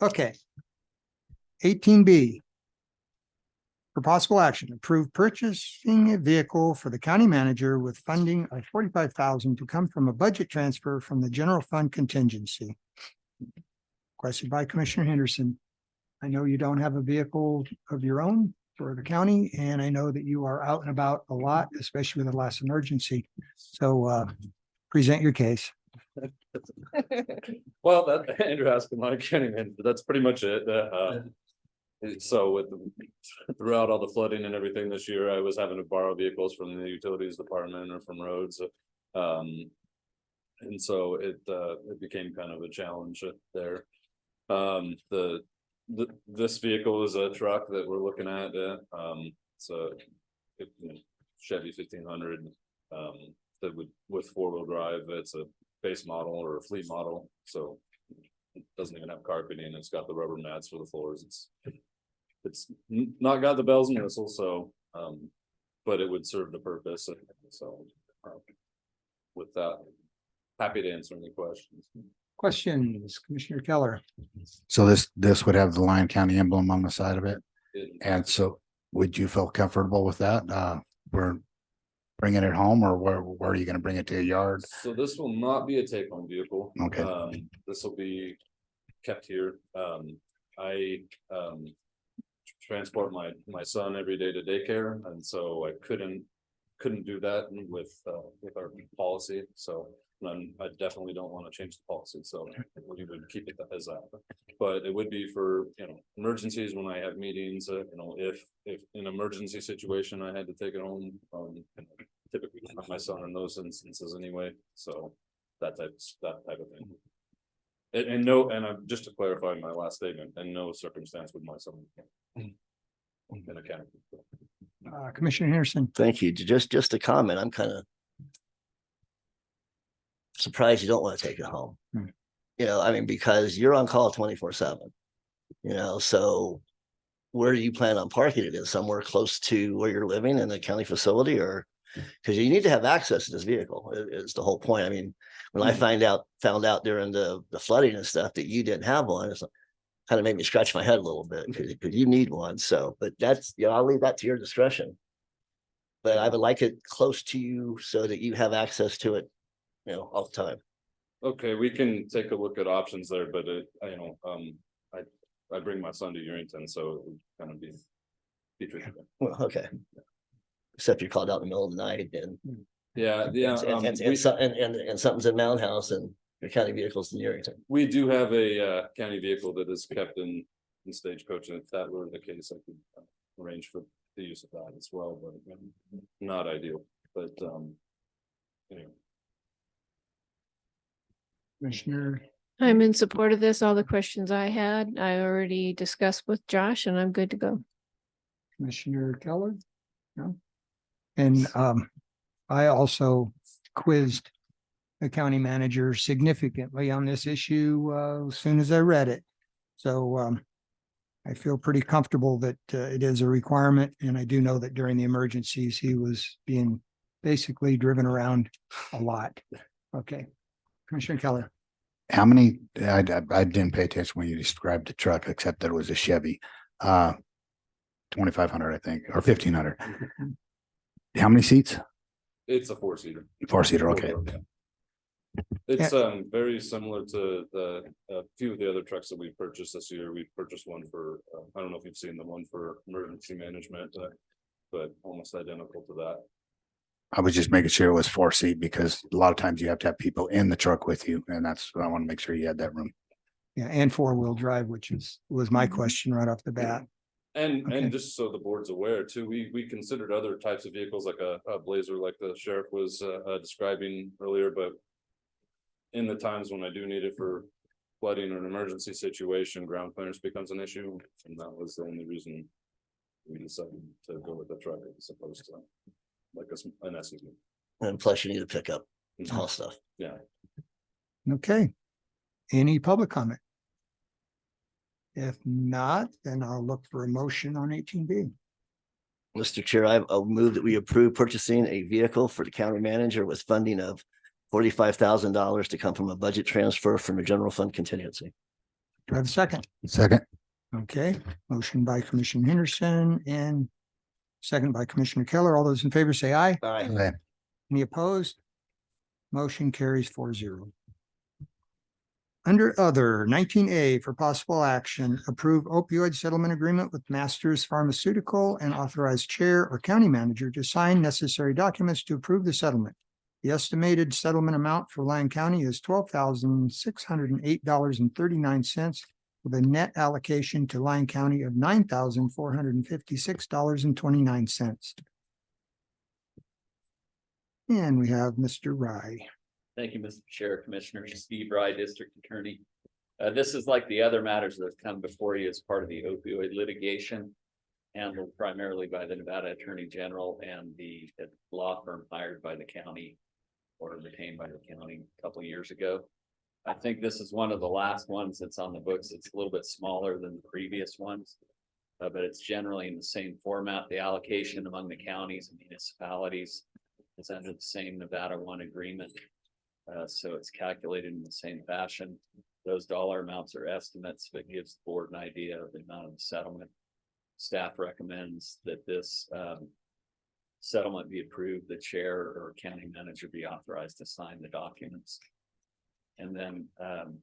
Okay. 18B. For possible action, approve purchasing a vehicle for the county manager with funding of $45,000 to come from a budget transfer from the general fund contingency. Question by Commissioner Henderson. I know you don't have a vehicle of your own for the county, and I know that you are out and about a lot, especially with the last emergency. So present your case. Well, that Andrew Haskell, Lyon County, man, but that's pretty much it. So with throughout all the flooding and everything this year, I was having to borrow vehicles from the utilities department or from roads. And so it became kind of a challenge there. This vehicle is a truck that we're looking at. It's a Chevy 1500 that would with 4-wheel drive. It's a base model or a fleet model, so it doesn't even have carpeting. It's got the rubber mats for the floors. It's not got the bells and whistles, so but it would serve the purpose. So with that, happy to answer any questions. Questions, Commissioner Keller? So this would have the Lyon County emblem on the side of it. And so would you feel comfortable with that? We're bringing it home, or where are you going to bring it to a yard? So this will not be a take-home vehicle. Okay. This will be kept here. I transport my son every day to daycare, and so I couldn't do that with our policy. So I definitely don't want to change the policy. So we would keep it as that. But it would be for emergencies when I have meetings. If in an emergency situation I had to take it home. Typically not my son in those instances anyway. So that type of thing. And just to clarify my last statement, in no circumstance would my son in a county. Commissioner Henderson. Thank you. Just a comment. I'm kind of surprised you don't want to take it home. I mean, because you're on call 24/7, so where do you plan on parking it? Is somewhere close to where you're living in the county facility, or because you need to have access to this vehicle is the whole point. I mean, when I found out during the flooding and stuff that you didn't have one, it's kind of made me scratch my head a little bit because you need one. So, but that's, I'll leave that to your discretion. But I would like it close to you so that you have access to it, all the time. Okay, we can take a look at options there, but I bring my son to Urington, so it would kind of be tricky. Well, okay. Except you're called out in the middle of the night and and something's in Mound House and your county vehicle's in Urington. We do have a county vehicle that is kept in Stagecoach, and if that were the case, I could arrange for the use of that as well, but not ideal. But anyway. Commissioner. I'm in support of this. All the questions I had, I already discussed with Josh, and I'm good to go. Commissioner Keller? No. And I also quizzed the county manager significantly on this issue as soon as I read it. So I feel pretty comfortable that it is a requirement. And I do know that during the emergencies, he was being basically driven around a lot. Okay. Commissioner Keller. How many, I didn't pay attention when you described the truck, except that it was a Chevy, 2,500, I think, or 1,500. How many seats? It's a 4-seater. 4-seater, okay. It's very similar to the few of the other trucks that we purchased this year. We purchased one for I don't know if you've seen the one for emergency management, but almost identical to that. I was just making sure it was 4-seat because a lot of times you have to have people in the truck with you, and that's what I want to make sure you had that room. Yeah, and 4-wheel drive, which was my question right off the bat. And just so the board's aware too, we considered other types of vehicles like a Blazer, like the sheriff was describing earlier, but in the times when I do need it for flooding or an emergency situation, ground clearance becomes an issue, and that was the only reason we decided to go with the truck as opposed to like an SUV. And plus you need to pick up all stuff. Yeah. Okay. Any public comment? If not, then I'll look for a motion on 18B. Mr. Chair, I'll move that we approve purchasing a vehicle for the county manager with funding of $45,000 to come from a budget transfer from a general fund contingency. Do I have a second? Second. Okay, motion by Commissioner Henderson and second by Commissioner Keller. All those in favor say aye. Aye. Any opposed? Motion carries 4-0. Under other, 19A for possible action, approve opioid settlement agreement with Masters Pharmaceutical and authorize chair or county manager to sign necessary documents to approve the settlement. The estimated settlement amount for Lyon County is $12,608.39 with a net allocation to Lyon County of $9,456.29. And we have Mr. Rye. Thank you, Mr. Chair, Commissioners. Steve Rye, District Attorney. This is like the other matters that have come before you as part of the opioid litigation, handled primarily by the Nevada Attorney General and the law firm hired by the county or retained by the county a couple of years ago. I think this is one of the last ones that's on the books. It's a little bit smaller than the previous ones, but it's generally in the same format. The allocation among the counties and municipalities is under the same Nevada One agreement. So it's calculated in the same fashion. Those dollar amounts are estimates, but gives the board an idea of the amount of the settlement. Staff recommends that this settlement be approved. The chair or county manager be authorized to sign the documents. And then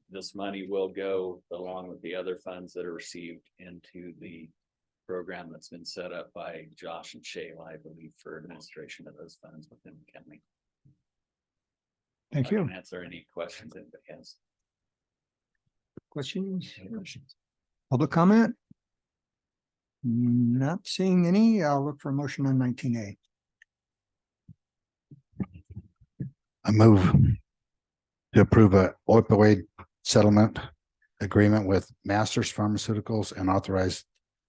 this money will go along with the other funds that are received into the program that's been set up by Josh and Shayla, I believe, for administration of those funds within the county. Thank I you. can answer any questions anybody has. Questions? Public comment? Not seeing any. I'll look for a motion on 19A. I move to approve a opioid settlement agreement with Masters Pharmaceuticals and authorize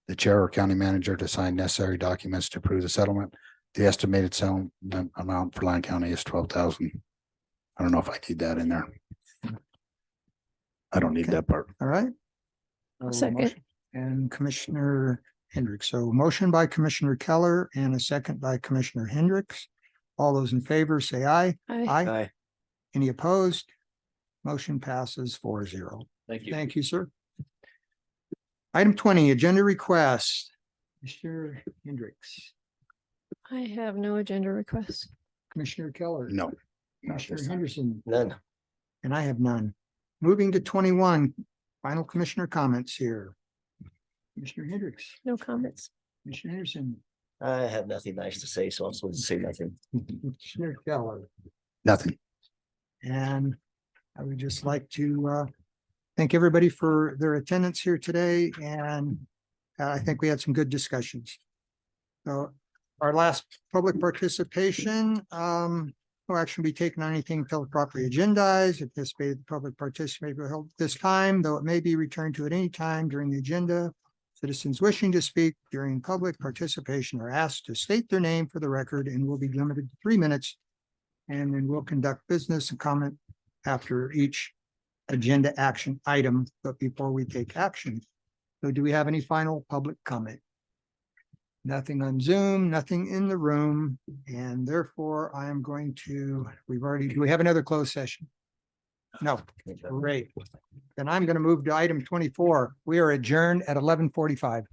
the chair or county manager to sign necessary documents to approve the settlement. The estimated settlement amount for Lyon County is 12,000. I don't know if I need that in there. I don't need that part. All right. Second. And Commissioner Hendricks. So motion by Commissioner Keller and a second by Commissioner Hendricks. All those in favor say aye. Aye. Any opposed? Motion passes 4-0. Thank you. Thank you, sir. Item 20, agenda request. Mr. Hendricks, I have no agenda requests. Commissioner Keller. No. Commissioner Henderson. None. And I have none. Moving to 21, final commissioner comments here. Commissioner Hendricks, No comments. Commissioner Henderson, I have nothing nice to say, so I'm supposed to say nothing. Commissioner Keller. Nothing. And I would just like to thank everybody for their attendance here today. And I think we had some good discussions. So our last public participation, no action will be taken on anything until properly agendized. Anticipated public participation will be held this time, though it may be returned to at any time during the agenda. Citizens wishing to speak during public participation are asked to state their name for the record and will be limited to 3 minutes. And then we'll conduct business and comment after each agenda action item, but before we take action. So do we have any final public comment? Nothing on Zoom, nothing in the room, and therefore I am going to, do we have another closed session? No, great. Then I'm going to move to item 24. We are adjourned at 11:45.